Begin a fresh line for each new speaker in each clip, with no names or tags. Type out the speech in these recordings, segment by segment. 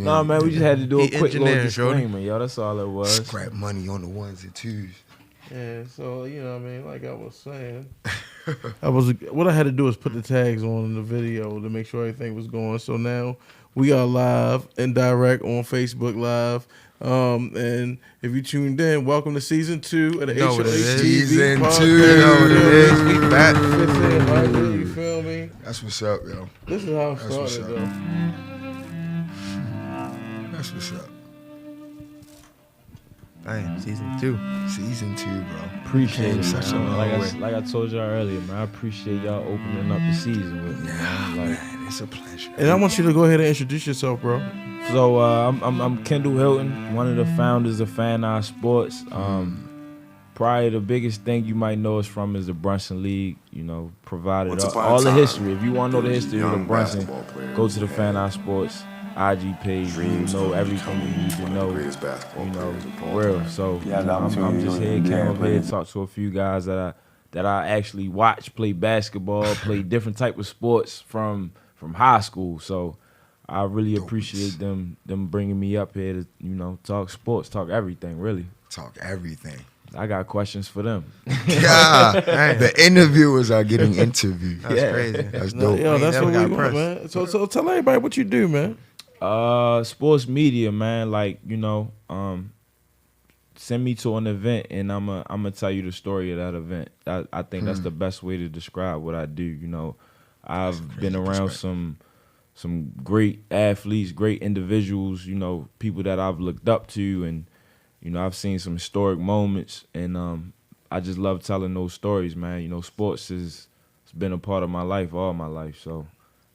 Nah, man, we just had to do a quick little
engineering,
disclaimer, yo. That's all it was.
Scrap money on the ones and twos.
Yeah, so you know what I mean, like I was saying, what I had to do was put the tags on in the video to make sure everything was going. So now we are live and direct on Facebook Live. And if you tuned in, welcome to season 2 of the HOH TV
Season
podcast.
2.
You know what it is.
We back.
Right there, you feel me?
That's what's up, yo.
This is how it
That's what's
started,
up.
though.
That's what's up.
Damn, season 2.
Season 2, bro.
Appreciate
Came
it,
such a
man.
long way.
Like I told y'all earlier, man. I appreciate y'all opening up the season with me.
Nah,
man. Like,
man, it's a pleasure.
And I want you to go ahead and introduce yourself, bro.
so I'm Kendall Hilton, one of the founders of Fan Eye Sports. Probably the biggest thing you might know us from is the Brunson League. You know, provided all the history. If you want to know the history of the Brunson, go to the Fan Eye Sports IG page. You know everything you need to know. You know, for real. So you know, I'm just here, came up here, talk to a few guys that I actually watch play basketball, play different type of sports from high school. So I really appreciate them bringing me up here to, you know, talk sports, talk everything, really.
Talk everything.
I got questions for them.
Yeah, the interviewers are getting interviewed.
That's crazy.
That's dope.
Yo, that's what we
got
want,
pressed.
man. So tell everybody what you do, man.
Sports media, man. Like, you know, send me to an event and I'm gonna tell you the story of that event. I think that's the best way to describe what I do. You know, I've been around some great athletes, great individuals. You know, people that I've looked up to, and you know, I've seen some historic moments, and I just love telling those stories, man. You know, sports it's been a part of my life all my life. So,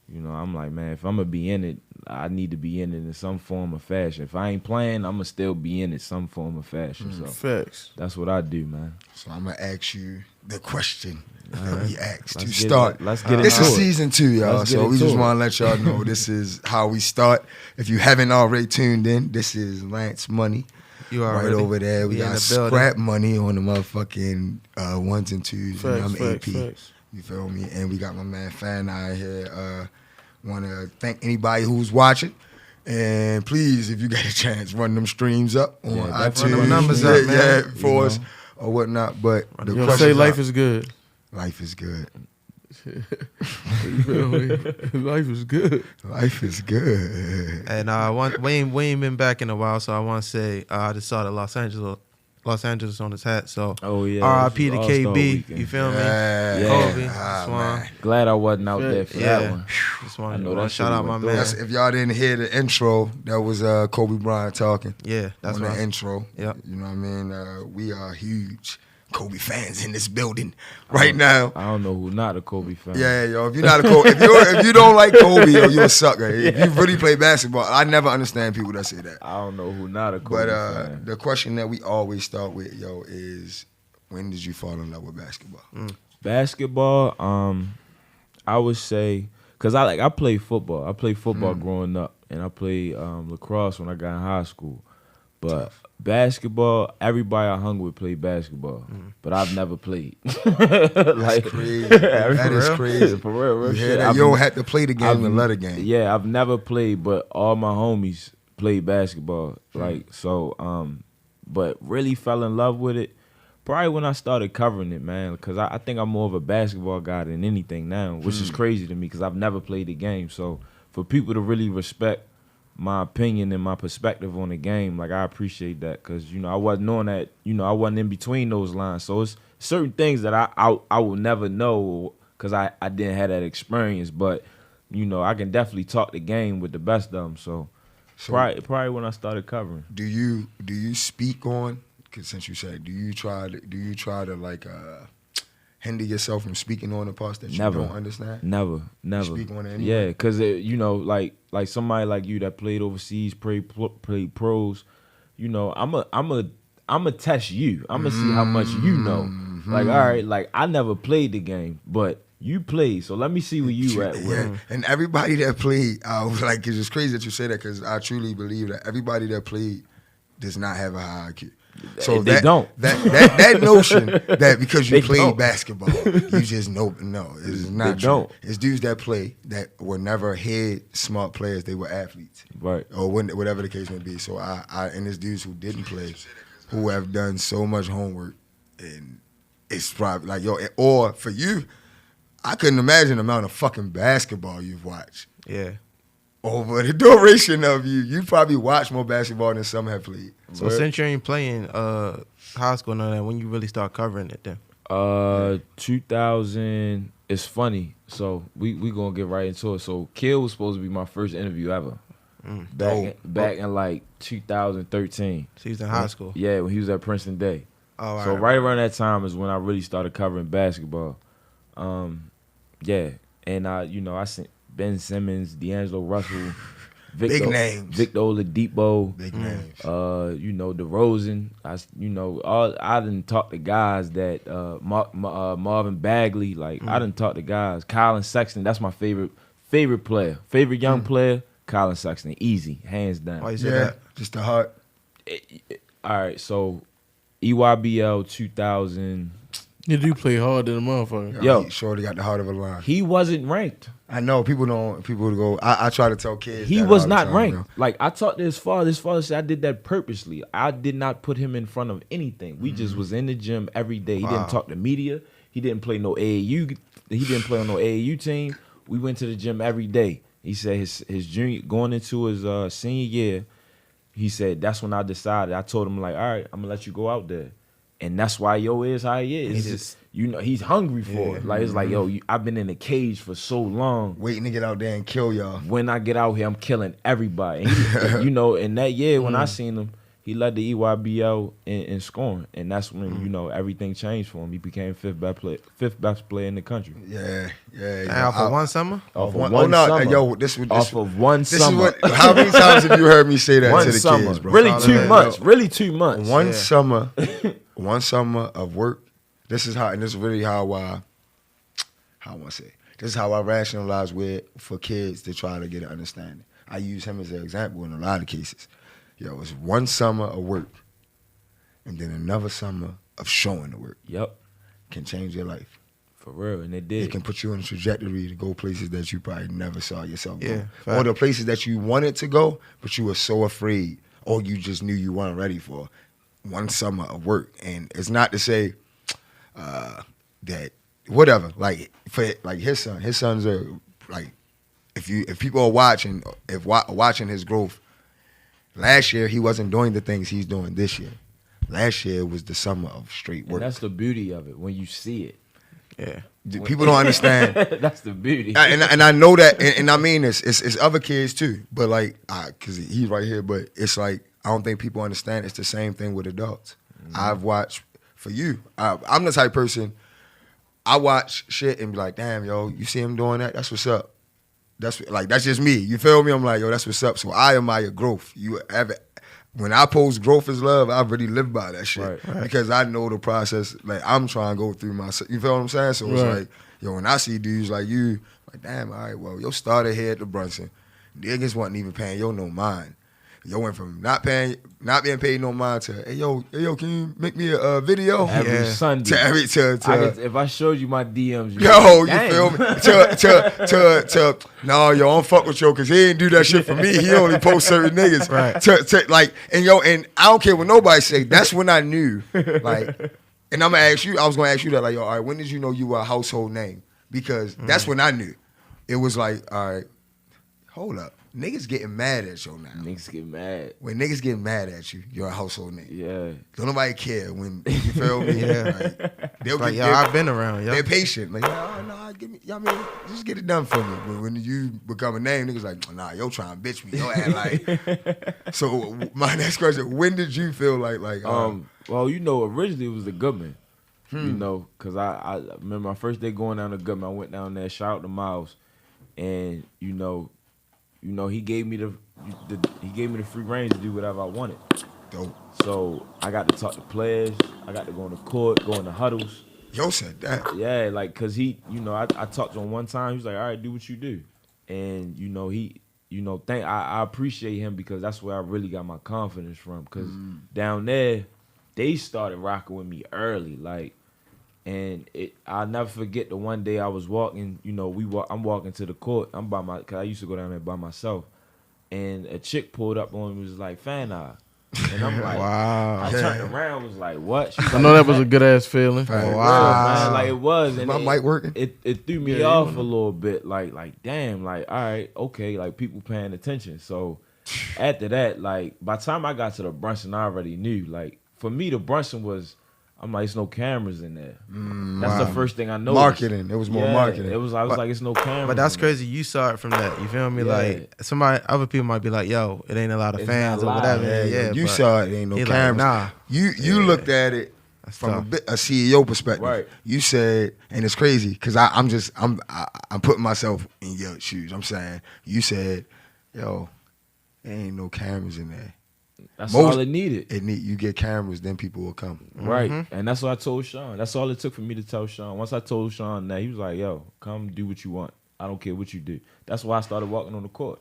you know, I'm like, man, if I'm gonna be in it, I need to be in it in some form or fashion. If I ain't playing, I'm gonna still be in it some form or fashion. So
Facts.
that's what I do, man.
So I'm gonna ask you the question that we asked to
Let's
start.
Let's get
This
into
is
it.
season 2, y'all.
Let's get
So we
into
just
it.
want to let y'all know this is how we start. If you haven't already tuned in, this is Lance Money.
You
Right
already
over there, we
in
got
the building.
scrap money on the motherfucking ones and twos. And I'm AP.
Facts.
You feel me? And we got my man Fan Eye here. Want to thank anybody who's watching. And please, if you get a chance, run them streams up on
Yeah,
iTunes.
run them
numbers
yeah,
up, man.
yeah, for
You
us
know.
or whatnot. But the
Yo,
question
say life is good.
life is good.
You feel me? Life is good.
Life is good.
And we ain't been back in a while, so I want to say I just saw the Los Angeles on his hat. So
Oh yeah.
R.I.P. to
this was All-Star
KB.
weekend.
You feel me?
Yeah.
Kobe.
Ah,
Just want
man.
Glad I wasn't out there for
Yeah.
that one.
just
I
want
know
to
that
shout
shit
out my
went through.
man.
That's, if y'all didn't hear the intro, that was Kobe Bryant talking.
Yeah, that's
on
right.
the intro.
Yep.
You know what I mean? We are huge Kobe fans in this building right now.
I don't know who not a Kobe fan.
Yeah, yo, if you're not a Kobe, if you don't like Kobe, yo, you're a sucker. If you really play basketball, I never understand people that say that.
I don't know who not a Kobe
But
fan.
the question that we always start with, yo, is when did you fall in love with basketball?
Basketball, I would say, cause I played football. I played football growing up, and I played lacrosse when I got in high school. But basketball, everybody I hung with played basketball, but I've never played.
That's crazy. That is crazy.
For real
You hear
shit.
that? You don't have to play the game
I've-
and let the game.
Yeah, I've never played, but all my homies played basketball. Like, so, but really fell in love with it probably when I started covering it, man, because I think I'm more of a basketball guy than anything now, which is crazy to me because I've never played the game. So for people to really respect my opinion and my perspective on the game, like, I appreciate that because, you know, I wasn't on that, you know, I wasn't in between those lines. So it's certain things that I will never know because I didn't have that experience. But, you know, I can definitely talk the game with the best of them. So probably when I started covering.
Do you speak on? Because since you said, do you try to like hinder yourself from speaking on the parts that you
Never.
don't understand?
Never.
Speak on it anyway?
Yeah, because, you know, like somebody like you that played overseas, played pros, you know, I'm a test you. I'm going to see how much you know. Like, all right, like, I never played the game, but you played, so let me see where you at with.
Yeah, and everybody that played, I was like, it's just crazy that you say that because I truly believe that everybody that played does not have a high IQ. So
They don't.
That notion that because you
They
played
don't.
basketball, you just know. No, it's not
They
true.
don't.
It's dudes that play that were never head smart players. They were athletes,
Right.
or whatever the case may be. So and there's dudes who didn't play, who have done so much homework, and it's probably like or for you, I couldn't imagine the amount of fucking basketball you've watched.
Yeah.
Over the duration of you probably watched more basketball than some have played.
So since you ain't playing high school and all that, when you really start covering it then?
2000. It's funny. So we gonna get right into it. So Kill was supposed to be my first interview ever. Back in like 2013.
So he was in high school.
Yeah, when he was at Princeton Day.
Oh,
So right around that time is when I really started covering basketball. Yeah, and I sent Ben Simmons, D'Angelo Russell,
Big names.
Victor Oladipo,
Big names.
DeRozan. I didn't talk to guys that Marvin Bagley. Like I didn't talk to guys. Colin Sexton. That's my favorite player. Favorite young player. Colin Sexton. Easy, hands down.
Why you say
Yeah,
that?
just the heart.
All right, so EYBL 2000.
You do play hard than a motherfucker.
Yo.
He surely got the heart of a lion.
He wasn't ranked.
I know people go. I try to tell kids
He
that
was
all the
not
time,
ranked.
bro.
Like I talked to his father. His father said I did that purposely. I did not put him in front of anything. We just was in the gym every day. He didn't talk to media. He didn't play no AAU. He didn't play on no AAU team. We went to the gym every day. He said his junior going into his senior year. He said that's when I decided. I told him like, all right, I'm gonna let you go out there, and that's why Yo is how he is. It's just he's hungry for it. Like it's like I've been in a cage for so long.
Waiting to get out there and kill y'all.
When I get out here, I'm killing everybody. And he, in that year when I seen him, he led the EYBL in scoring, and that's when everything changed for him. He became fifth best player in the country.
Yeah.
Off of one summer?
Off of
one
one
summer.
summer.
Yo, this
Off of one
this
summer.
is what. How many times have you heard me say that
One
to the
summer.
kids, bro?
Really 2
Yeah.
months. Really 2 months.
One summer, one summer of work. This is really how I want to say. This is how I rationalize for kids to try to get an understanding. I use him as an example in a lot of cases. Yo, it's one summer of work, and then another summer of showing the work
Yep.
can change your life.
For real, and it
It
did.
can put you on a trajectory to go places that you probably never saw yourself go.
Yeah,
Or
fact.
the places that you wanted to go, but you were so afraid, or you just knew you weren't ready for. One summer of work. And it's not to say that whatever, like for like his sons are like if people are watching his growth, last year he wasn't doing the things he's doing this year. Last year was the summer of straight
And
work.
that's the beauty of it when you see it.
Yeah.
People don't understand.
That's the beauty.
And I know that, and I mean this. It's other kids too, but like, cause he's right here. But it's like I don't think people understand. It's the same thing with adults. I've watched for you. I'm the type person. I watch shit and be like, damn, yo, you see him doing that? That's what's up. That's just me. You feel me? I'm like, yo, that's what's up. So I admire growth. When I post growth is love, I really live by that shit.
Right.
Because I know the process, like I'm trying to go through myself. You feel what I'm saying? So it's like, yo, when I see dudes like you, like, damn, all right, well, yo started here at the Brunson. Niggas wasn't even paying yo no mind. Yo went from not being paid no mind to, hey yo, can you make me a video?
Every Sunday. If I showed you my DMs, you
Feel me? To no, yo, I don't fuck with yo because he ain't do that shit for me. He only post certain niggas.
Right.
And I don't care what nobody say. That's when I knew. Like, and I was gonna ask you that, like, yo, all right, when did you know you were a household name? Because that's when I knew. It was like, all right, hold up. Niggas getting mad at you now.
Niggas get mad.
When niggas get mad at you, you're a household name.
Yeah.
Don't nobody care when you feel me.
Yeah.
They'll
Like,
get,
yo, I've been around, yo.
they're patient. Like, no, give me. I mean, just get it done for me. But when you become a name, niggas like, nah, yo trying to bitch me. Yo act like. So my next question: when did you feel like?
Well, originally it was the Goodman. Because I remember my first day going down to Goodman. I went down there, shout out to Miles, and he gave me the free range to do whatever I wanted.
Dope.
So I got to talk to players. I got to go on the court, go in the huddles.
Yo said that.
Yeah, like, cause he, I talked to him one time. He was like, "All right, do what you do," and I appreciate him because that's where I really got my confidence from. Cause down there, they started rocking with me early, like, and I'll never forget the one day I was walking, you know, I'm walking to the court. Cause I used to go down there by myself, and a chick pulled up on me, was like, "Fan eye," and I'm like,
Wow.
I turned around, was like, "What?"
I know that was a good ass feeling.
Right.
Wow, man, like it was,
Is
and
my mic working?
It threw me off a little bit, like damn, like all right, okay, like people paying attention. So after that, like by the time I got to the Brunson, I already knew. Like for me, the Brunson was, I'm like, it's no cameras in there. That's the first thing I noticed.
Marketing. It was more marketing.
I was like, it's no cameras.
But that's
in there.
crazy. You saw it from that. You feel me?
Yeah.
Like other people might be like, "Yo, it ain't a lot of
It's
fans
not
or
live.
whatever." Yeah,
you
but
saw it. Ain't no
he
cameras.
Like, nah,
You looked at it
That's
from
tough.
a CEO perspective.
Right.
You said, and it's crazy because I'm putting myself in your shoes. I'm saying you said, "Yo, there ain't no cameras in there."
That's all it needed.
You get cameras, then people will come.
Right. And that's what I told Sean. That's all it took for me to tell Sean. Once I told Sean that, he was like, "Yo, come do what you want. I don't care what you do." That's why I started walking on the court.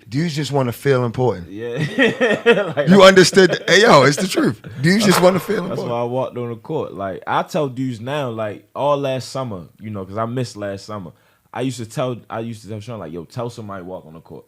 Dudes just want to feel important.
Yeah. Like,
You understood? Hey, yo, it's the truth. Dudes just want to feel
that's
important.
why I walked on the court. Like I tell dudes now, like all last summer, you know, because I missed last summer. I used to tell Sean, like, "Yo, tell somebody to walk on the court."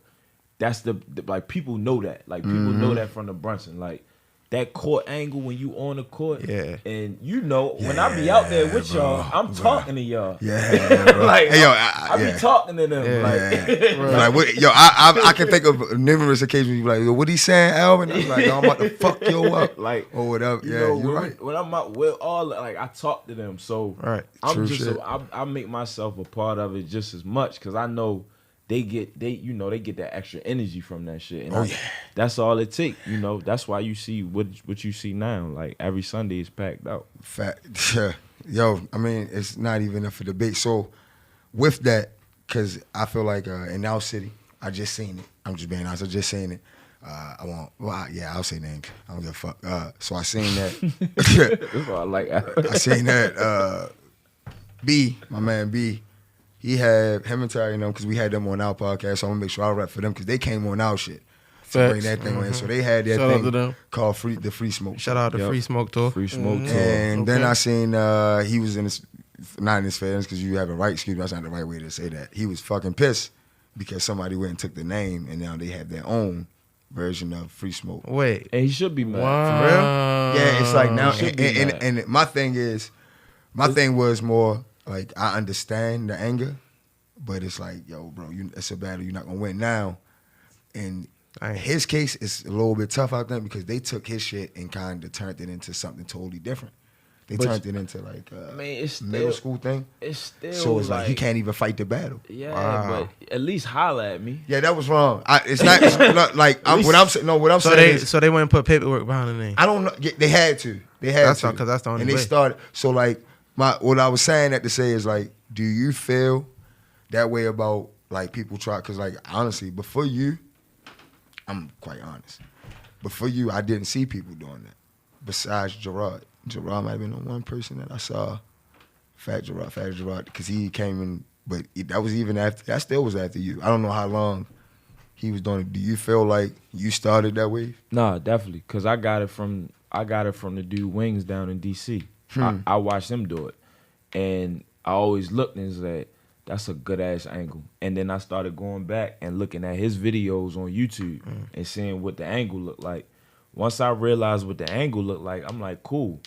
That's the like people know that. Like people know that from the Brunson. Like that court angle when you on the court.
Yeah.
And you know, when I be out there with y'all, I'm talking to y'all.
Yeah, bro.
Like
Hey, yo,
I be talking to them.
Yeah.
Like
Like, what, yo, I can think of numerous occasions you be like, "Yo, what he saying, Alvin?" I'm like, "Yo, I'm about to fuck you up,"
like
or whatever.
you
Yeah,
know,
you're
when,
right.
when I'm out with all like I talk to them. So
Right.
I'm
True
just
shit.
I make myself a part of it just as much because I know they get that extra energy from that shit. And that's all it take. You know, that's why you see what you see now. Like every Sunday is packed out.
Fact. Yo, I mean, it's not even up for debate. So, with that, because I feel like in our city, I just seen it. I'm just being honest. I just seen it. I'll say names. I don't give a fuck. So I seen that.
That's why I like.
I seen that. B, my man B, he had him and Terry, because we had them on our podcast. So I'm gonna make sure I rep for them because they came on our shit. To bring that thing on. So they had that
Shout out to
thing
them.
called the Free Smoke.
Shout out to
Yep.
Free Smoke Tour.
Free smoke tour.
And then
Okay.
I seen he was in his, not in his feelings because you have a right, excuse me, that's not the right way to say that. He was fucking pissed because somebody went and took the name and now they have their own version of Free Smoke.
Wait,
And he should be mad.
Wow.
Yeah, it's like now,
should be mad.
and my thing was more like I understand the anger, but it's like, yo, bro, it's a battle you're not gonna win now. And his case is a little bit tough, I think, because they took his shit and kind of turned it into something totally different. They turned it into like a
it's
middle
still-
school thing.
It's still
So it's like he can't even fight the battle.
Yeah,
Wow.
but at least holla at me.
Yeah, that was wrong. It's not like what I'm saying. No, what I'm
so
saying
they
is
so they went and put paperwork behind the name.
I don't know. Yeah, they had to. They had
That's
to.
all- 'cause that's the only
And they
way.
started. So like what I was saying that to say is like, do you feel that way about like people try? Because like honestly, before you, I'm quite honest. Before you, I didn't see people doing that. Besides Gerard. Gerard might have been the one person that I saw. Fat Gerard, because he came in, but that was even after. That still was after you. I don't know how long he was doing it. Do you feel like you started that wave?
Nah, definitely, cause I got it from the dude Wings down in DC. I watched him do it, and I always looked and said, "That's a good ass angle." And then I started going back and looking at his videos on YouTube and seeing what the angle looked like. Once I realized what the angle looked like, I'm like, cool.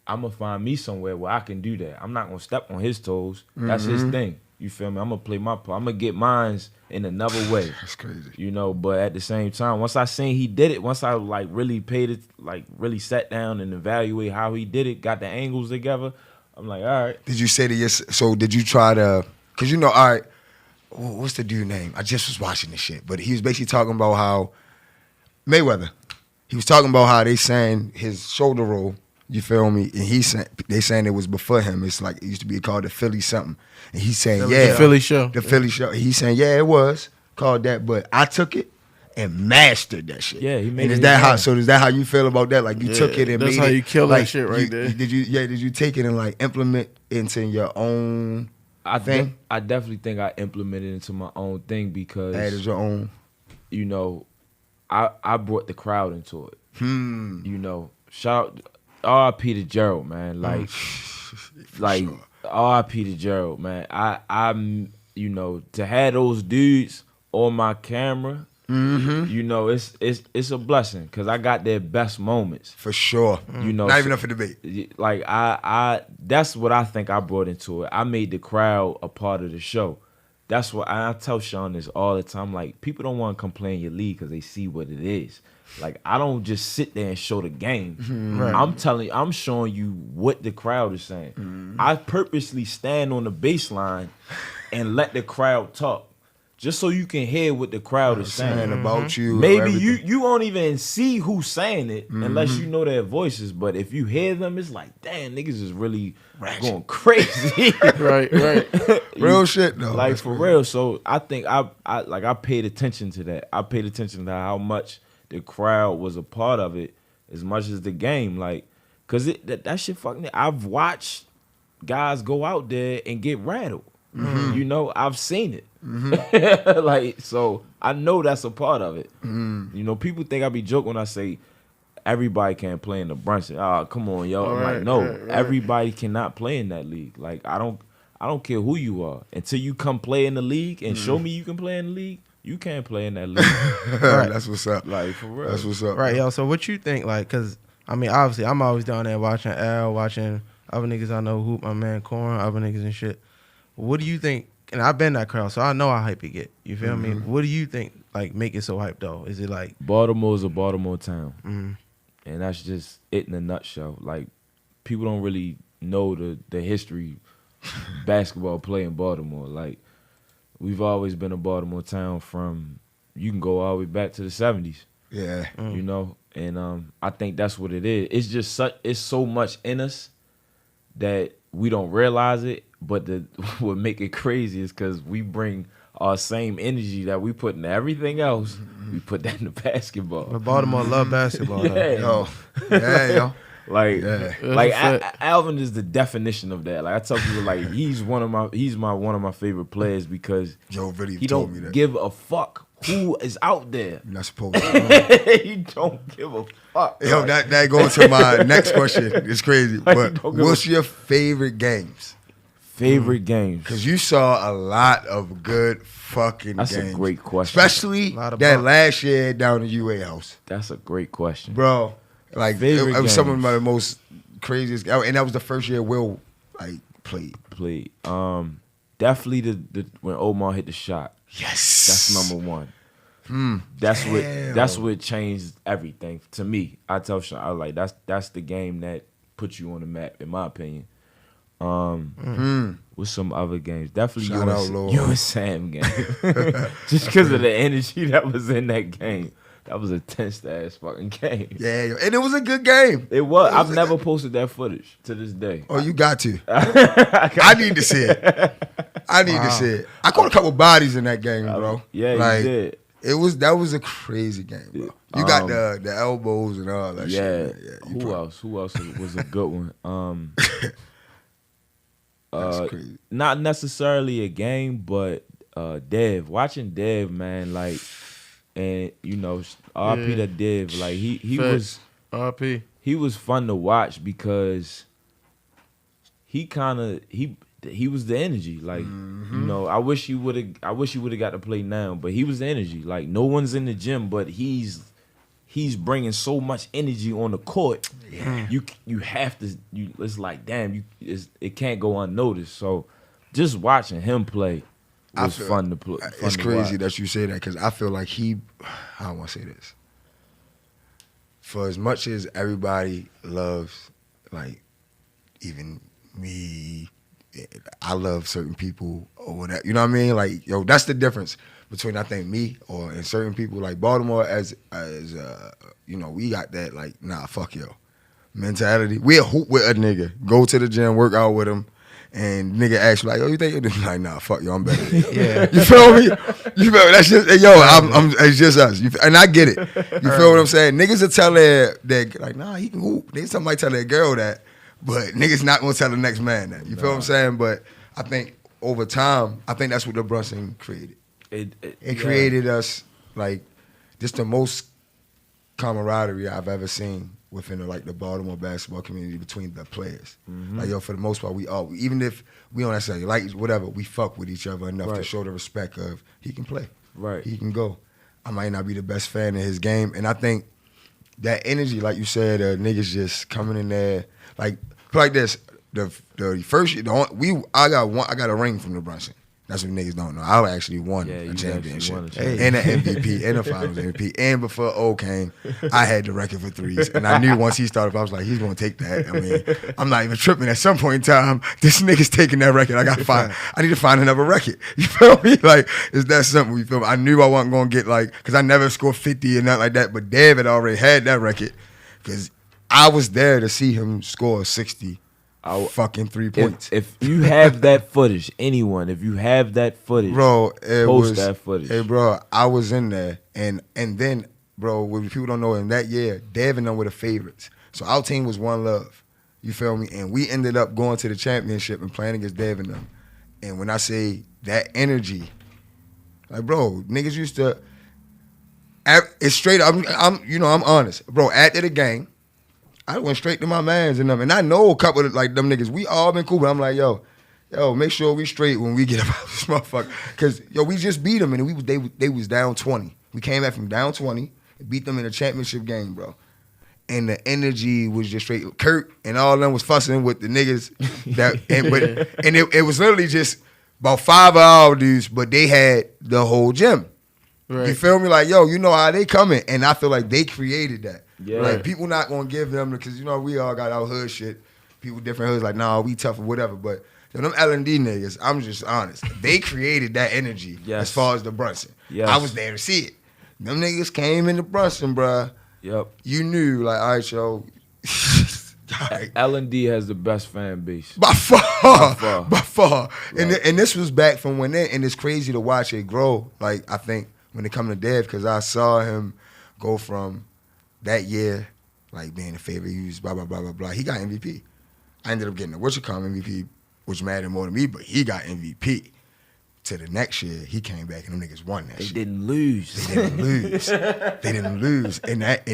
I'm gonna find me somewhere where I can do that. I'm not gonna step on his toes. That's his thing. You feel me? I'm gonna play my part. I'm gonna get mines in another way.
That's crazy.
You know, but at the same time, once I seen he did it, once I like really paid it, like really sat down and evaluate how he did it, got the angles together, I'm like, all right.
Did you say to yourself, so did you try to, because all right, what's the dude name? I just was watching this shit, but he was basically talking about how Mayweather, he was talking about how they saying his shoulder roll, you feel me? And they saying it was before him. It's like, it used to be called the Philly something. And he's saying,
The Philly show.
The Philly show. He's saying, yeah, it was called that, but I took it and mastered that shit.
Yeah, he made
and
it
is that
his
how?
own.
So is that how you feel about that? Like you took it and
that's
made
how
it.
you kill that shit right there.
Did you take it and like implement into your own thing?
I definitely think I implemented it into my own thing because
Added your own.
you know, I brought the crowd into it. You know, shout R.I.P. to Gerald, man. Like
Sure.
R.I.P. to Gerald, man. I'm you know, to have those dudes on my camera, you know, it's a blessing because I got their best moments.
For sure.
You know,
Not even up for debate.
Like I that's what I think I brought into it. I made the crowd a part of the show. That's what I tell Sean this all the time. Like, people don't want to come play in your league because they see what it is. Like, I don't just sit there and show the game.
Right.
I'm showing you what the crowd is saying. I purposely stand on the baseline and let the crowd talk, just so you can hear what the crowd is saying
about you.
Maybe you won't even see who's saying it unless you know their voices. But if you hear them, it's like, damn, niggas is really going crazy.
Right.
Real shit though.
Like, for real. So I think I paid attention to that. I paid attention to how much the crowd was a part of it as much as the game. Like, cause that shit fucking. I've watched guys go out there and get rattled. You know, I've seen it. Like, so I know that's a part of it. You know, people think I be joking when I say everybody can't play in the Brunson. Oh, come on, yo. I'm like, no, everybody cannot play in that league. Like, I don't care who you are. Until you come play in the league and show me you can play in the league, you can't play in that league.
That's what's up.
Like, for real.
That's what's up.
Right, yo. So what you think? Like, cause I mean, obviously, I'm always down there watching Al, watching other niggas I know, Hoop, my man Corn, other niggas and shit. What do you think? And I've been that crowd, so I know how hype it get. You feel me? What do you think, like, make it so hype though? Is it like
Baltimore is a Baltimore town, and that's just it in a nutshell. Like, people don't really know the history basketball play in Baltimore. Like, we've always been a Baltimore town from, you can go all the way back to the 70s.
Yeah.
You know, and I think that's what it is. It's just it's so much in us that we don't realize it. But what make it crazy is because we bring our same energy that we put in everything else. We put that in the basketball.
But Baltimore love basketball?
Yeah.
Yo.
Like,
Yeah.
like Alvin is the definition of that. Like, I tell people, like, he's one of my favorite players because
Joe really
he
told me
don't
that.
give a fuck who is out there.
You're not supposed to.
He don't give a fuck.
Yo, that goes to my next question. It's crazy. But
don't give
what's your favorite games?
Favorite games?
Because you saw a lot of good fucking
That's
games.
a great question.
Especially
Lot of
that
bump.
last year down in UA house.
That's a great question.
Bro, like,
Favorite
it was some of
games.
my most craziest. And that was the first year Will, like, played.
Definitely the when Omar hit the shot.
Yes.
That's number one. That's
Damn.
what changed everything to me. I tell Sean, I was like, that's the game that puts you on the map, in my opinion. With some other games, definitely
Shout out, Lord.
you and Sam game, just because of the energy that was in that game. That was a tense ass fucking game.
Yeah, yo. And it was a good game.
It was. I've never posted that footage to this day.
Oh, you got to. I need to see it. I need to see it. I caught a couple bodies in that game, bro.
Yeah,
like,
you did.
That was a crazy game, bro. You got the elbows and all that shit. Yeah.
Who else was a good one?
That's crazy.
Not necessarily a game, but Dev. Watching Dev, man, like, and you know, RP to Dev, like he was
RP.
he was fun to watch because he was the energy. Like, you know, I wish you would have got to play now, but he was the energy. Like, no one's in the gym, but he's bringing so much energy on the court. Yeah. You have to. It's like, damn, it can't go unnoticed. So just watching him play was fun to play.
It's crazy that you say that because I feel like I don't want to say this. For as much as everybody loves, like, even me, I love certain people or whatever. You know what I mean? Like, yo, that's the difference between, I think, me and certain people. Like, Baltimore, as you know, we got that, like, nah, fuck yo mentality. We'll hoop with a nigga, go to the gym, work out with him, and nigga ask you like, "Oh, you think you're doing?" Like, nah, fuck yo, I'm better than you.
Yeah.
You feel me? You feel me? That's just, yo, it's just us. And I get it. You feel what I'm saying? Niggas will tell their like, nah, he can hoop. Somebody tell their girl that, but niggas not gonna tell the next man that. You feel what I'm saying? But I think over time, I think that's what the Brunson created. It created us, like, just the most camaraderie I've ever seen within the Baltimore basketball community between the players. Like, yo, for the most part, we all, even if we don't necessarily like whatever, we fuck with each other enough to show the respect of he can play. Right. He can go. I might not be the best fan of his game. And I think that energy, like you said, niggas just coming in there, like this. The first year, I got a ring from the Brunson. That's what niggas don't know. I actually won a championship and an MVP and a Finals MVP. And before O came, I had the record for threes. And I knew once he started, I was like, he's gonna take that. I mean, I'm not even tripping. At some point in time, this nigga's taking that record. I need to find another record. You feel me? Like, it's that simple. You feel me? I knew I wasn't gonna get because I never scored 50 or nothing like that. But Dev had already had that record because I was there to see him score 60. Fucking 3 points.
If you have that footage, if you have that footage,
bro,
post that footage.
Hey, bro, I was in there, and then, bro, what people don't know, in that year, Dev and them were the favorites. So our team was One Love. You feel me? And we ended up going to the championship and playing against Dev and them. And when I say that energy, like, bro, niggas used to. It's straight. I'm honest, bro. After the game, I went straight to my mans and them. And I know a couple of them niggas. We all been cool, but I'm like, yo, make sure we straight when we get about this motherfucker. Cause we just beat them and they was down 20. We came back from down 20 and beat them in a championship game, bro. And the energy was just straight. Kurt and all of them was fussing with the niggas it was literally just about 5 of our dudes, but they had the whole gym. Right. You feel me? Like, yo, you know how they coming. And I feel like they created that. Yeah. Like, people not going to give them, because, we all got our hood shit. People different hoods like, nah, we tough or whatever. But them L&D niggas, I'm just honest. They created that energy as far as the Brunson. Yes. I was there to see it. Them niggas came in the Brunson, bruh. Yep. You knew, like, all right, yo.
Right. L&D has the best fan base.
By far. Yeah. And this was back from when then, and it's crazy to watch it grow. Like, I think when it come to Dev, because I saw him go from that year, like, being a favorite, he was blah, blah, blah, blah, blah. He got MVP. I ended up getting a MVP, which mattered more to me, but he got MVP. To the next year, he came back and them niggas won that shit.
They didn't lose.
And at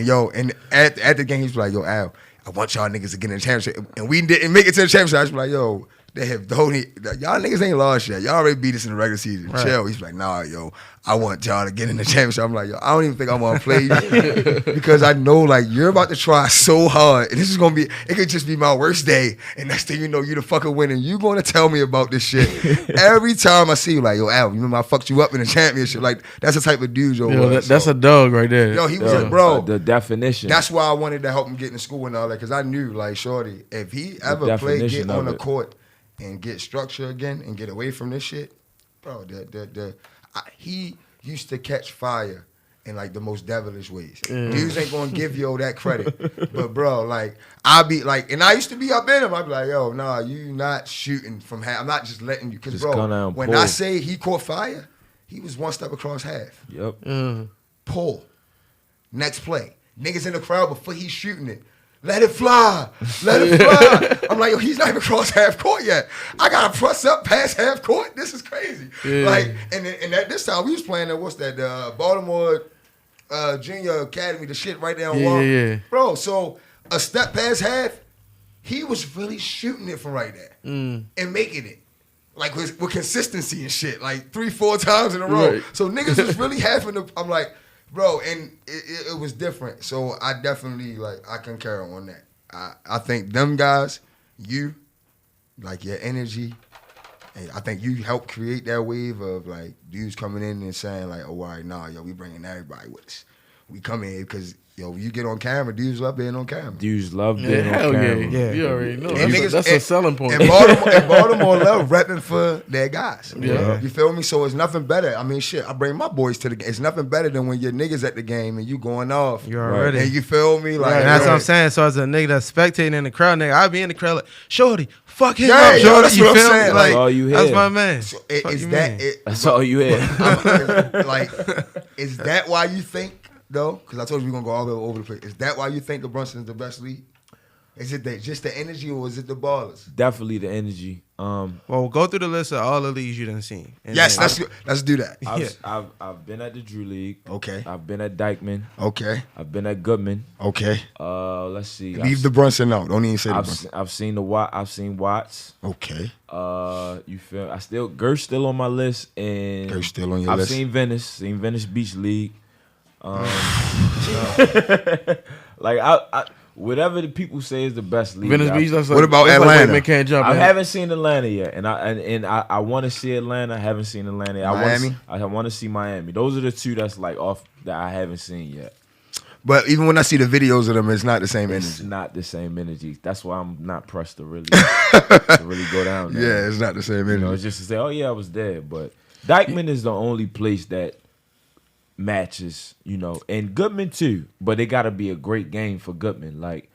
the game, he was like, yo, Al, I want y'all niggas to get in the championship. And we didn't make it to the championship. I was like, yo, y'all niggas ain't lost yet. Y'all already beat us in the regular season. Right. Chill. He's like, nah, yo, I want y'all to get in the championship. I'm like, yo, I don't even think I want to play you because I know, like, you're about to try so hard. And this is going to be, it could just be my worst day. And next thing you know, you the fucking winner. You going to tell me about this shit. Every time I see you, like, yo, Al, you remember I fucked you up in the championship? Like, that's the type of dude
that's a dog right there.
Yo, he was like, bro.
The definition.
That's why I wanted to help him get in school and all that, because I knew, like, shorty, if he ever played, get on the court and get structure again and get away from this shit, bro, he used to catch fire in, like, the most devilish ways. Dudes ain't gonna give you that credit. But, bro, like, I be like, and I used to be up in him. I'd be like, yo, nah, you not shooting from half. I'm not just letting you. Because, bro, when I say he caught fire, he was one step across half.
Yep.
Pull. Next play. Niggas in the crowd before he's shooting it. Let it fly. Let it fly. I'm like, yo, he's not even across half court yet. I got to press up past half court. This is crazy. Yeah. Like, and at this time, we was playing at, Baltimore Junior Academy, the shit right there on Wall. Yeah. Bro, so a step past half, he was really shooting it from right there and making it. Like, with consistency and shit. Like, 3-4 times in a row. Right. So niggas was really having to, I'm like, bro, and it was different. So I definitely, like, I concur on that. I think them guys, you, like, your energy, and I think you helped create that wave of, like, dudes coming in and saying, like, oh, all right, nah, yo, we bringing everybody with us. We come in because, yo, you get on camera, dudes love being on camera.
Dudes love being on camera.
Yeah, you already know. That's a selling point.
And Baltimore love repping for their guys. Yeah. You feel me? So it's nothing better. I mean, shit, I bring my boys to the game. It's nothing better than when your niggas at the game and you going off.
You already.
And you feel me? Like,
that's what I'm saying. So as a nigga that's spectating in the crowd, nigga, I be in the crowd like, shorty, fuck him up,
shorty. That's what I'm saying.
Like, that's all you hear.
That's my man.
So
that's all you hear.
Like, is that why you think, though? Because I told you we're going to go all the way over the place. Is that why you think the Brunson's the best league? Is it just the energy or is it the ballers?
Definitely the energy.
Well, go through the list of all the leagues you done seen. And
Yes,
then-
let's do that.
I've been at the Drew League.
Okay.
I've been at Dykeman.
Okay.
I've been at Goodman.
Okay.
Let's see.
Leave the Brunson out. Don't even say the Brunson.
I've seen the Watt. I've seen Watts.
Okay.
You feel? Gert's still on my list, and
Gert's still on your
I've
list.
seen Venice Beach League. Like whatever the people say is the best league.
Venice Beach.
What about Atlanta?
Man can't jump.
I
in.
haven't seen Atlanta yet, and I want to see Atlanta. I haven't seen Atlanta.
Miami?
I want to see Miami. Those are the two that's like off that I haven't seen yet.
But even when I see the videos of them, it's not the same
It's
energy.
not the same energy. That's why I'm not pressed to really go down there.
Yeah, it's not the same
You know,
energy.
it's just to say, oh yeah, I was there. But Dykeman is the only place that matches, you know, and Goodman too. But it got to be a great game for Goodman. Like,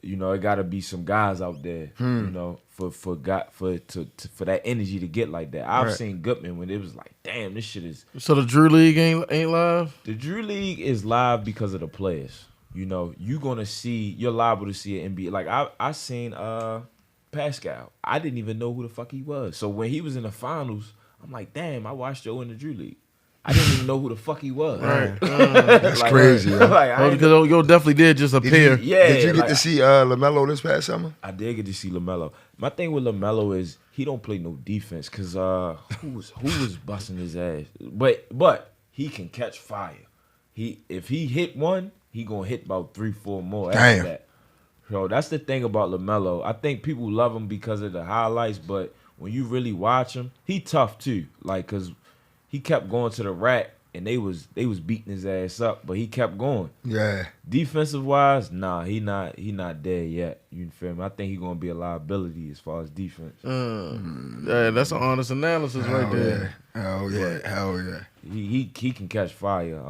you know, it got to be some guys out there, you know, for that energy to get like that. I've
Right.
seen Goodman when it was like, damn, this shit is.
So the Drew League ain't live.
The Drew League is live because of the players. You know, you're liable to see an NBA. Like I seen Pascal. I didn't even know who the fuck he was. So when he was in the finals, I'm like, damn, I watched Joe in the Drew League. I didn't even know who the fuck he was.
Right.
That's crazy. Yo.
Like, I ain't-
Because yo definitely did just appear.
Did you get
like,
to see LaMelo this past summer?
I did get to see LaMelo. My thing with LaMelo is he don't play no defense because who was busting his ass? But he can catch fire. If he hit one, he gonna hit about 3-4 more after
Damn.
that. So that's the thing about LaMelo. I think people love him because of the highlights, but when you really watch him, he tough too. Like, cause he kept going to the rack and they was beating his ass up, but he kept going.
Yeah.
Defensive wise, nah, he not there yet. You feel me? I think he gonna be a liability as far as defense.
Yeah, that's an honest analysis right there.
Hell yeah. Hell yeah.
He can catch fire.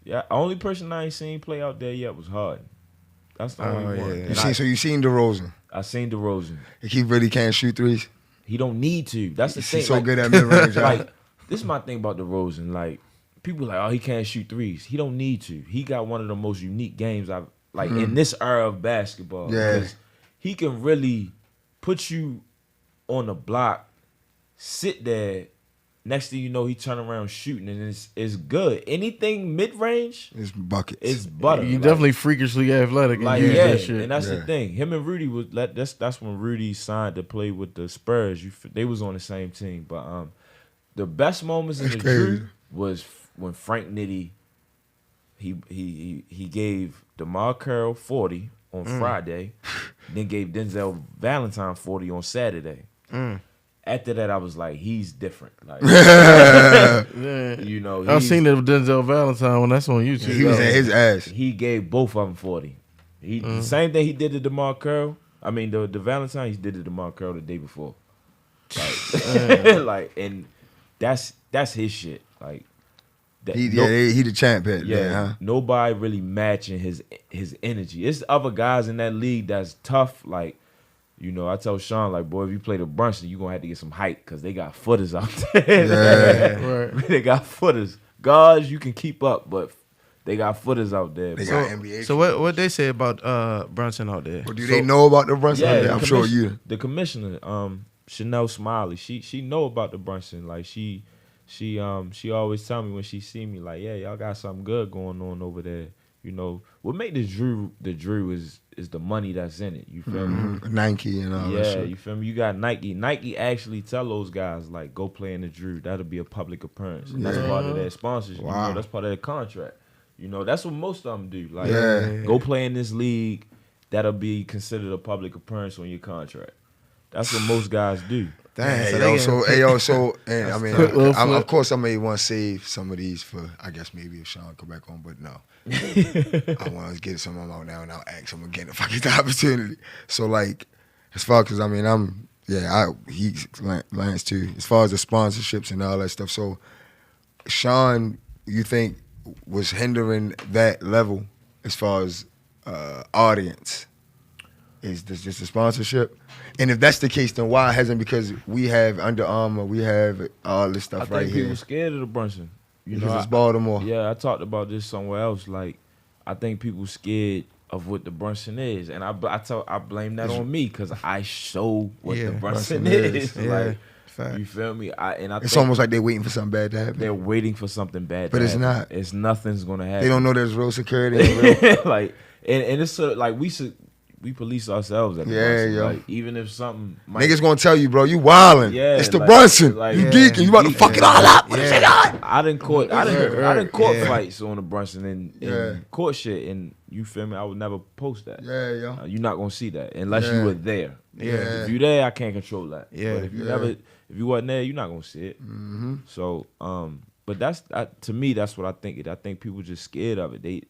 Yeah, only person I ain't seen play out there yet was Harden. That's the only one.
yeah.
And
You seen DeRozan?
I seen DeRozan.
He really can't shoot threes.
He don't need to. That's the thing.
He's so
like,
good at mid range.
like this is my thing about DeRozan. Like people like, oh, he can't shoot threes. He don't need to. He got one of the most unique games I've like in this era of basketball.
Yeah.
Because he can really put you on the block, sit there. Next thing you know, he turn around shooting and it's good. Anything mid range,
It's buckets.
it's butter.
You
Like-
definitely freakishly athletic.
Like
and use
yeah,
that shit.
and that's
Yeah.
the thing. Him and Rudy was that's when Rudy signed to play with the Spurs. They was on the same team, but the best moments in
That's
the
crazy.
Drew was when Frank Nitti he gave DeMar Carroll 40 on Friday, then gave Denzel Valentine 40 on Saturday. After that, I was like, he's different. Like,
Yeah.
you know,
I've
he's-
seen it with Denzel Valentine when that's on YouTube.
He was at his ass.
he gave both of them 40. The same thing he did to DeMar Carroll. I mean, the Valentine, he did to DeMar Carroll the day before. Like, like, and that's his shit. Like, that,
He the champ at
yeah,
there, huh?
nobody really matching his energy. It's other guys in that league that's tough. Like, you know, I tell Sean, like, boy, if you play the Brunson, you gonna have to get some height because they got footers out there.
Yeah.
Right.
They got footers. Guards, you can keep up, but they got footers out there.
They
bro.
got NBA.
So what they say about Brunson out there?
Well, do they know about the Brunson?
Yeah,
I'm sure you.
The commissioner, Chanel Smiley, she know about the Brunson. Like she always tell me when she see me, like, yeah, y'all got something good going on over there. You know, what make the Drew is the money that's in it. You feel me?
Nike and all that
Yeah,
shit.
you feel me? You got Nike. Nike actually tell those guys, like, go play in the Drew. That'll be a public appearance. And that's part of their sponsorship. You
Wow.
know, that's part of their contract. You know, that's what most of them do. Like,
Yeah.
go play in this league. That'll be considered a public appearance on your contract. That's what most guys do.
Damn,
And I mean,
Quick little
of
flip.
course, I may want to save some of these for, I guess, maybe if Sean come back on, but no. I want to get some of them out now, and I'll ask him again if I get the opportunity. So, like, as far as, I mean, he's Lance too, as far as the sponsorships and all that stuff. So, Sean, you think, was hindering that level as far as audience? Is this just a sponsorship? And if that's the case, then why hasn't? Because we have Under Armour, we have all this
I
stuff
think
right
people
here.
scared of the Brunson. You
Because
know,
it's Baltimore.
Yeah, I talked about this somewhere else. Like, I think people scared of what the Brunson is, and I blame that on me because I show what the Brunson is. Like, you feel me?
It's almost like they're waiting for something bad to happen.
They're waiting for something bad,
but
to
it's
happen.
not.
It's nothing's gonna happen.
They don't know there's real security. And real.
Like, and it's sort of like we police ourselves at the Brunson.
Yo.
Like, even if something
niggas gonna tell you, bro, you wildin'.
Yeah,
it's the
like,
Brunson.
like,
you geeking. You about to fuck it all up. What is it on?
I didn't court fights on the Brunson and court shit, and you feel me? I would never post that.
Yeah, yo.
You're not gonna see that unless you were there.
Yeah.
If you there, I can't control that.
Yeah.
But if you wasn't there, you're not gonna see it.
Mm-hmm.
So, but that's to me, that's what I think. I think people just scared of it.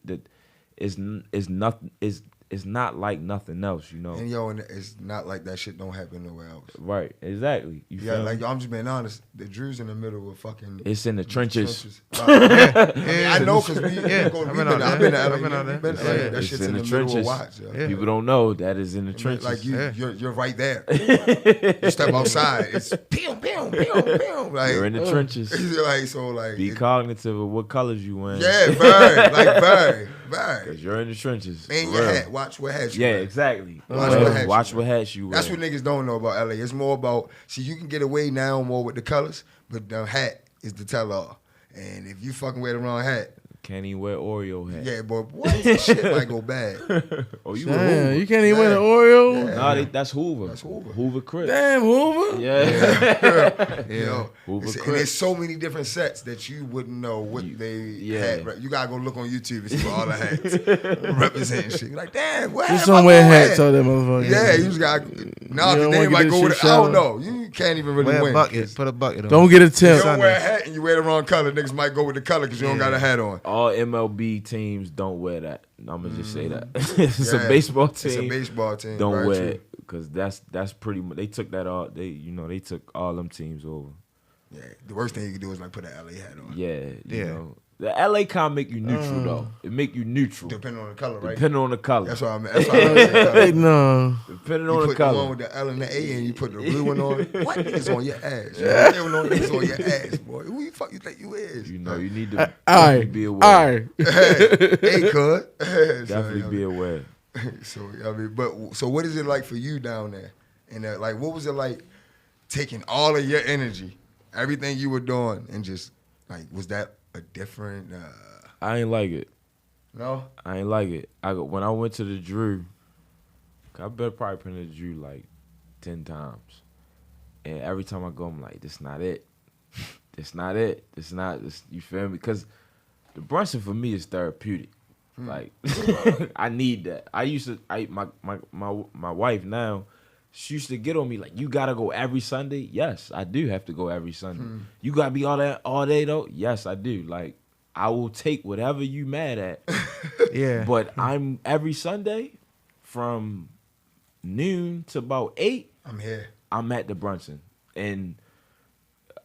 It's not like nothing else, you know.
And yo, and it's not like that shit don't happen nowhere else.
Right, exactly. You feel
like
me?
I'm just being honest. The Drew's in the middle of fucking.
It's in the trenches.
I know because I've been out there. That shit's in the middle of watch.
People don't know that is in the trenches.
Like you're right there. You step outside, it's pew pew pew pew. Like
you're in the trenches.
Be
cognitive of what colors you wearing.
Yeah, very.
Because you're in the trenches.
And your hat. Watch what hats you wear.
Exactly.
Watch
what hats you wear.
That's what niggas don't know about LA. It's more about, see, you can get away now more with the colors, but the hat is the tell-all. And if you fucking wear the wrong hat,
can't even wear Oreo hat.
Yeah, boy, what? Shit might go bad.
Oh, you
Damn, you can't even wear the Oreo?
Yeah.
Nah, that's Hoover.
That's Hoover.
Hoover Chris.
Damn, Hoover?
Yeah.
Yo,
Hoover
and
Chris.
there's so many different sets that you wouldn't know what they had. You gotta go look on YouTube and see what all the hats representing shit. Like, damn, what
There's some wear hats on that motherfucker.
Yeah, you just got nah, because they might go with it. I don't know. You can't even really
wear
win.
A bucket. Put a bucket on.
Don't get a tip.
You don't wear a hat and you wear the wrong color. Niggas might go with the color because you don't got a hat on.
All MLB teams don't wear that. I'm gonna just say that. It's a baseball team.
It's a baseball team.
Don't wear it because that's pretty much. They took that all. They took all them teams over.
Yeah, the worst thing you can do is like put an LA hat on.
Yeah, you know. The LA kind of make you neutral though. It make you neutral.
Depending on the color, right?
Depending on the color.
That's what I mean. That's what I mean.
No.
Depending on the color.
You put the one with the L and the A and you put the blue one on. What niggas on your ass? Niggas on your ass, boy. Who you fuck you think you is?
You know, you need to be aware.
All right.
Hey, cuz.
Definitely be aware.
So, I mean, so what is it like for you down there? And like, what was it like taking all of your energy, everything you were doing, and just like, was that a different?
I ain't like it.
No,
I ain't like it. When I went to the Drew, I better probably printed the Drew like 10 times, and every time I go, I'm like, this not it. This not it. This not this. You feel me? Because the Brunson for me is therapeutic. Like I need that. My wife now, she used to get on me like, you gotta go every Sunday. Yes, I do have to go every Sunday. You gotta be all day though. Yes, I do. Like I will take whatever you mad at.
Yeah.
But I'm every Sunday from noon to about 8.
I'm here.
I'm at the Brunson, and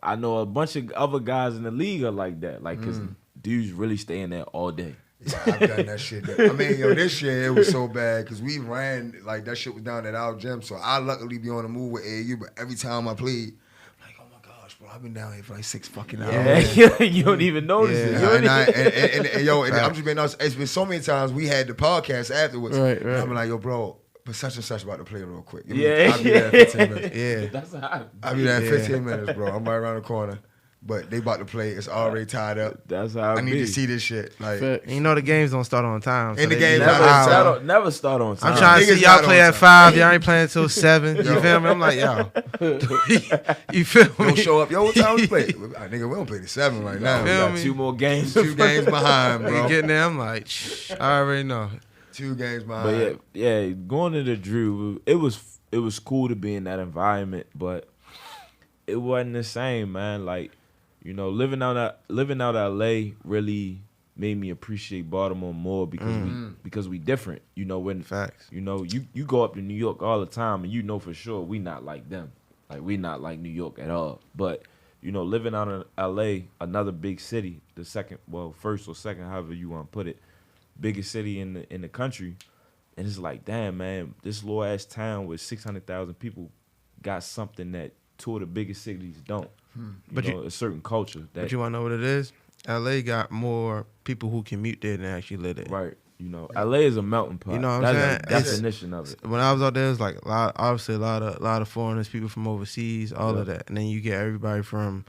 I know a bunch of other guys in the league are like that. Like, cause dudes really staying there all day.
Yeah, I've done that shit. I mean, yo, this year it was so bad because we ran, like, that shit was down at our gym. So I luckily be on the move with AAU, but every time I played, I'm like, oh my gosh, bro, I've been down here for like 6 fucking hours.
Yeah, you don't even notice it.
And yo, I'm just being honest, it's been so many times we had the podcast afterwards.
Right.
And I'm like, yo, bro, but such and such about to play real quick. I'll be
Yeah.
there in 15 minutes.
Yeah.
That's how.
I'll be there in 15 minutes, bro. I'm right around the corner. But they about to play. It's already tied up.
That's how.
I need to see this shit. Like,
Facts.
And you know the games don't start on time.
And the
they
games
be
not
like,
on
"Wow."
time.
Never start on time.
I'm trying to
Niggas
see y'all
not
play
on
at
time.
5. Y'all ain't playing until 7. You
Yo.
feel me? I'm like, yo. You feel me?
don't show up. Yo, what time we play? Nigga, we don't play the 7 right now.
We
Feel
got
me?
2 more games.
2 games behind,
Nigga
bro.
getting there, I'm like, shh, I already know.
2 games
But
behind.
yeah, going to the Drew, it was cool to be in that environment, but it wasn't the same, man. Like, you know, living out LA really made me appreciate Baltimore more because we different. You know, when
Facts.
you know, you go up to New York all the time and you know for sure we not like them. Like we not like New York at all. But, you know, living out in LA, another big city, first or second, however you want to put it, biggest city in the country, and it's like, damn, man, this little ass town with 600,000 people got something that 2 of the biggest cities don't.
But
A certain culture.
But you want to know what it is? LA got more people who commute there than actually live there.
Right. You know, LA is a melting pot.
You know what I'm
That's
saying?
the definition of it.
When I was out there, it was like obviously a lot of foreigners, people from overseas, all of that, and then you get everybody from,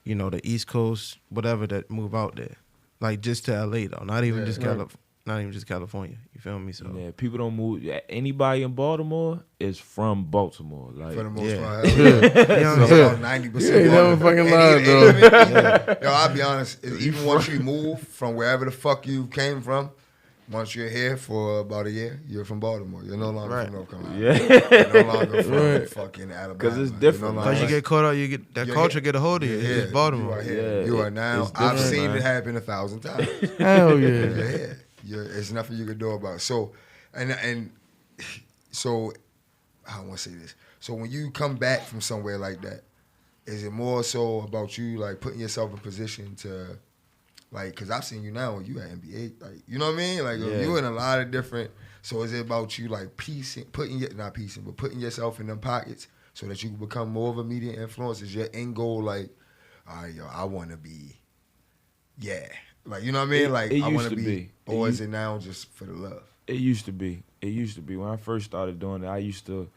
you know, the East Coast, whatever, that move out there, like just to LA though, not even just California. You feel me? So
Yeah, people don't move. Anybody in Baltimore is from Baltimore. Like,
For the most
Yeah.
part, hell yeah.
You
So
know,
about 90%.
You ain't never fucking lied, though.
Yo, I'll be honest. Even once you move from wherever the fuck you came from, once you're here for about a year, you're from Baltimore. You're no longer
Right.
from North Carolina.
yeah,
You're no longer from
Right.
fucking Alabama.
'Cause it's
You're
different,
no
man.
Because you
longer-
get caught up, you get that
You're
culture
here.
get a hold of you.
You're
It's
here.
Baltimore.
You are here.
Yeah,
You are now.
it's
I've
different,
seen
man.
it happen 1,000 times.
Hell
You're
yeah.
here. It's nothing you can do about it. So, and so, I don't want to say this. So when you come back from somewhere like that, is it more so about you like putting yourself in position to, like, because I've seen you now, you at NBA, like, you know what I mean? Like,
Yeah.
you in a lot of different. So is it about you like putting yourself in them pockets so that you can become more of a media influence? Is your end goal like, all right, yo, I want to be, yeah, like, you know what I mean? Like,
it
I
used
want
to be.
or is it now just for the love?
It used to be. It used to be. When I first started doing it, I used to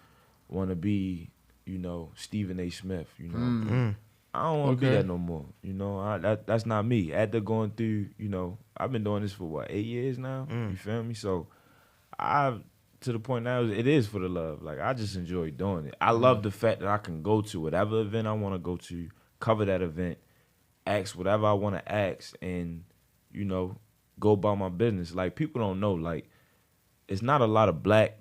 want to be, you know, Stephen A. Smith. You know, I don't want to be
Okay.
that no more. You know, that's not me. After going through, you know, I've been doing this for what, 8 years now. You feel me? So, to the point now, it is for the love. Like, I just enjoy doing it. I love the fact that I can go to whatever event I want to go to, cover that event, ask whatever I want to ask, and, you know, go about my business. Like, people don't know, like, it's not a lot of black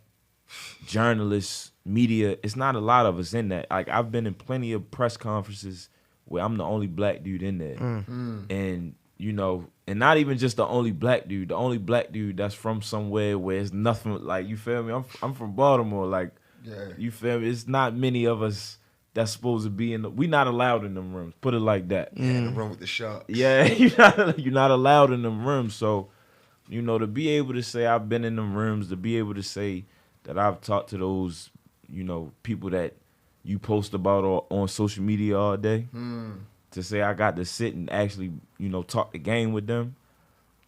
journalists, media. It's not a lot of us in that. Like, I've been in plenty of press conferences where I'm the only black dude in there. And, you know, and not even just the only black dude. The only black dude that's from somewhere where it's nothing, like, you feel me? I'm from Baltimore. Like,
Yeah.
you feel me? It's not many of us that's supposed to be we not allowed in them rooms. Put it like that.
Yeah, in the room with the sharks.
Yeah, you're not allowed in them rooms. So, you know, to be able to say I've been in them rooms, to be able to say that I've talked to those, you know, people that you post about on social media all day, to say I got to sit and actually, you know, talk the game with them,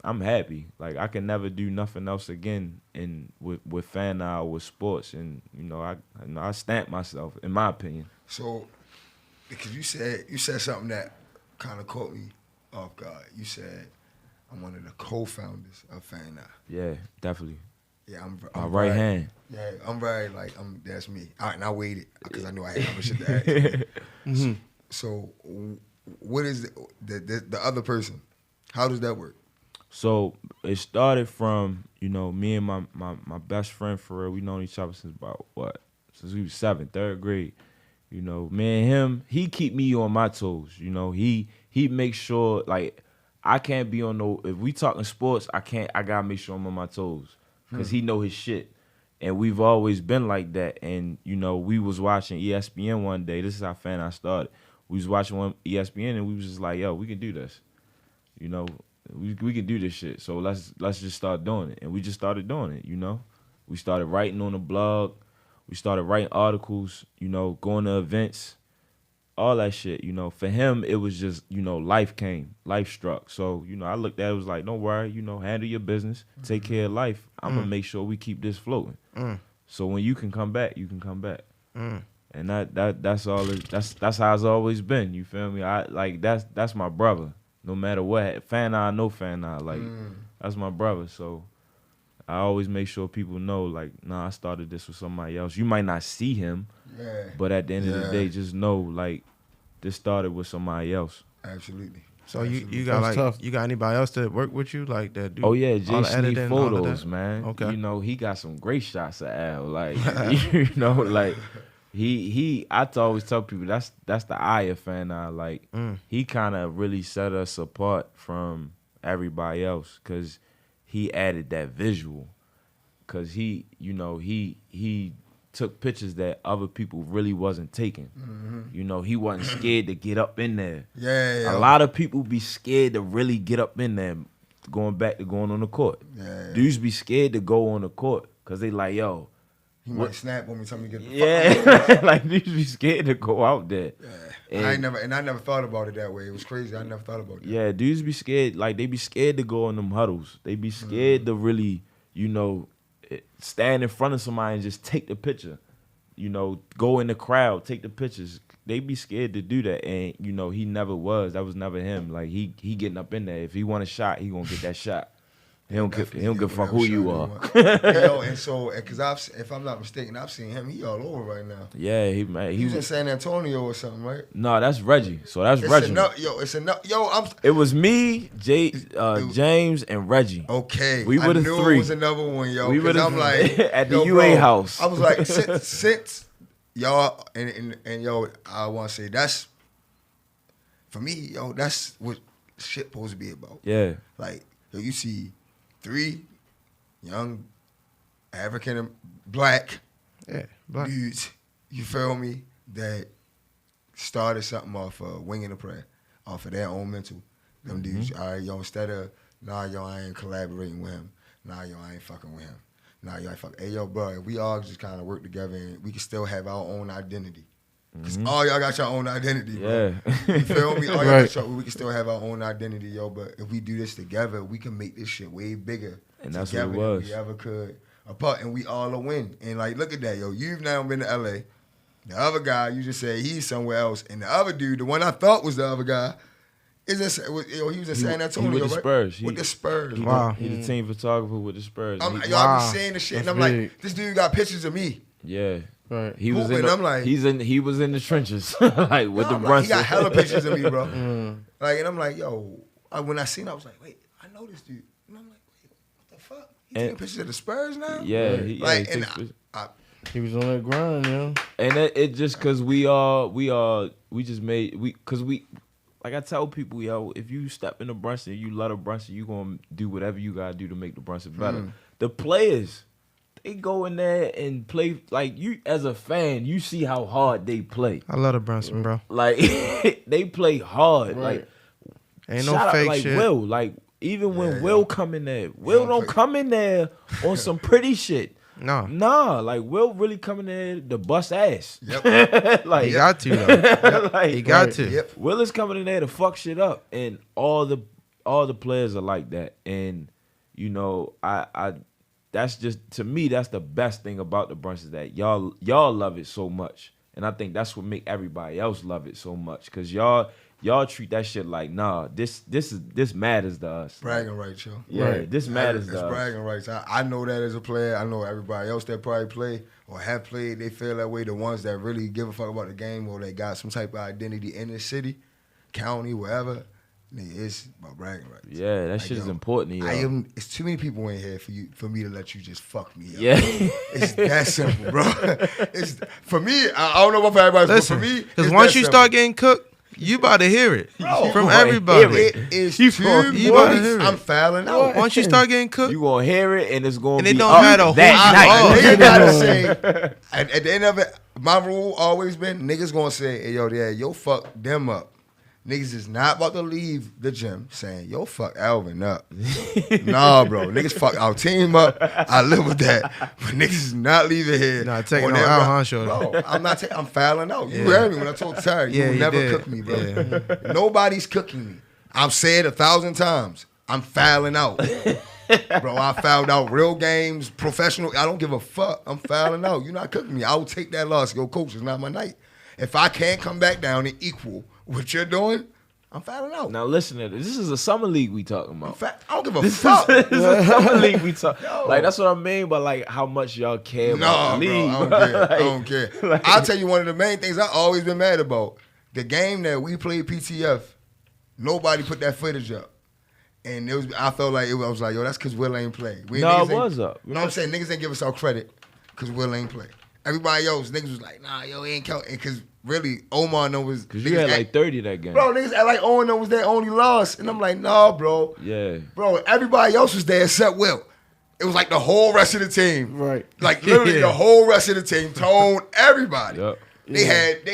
I'm happy. Like, I can never do nothing else again with fan eye or with sports. And, you know, I stamp myself, in my opinion.
So, because you said something that kind of caught me off guard. You said, I'm one of the co-founders of Fan Eye.
Yeah, definitely.
Yeah, I'm
My right hand.
Yeah, I'm very like that's me. All right, and I waited because I knew I had other shit to ask. So, what is the other person? How does that work?
So it started from, you know, me and my best friend, for real. We known each other since about since we was 3rd grade. You know, me and him, he keep me on my toes. You know, he makes sure, like, I can't be on if we talking sports, I gotta make sure I'm on my toes. Cause he know his shit. And we've always been like that. And, you know, we was watching ESPN one day. This is how Fan I started. We was watching ESPN and we was just like, yo, we can do this. You know, we can do this shit. So let's just start doing it. And we just started doing it, you know. We started writing on the blog. We started writing articles, you know, going to events, all that shit, you know. For him, it was just, you know, life struck. So, you know, I looked at it, was like, don't worry, you know, handle your business, take care of life. I'm going to make sure we keep this floating. So when you can come back, you can come back. And that's all. That's how it's always been. You feel me? That's my brother. No matter what, Fan I know Fan I. Like, that's my brother. So I always make sure people know, like, nah, I started this with somebody else. You might not see him, but at the end of the day, just know, like, this started with somebody else.
Absolutely.
So you got
That's tough.
you got anybody else that work with you like that? Do
Oh yeah,
all
Jay
the editing,
Sneed
all of
photos,
that?
man.
Okay.
You know, he got some great shots of Al. Like, you know, like I always tell people that's the eye of Fan I. Like, he kind of really set us apart from everybody else because he added that visual. Because he, you know, he took pictures that other people really wasn't taking. You know, he wasn't scared to get up in there.
Yeah.
A lot of people be scared to really get up in there, going back to going on the court.
Yeah.
Dudes be scared to go on the court because they like, yo.
He might snap on me, tell me to get the fuck
Yeah, like dudes be scared to go out there.
I never thought about it that way. It was crazy. I never thought about that.
Yeah, dudes be scared. Like, they be scared to go in them huddles. They be scared to really, stand in front of somebody and just take the picture. Go in the crowd, take the pictures. They be scared to do that. And, he never was. That was never him. Like, he getting up in there. If he want a shot, he gonna get that shot. He don't give a fuck who you are.
And so, because if I'm not mistaken, I've seen him. He all over right now.
Yeah, he
was in San Antonio or something, right?
No, that's Reggie. So that's Reggie.
It
was me, James, and Reggie.
Okay,
we were the three.
It was another one, yo.
We were
I'm like
at the UA house.
I was like, since y'all and yo, I want to say that's for me, yo. That's what shit supposed to be about.
Yeah,
like yo, you see 3 young African and black dudes, you feel me, that started something off of winging a prayer, off of their own mental. Them dudes, all right, yo, instead of, nah, yo, I ain't collaborating with him. Nah, yo, I ain't fucking with him. Nah, yo, I ain't fucking. Hey, yo, bro, if we all just kind of work together and we can still have our own identity. Because all y'all got your own identity, bro.
Yeah.
You feel me? All y'all got your, we can still have our own identity, yo. But if we do this together, we can make this shit way bigger.
And that's what it was.
Than we ever could apart, and we all a win. And like, look at that, yo. You've now been to LA. The other guy, you just said he's somewhere else. And the other dude, the he was in San Antonio,
with the Spurs.
Right? With the Spurs.
Wow.
He the team photographer with the Spurs.
Y'all be saying the shit, and I'm like, this dude got pictures of me.
Yeah.
Right.
He was in the trenches, like with the Brunson.
He got hella pictures of me, bro. Like, and I'm like, yo. When I seen it, I was like, wait, I know this dude. And I'm like, wait, what the fuck? He taking pictures of the Spurs now?
Yeah.
He was on that grind, yo.
And it just because like I tell people, yo, if you step in the Brunson, you love the Brunson, you gonna do whatever you gotta do to make the Brunson better. The players, they go in there and play, like, you as a fan, you see how hard they play.
I love the Brunson, bro.
Like, they play hard.
Right.
Like,
ain't no fake
like
shit.
Will, like, even when Will come in there, Will don't come in there on some pretty shit. Nah, like, Will really come in there to bust ass.
Yep.
Like,
he got to, though.
Like,
he got to.
Yep.
Will is coming in there to fuck shit up, and all the players are like that. And I that's just, to me, that's the best thing about the brunch, is that y'all love it so much, and I think that's what make everybody else love it so much, because y'all treat that shit like, nah, this matters to us.
Bragging rights, yo.
Yeah,
right.
this matters to us.
It's bragging rights. I know that as a player. I know everybody else that probably play or have played, they feel that way. The ones that really give a fuck about the game, or they got some type of identity in the city, county, wherever, it's about bragging rights.
Yeah, that shit is important to y'all.
It's too many people in here for me to let you just fuck me up.
Yeah.
It's that simple, bro. It's for me. I don't know about everybody, but for me,
because once you start getting cooked, you about to hear it from everybody.
It is too much. I'm fouling out.
Once you start getting cooked,
You gonna hear it, and it's gonna be
it don't matter who
that night.
Niggas gotta say, at the end of it, my rule always been, niggas gonna say, hey, yo, fuck them up. Niggas is not about to leave the gym saying, yo, fuck Alvin up. Nah, bro. Niggas fuck our team up. I live with that. But niggas is not leaving here.
Nah, taking on Al Honshaw.
Bro, I'm fouling out. You heard me when I told Terry, you will never cook me, bro. Yeah. Nobody's cooking me. I've said 1,000 times, I'm fouling out. Bro, I fouled out real games, professional. I don't give a fuck. I'm fouling out. You're not cooking me. I will take that loss. Go, coach, it's not my night. If I can't come back down and equal what you're doing, I'm fouling out.
Now listen to this. This is a summer league we talking about.
I don't give a fuck.
This is a summer league we talk. Like, that's what I mean by, like, how much y'all care about the league.
Bro, I don't care. Like, I'll tell you one of the main things I've always been mad about. The game that we played PTF, nobody put that footage up. And I felt like I was like, yo, that's because Will ain't play.
It was up.
You know what I'm saying? Niggas ain't give us our credit because Will ain't play. Everybody else, niggas was like, nah, yo, he ain't count. Because really, Omar was.
Because you had like 30 that game.
Bro, niggas act like Omar was their only loss. And I'm like, nah, bro.
Yeah.
Bro, everybody else was there except Will. It was like the whole rest of the team.
Right.
Like literally the whole rest of the team, Tone, everybody.
Yep.
They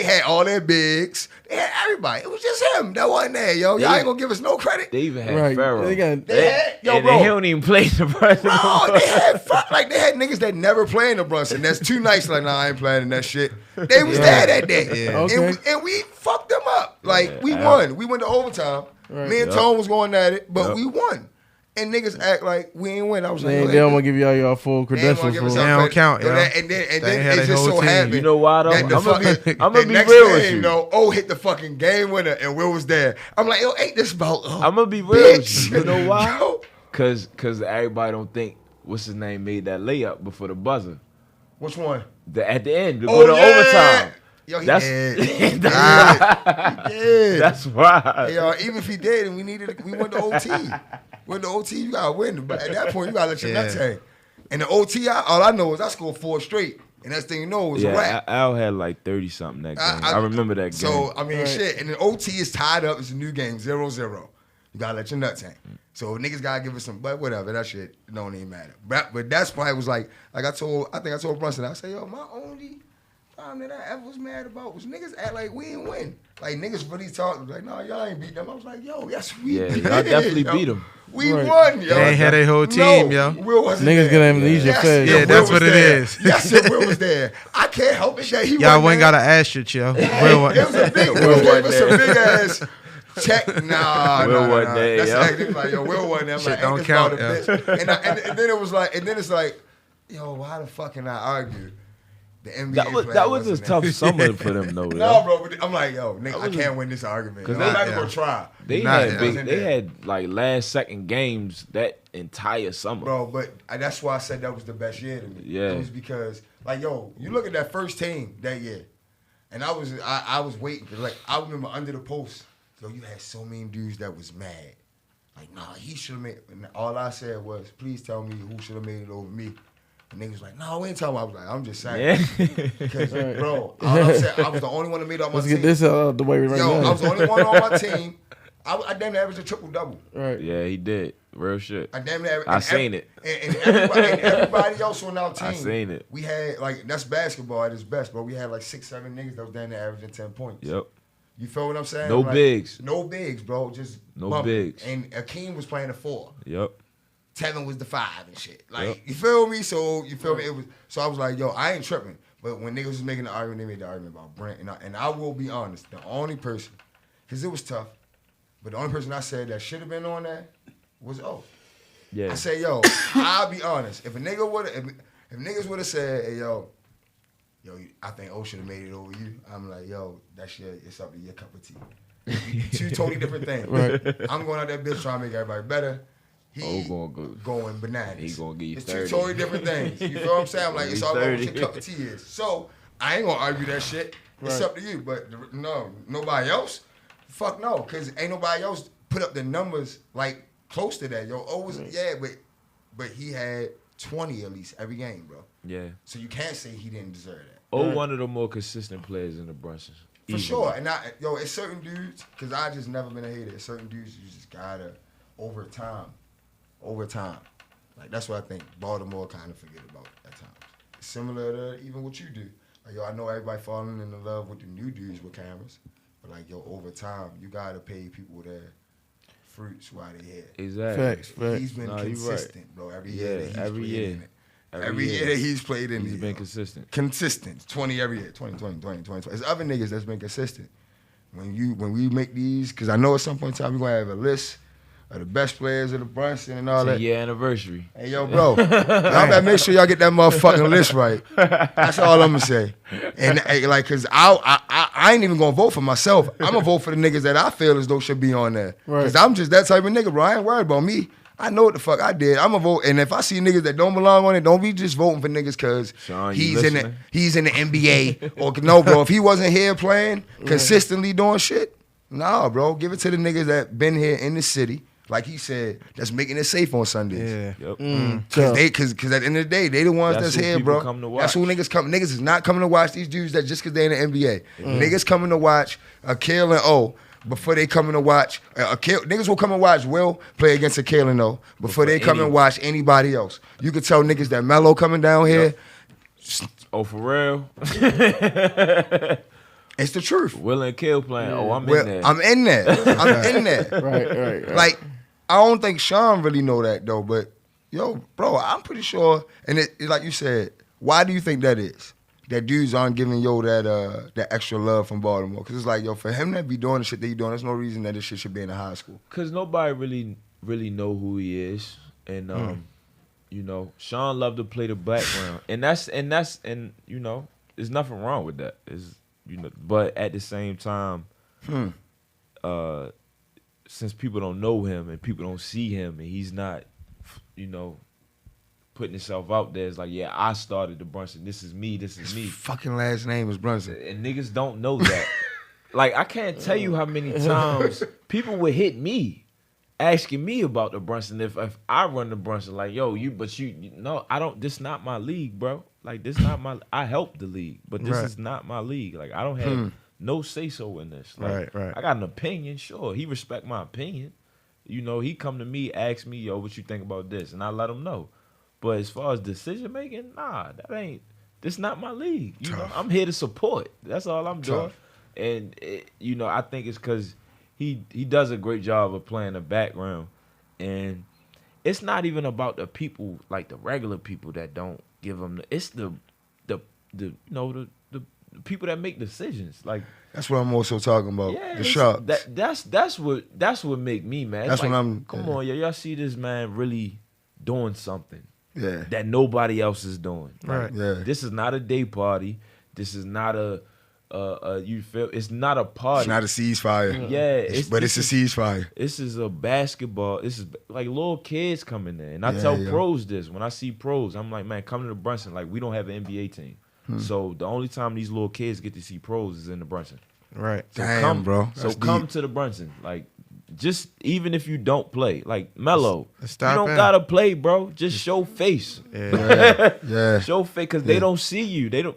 had all their bigs. They had everybody. It was just him that wasn't there, yo. Y'all ain't gonna give us no credit.
They even had Pharaoh.
They had, yo,
and
bro.
He don't even play the Brunson.
Bro, they had niggas that never play in the Brunson. That's 2 nights like, nah, I ain't playing in that shit. They was there that day.
Yeah.
Okay.
And we fucked them up. Like,
Yeah,
we
Al.
won. We went to overtime.
Right.
Me and
Yup.
Tone was going at it, but
Yup.
we won. And niggas act like we ain't win. I was like,
They
yo,
don't want to give y'all full
they ain't wanna
credentials
give
for
us
it.
our
They don't
credit.
count,
Yo,
yo.
and then
They
it
had
just
a
so
whole team.
happened.
You know why though?
that the
I'm gonna
fucking-
be
the next
real with
game,
you.
though, O hit the fucking game winner, and Will was there. I'm like, yo, ain't this about?
I'm gonna be real with
bitch.
you. You know why?
Yo,
Cause everybody don't think what's his name made that layup before the buzzer.
which one?
At the end to
Oh,
go to
yeah.
overtime.
Yo, he
That's
did.
that's,
He did.
that's why.
Hey, yo, even if he did, and we went to OT. Went to OT, you gotta win. But at that point, you gotta let your nuts hang. And the OT, all I know is I scored 4 straight. And next thing you know, it was a
Yeah,
wrap.
Al had like 30 something that game. I remember that game.
So, I mean,
Right.
shit. And the OT is tied up. It's a new game, 0-0. You gotta let your nuts hang. So niggas gotta give us some, but whatever, that shit don't even matter. But that's why it was like I think I told Brunson, I said, yo, my only time that I ever was mad about was niggas act like we didn't win. Like niggas really talk like, no, y'all ain't beat them. I was like, yo, yes, we
Yeah,
did.
y'all definitely
yo.
beat 'em.
We
Right.
won, yo.
They ain't had a whole team,
no,
yo.
Will wasn't
Niggas
there.
get amnesia
Yes,
fast.
Yeah,
Will
that's
was
what it
there.
is.
Yes, sir, Will was there. I can't help it that he
Y'all
wasn't
ain't
there.
got an ass shit, yo. Will
It was a big Will gave us a big ass check. Nah,
Will
nah,
wasn't
nah.
there,
That's
yo.
like, like, yo, Will wasn't there. I'm
Shit
like,
don't
ain't this
count,
about a bitch? And then it was like, and then it's like, yo, why the fuck can I argue? The NBA
that was
player
a
wasn't
tough
there.
summer for them though.
No,
yo.
bro, but I'm like, yo, nigga, I can't win this argument.
'Cause
Yo, I'm not
they-
gonna try.
They
Nah,
had
it
big,
wasn't
they
there.
had like last second games that entire summer.
Bro, but that's why I said that was the best year to me.
Yeah.
It was because, like, yo, you look at that first team that year, and I was waiting, cause like, I remember under the post, yo, you had so many dudes that was mad. Like, nah, he should have made, and all I said was, please tell me who should have made it over me. And niggas was like, no, we ain't talking about. I was like, I'm just saying.
Yeah.
Because, bro, all I'm saying, I was the only one that made it on my
Let's
team.
get this out the way right
Yo,
now.
I was the only one on my team. I damn near averaged a triple-double.
Right.
Yeah, he did. Real shit.
I damn near.
I seen it.
And everybody else on our team.
I seen it.
We had, like, that's basketball at its best, bro. We had, like, 6, 7 niggas that was down there averaging 10 points.
Yep.
You feel what I'm saying?
No
Like,
bigs.
No bigs, bro. Just
No
bumping.
bigs.
And Akeem was playing the 4.
Yep.
Tevin was the 5 and shit. Like,
Yep.
you feel me? So, you feel me? It was. So I was like, yo, I ain't tripping. But when niggas was making the argument, they made the argument about Brent. And I will be honest, the only person, because it was tough, but the only person I said that should have been on there was O.
Yeah.
I say, yo, I'll be honest. If a nigga would have, if niggas would have said, hey, yo, I think O should have made it over you. I'm like, yo, that's it's up to your cup of tea. 2 totally different things.
Right.
I'm going out that bitch trying to make everybody better. He
O gonna go.
going bananas.
He gonna give you
It's
30.
2 totally different things. You feel what I'm saying? I'm like,
Gonna
it's
be
all about what
30.
your cup of tea is. So I ain't gonna argue that shit. It's
Right.
up to you. But no, nobody else. Fuck no, because ain't nobody else put up the numbers like close to that. Yo, O was but he had 20 at least every game, bro.
Yeah.
So you can't say he didn't deserve that.
O one of the more consistent players in the Brunsons.
For sure. And it's certain dudes, because I just never been a hater. It's certain dudes you just gotta over time. Like that's what I think Baltimore kind of forget about at times. Similar to even what you do. Like, yo, I know everybody falling in love with the new dudes with cameras, but like, yo, over time, you gotta pay people their fruits while they're here.
Exactly.
Facts.
He's been
Nah, you
consistent, bro. Every
Yeah,
year that he's
every
played
year.
in it. Every year that he's played in it.
He's been
yo.
consistent.
Consistent. 20 every year. 20. There's other niggas that's been consistent. When we make these, because I know at some point in time we're going to have a list of the best players of the Brunson and all that.
10-year anniversary.
Hey, yo, bro, y'all better make sure y'all get that motherfucking list right. That's all I'm going to say. And, hey, like, because I ain't even going to vote for myself. I'm going to vote for the niggas that I feel as though should be on there. Because I'm just that type of nigga, bro. I ain't worried about me. I know what the fuck I did. I'm going to vote. And if I see niggas that don't belong on it, don't be just voting for niggas because
Sean, you
he's in
listening?
the NBA. Or no, bro, if he wasn't here playing, consistently doing shit, nah, bro. Give it to the niggas that been here in the city. Like he said, that's making it safe on Sundays.
Yeah.
Yep.
Cause at the end of the day, they the ones
That's
that's,
who
here,
people
bro.
come to
That's who
watch.
niggas come. Niggas is not coming to watch these dudes that just cause they in the NBA. Niggas coming to watch Acquille and O before they coming to watch niggas will come and watch Will play against Acquille and O before they come and watch anybody else. You could tell niggas that Melo coming down here.
Oh, for real?
It's the truth.
Will and Kill playing. Oh, I'm
Well,
in there.
I'm in there. I'm in there.
Right.
Like, I don't think Sean really know that though, but yo, bro, I'm pretty sure. And it like you said, why do you think that is? that dudes aren't giving yo that extra love from Baltimore. Because it's like, yo, for him to be doing the shit that he doing, there's no reason that this shit should be in a high school.
Because nobody really know who he is. And, you know, Sean loved to play the background. and you know, there's nothing wrong with that. You know, but at the same time, since people don't know him and people don't see him and he's not, you know, putting himself out there, it's like, yeah, I started the Brunson. This is me. His
fucking last name is Brunson.
And niggas don't know that. Like, I can't tell you how many times people would hit me asking me about the Brunson if I run the Brunson. Like, yo, no, I don't, this not my league, bro. Like, this not my, I help the league, but this is not my league. Like, I don't have no say-so in this. Like,
right.
I got an opinion, sure. He respect my opinion. You know, he come to me, ask me, yo, what you think about this? And I let him know. But as far as decision making, nah, this not my league. You know, I'm here to support. That's all I'm doing. And you know, I think it's because he does a great job of playing the background, and it's not even about the people, like the regular people that don't give him. It's the you know, the people that make decisions. Like,
that's what I'm also talking about.
Yeah,
the Sharks.
That's what make me mad.
That's
like,
what I'm.
Come on, y'all see this man really doing something.
Yeah.
That nobody else is doing.
Right.
Yeah.
This is not a day party. This is not you feel, it's not a party.
It's not a ceasefire.
Yeah.
But it's a ceasefire.
This is a basketball. This is like little kids coming there. And I tell pros this. When I see pros, I'm like, man, come to the Brunson. Like, we don't have an NBA team. So the only time these little kids get to see pros is in the Brunson.
Right.
So
Damn, bro. That's
come
deep.
to the Brunson. Like, just even if you don't play, like Melo, you
Stop
don't
in.
gotta play, bro. Just show face.
Yeah.
Show face, because they don't see you. They don't.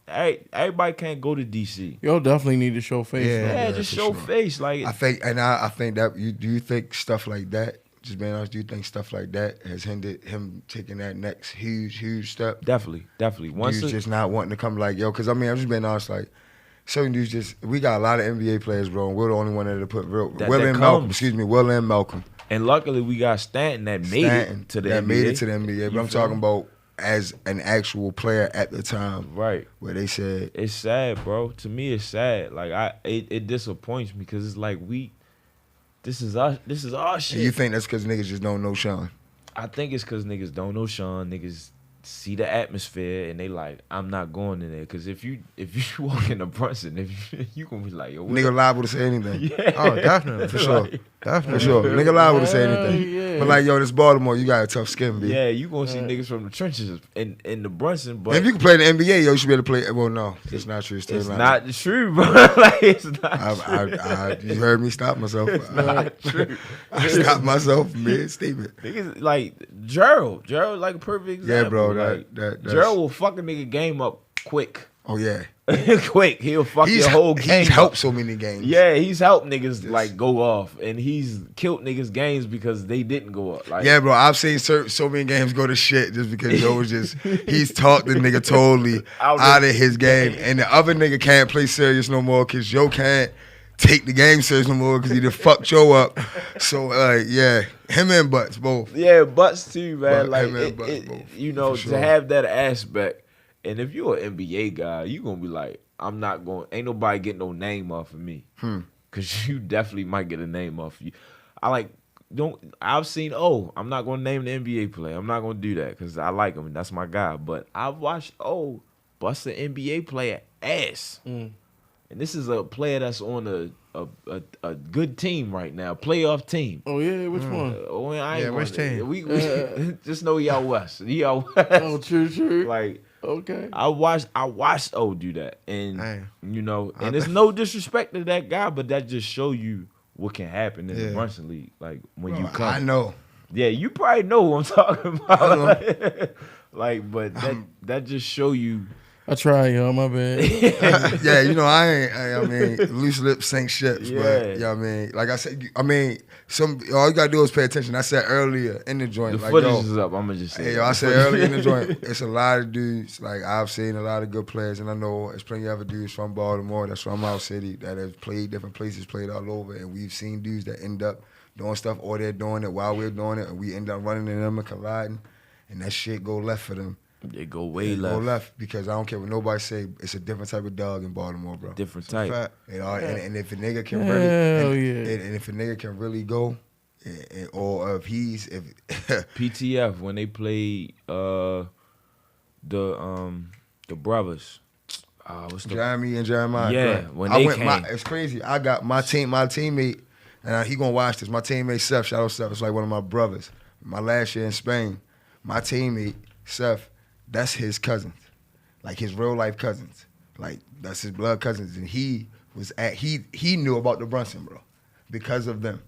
Everybody can't go to DC.
Y'all definitely need to show face.
Yeah, just show face. Like,
I think that do you think stuff like that? Just being honest, do you think stuff like that has hindered him taking that next huge step?
Definitely.
Dudes just not wanting to come like, yo, because I mean, I'm just being honest, like, certain dudes we got a lot of NBA players, bro, and we're the only one that put Will and Malcolm.
And luckily, we got Stanton that made it to the NBA.
But I'm talking about as an actual player at the time.
Right.
Where they said.
It's sad, bro. To me, it's sad. Like, it disappoints me because it's like this is our shit.
And you think that's because niggas just don't know Sean?
I think it's because niggas don't know Sean. Niggas see the atmosphere and they like, I'm not going in there. Because if you walk in the Brunson, you gonna be like, yo,
nigga liable to say anything.
Yeah.
Oh, definitely.
For sure.
Definitely.
For sure. Nigga liable to say anything.
Yeah.
But like, yo, this Baltimore, you got a tough skin, B.
Yeah, you gonna see niggas from the trenches in the Brunson, but
if you can play the NBA, yo, you should be able to play. Well, no, it's not true.
it's not true, bro. Like, it's not.
You heard me stop myself.
It's not true.
I stopped myself mid statement.
Niggas like Gerald like a perfect example.
Yeah, bro.
Like,
That's,
Gerald will fuck a nigga game up quick.
Oh yeah.
Quick. He'll fuck your whole game.
He's helped so many games.
Yeah, he's helped niggas like go off, and he's killed niggas games because they didn't go up. Like,
yeah, bro. I've seen so many games go to shit just because yo was just he's talked the nigga totally out of his game, and the other nigga can't play serious no more because yo can't take the game serious no more because he done fucked yo up. So yeah, him and Butts both.
Yeah, Butts too, man. Like
him and Butts both,
you know,
for sure.
to have that aspect. And if you're an NBA guy, you gonna be like, I'm not going. Ain't nobody getting no name off of me, cause you definitely might get a name off of you. I've seen. I'm not gonna name the NBA player. I'm not gonna do that because I like him. That's my guy. But I've watched bust an NBA player ass, and this is a player that's on a good team right now, playoff team.
Oh yeah, which one?
Which team?
We just know he out west. He out west.
Oh, true.
Like.
Okay.
I watched do that, and you know, and it's no disrespect to that guy, but that just show you what can happen in the Brunson League. Like when you come,
I know.
Yeah, you probably know who I'm talking about. Like, but that just show you.
I try, yo. My bad.
Yeah, you know, I mean, loose lips sink ships, but, you know what I mean? Like I said, all you gotta do is pay attention. I said earlier in the joint,
The
like,
footage is up. I'm gonna just say.
Hey, yo, I said earlier in the joint, it's a lot of dudes, like, I've seen a lot of good players, and I know there's plenty of other dudes from Baltimore, that's from our city, that have played different places, played all over, and we've seen dudes that end up doing stuff, or they're doing it while we're doing it, and we end up running into them and colliding, and that shit go left for them.
They go way
They
left.
go left because I don't care what nobody say. It's a different type of dog in Baltimore, bro.
Different type.
You know, and if a nigga can
Hell
really,
yeah.
and if a nigga can really go, or if
PTF when they played the brothers. What's the
Jeremy and Jeremiah.
Yeah,
bro.
when
I
they
went,
came.
it's crazy. I got my teammate, and he gonna watch this. My teammate Seth, shout out Seth. It's like one of my brothers. My last year in Spain, my teammate Seth, that's his cousins, like his real life cousins. Like that's his blood cousins, and he knew about the Brunson, bro, because of them.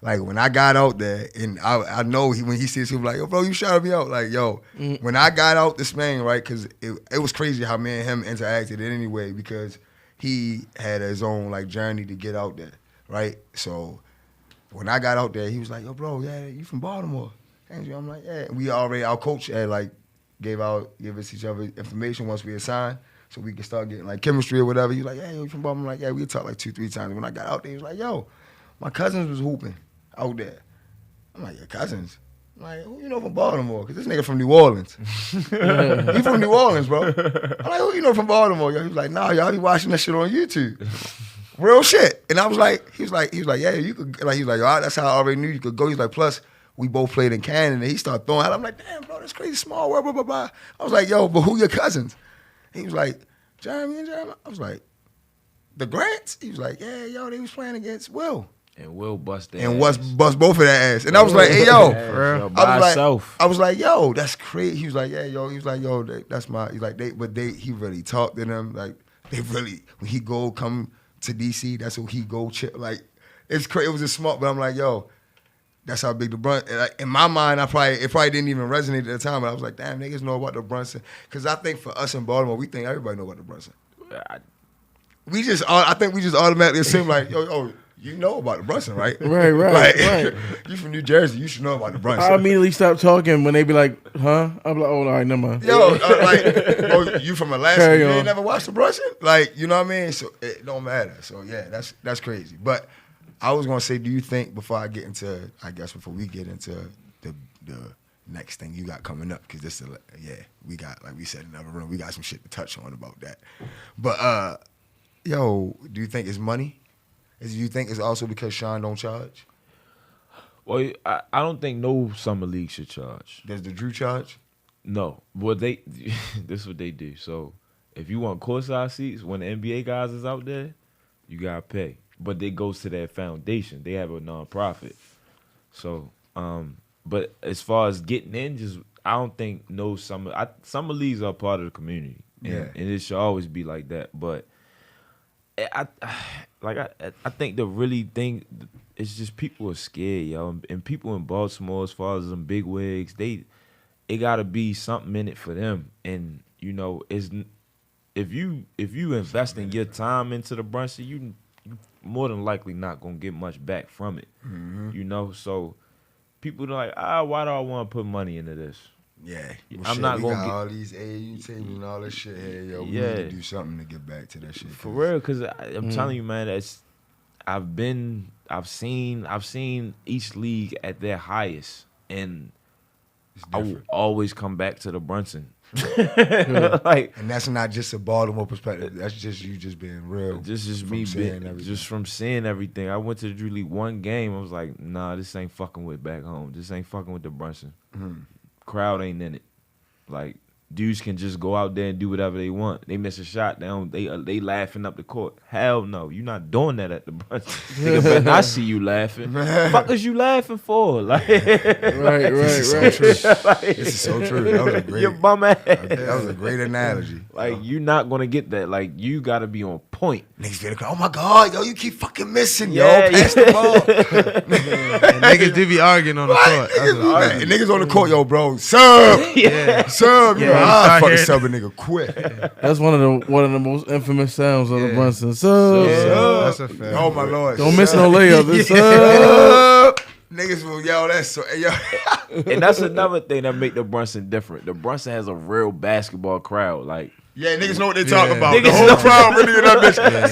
Like when I got out there, and I know when he sees, he was like, "Yo, bro, you shouted me out." Like, yo, when I got out to Spain, right? Because it was crazy how me and him interacted anyway, because he had his own like journey to get out there, right? So when I got out there, he was like, "Yo, bro, yeah, you from Baltimore?" And I'm like, "Yeah." We already, our coach had like give us each other information once we had signed, so we could start getting like chemistry or whatever. He was like, "Yeah, you from Baltimore?" I'm like, "Yeah." We talked like 2-3 times. When I got out there, he was like, "Yo, my cousins was hooping out there." I'm like, "Your cousins?" I'm like, "Who you know from Baltimore?" Because this nigga from New Orleans. He from New Orleans, bro. I'm like, "Who you know from Baltimore?" Yo, he was like, "Nah, y'all be watching that shit on YouTube." Real shit. And I was like, he was like, "Yeah, you could," like, he was like, "Oh, that's how I already knew you could go." He's like, "Plus, we both played in Canada." He started throwing out. I'm like, "Damn, bro, that's crazy, small world, blah, blah, blah." I was like, "Yo, but who your cousins?" He was like, "Jeremy and Jeremy." I was like, "The Grants?" He was like, "Yeah, yo, they was playing against Will."
And Will bust that.
And bust both of that ass. And I was like, "Hey, yo."
By himself.
I was like, "Yo, that's crazy." He was like, "Yeah, yo." He was like, "Yo, that's my." He's like, he really talked to them. Like, they really, when he come to DC, that's what he go chip. Like, it's crazy. It was just smart, but I'm like, "Yo, that's how big the Brunson." Like, in my mind, it probably didn't even resonate at the time. But I was like, "Damn, niggas know about the Brunson." Because I think for us in Baltimore, we think everybody know about the Brunson. I think we just automatically assume like, yo, you know about the Brunson, right?
Right.
Like, you from New Jersey, you should know about the Brunson.
I immediately stop talking when they be like, "Huh?" I'm like, "Oh, all right, never mind."
Yo, you from Alaska,
Carry
you
on.
ain't never watched the Brunson? Like, you know what I mean? So it don't matter. So yeah, that's crazy. But I was gonna say, do you think before we get into the next thing you got coming up, because this is we got, like we said in another room, we got some shit to touch on about that. But yo, do you think it's money? Do you think it's also because Sean don't charge?
Well, I don't think no summer league should charge.
Does the Drew charge?
No. Well, this is what they do. So if you want courtside seats when the NBA guys is out there, you gotta pay. But it goes to their foundation. They have a nonprofit. So, but as far as getting in, I don't think no summer leagues are part of the community. And it should always be like that. But I think the really thing is just people are scared, yo, and people in Baltimore, as far as them big wigs, it gotta be something in it for them, and you know, if you investing your time into the Brunson, you more than likely not gonna get much back from it, you know. So people are like, why do I want to put money into this?
Yeah,
I'm not
we
gonna
got
get
all these AAU teams and all this shit here, yo. We need to do something to get back to that shit.
For real, because I'm telling you, man, I've seen each league at their highest, and I will always come back to the Brunson. Like,
and that's not just a Baltimore perspective. That's just you just being real.
From seeing everything. I went to the Drew League one game. I was like, nah, this ain't fucking with back home. This ain't fucking with the Brunson. Crowd ain't in it. Like, dudes can just go out there and do whatever they want. They miss a shot, they laughing up the court. Hell no, you're not doing that at the Brunson. Nigga better not see you laughing. Fuck is you laughing for? Like,
Right.
This is so true. That was a great.
Your bum ass.
That was a great analogy.
Like, you're not gonna get that. Like, you gotta be on point.
Niggas feel like, oh my God, yo, you keep fucking missing,
Yeah,
yo. Pass the ball.
Niggas do be arguing on the court.
Niggas on the court, yo, bro. Sub. Sub. You know, I fucking sub a nigga quick.
That's one of the most infamous sounds of the Brunson. So
That's a fact.
Oh my Lord.
don't miss no layup. It's
Sub. Niggas will yell that so yo.
And that's another thing that make the Brunson different. The Brunson has a real basketball crowd. Like,
Yeah, niggas know what they talking about.
Niggas
The whole
know.
crowd really in that bitch.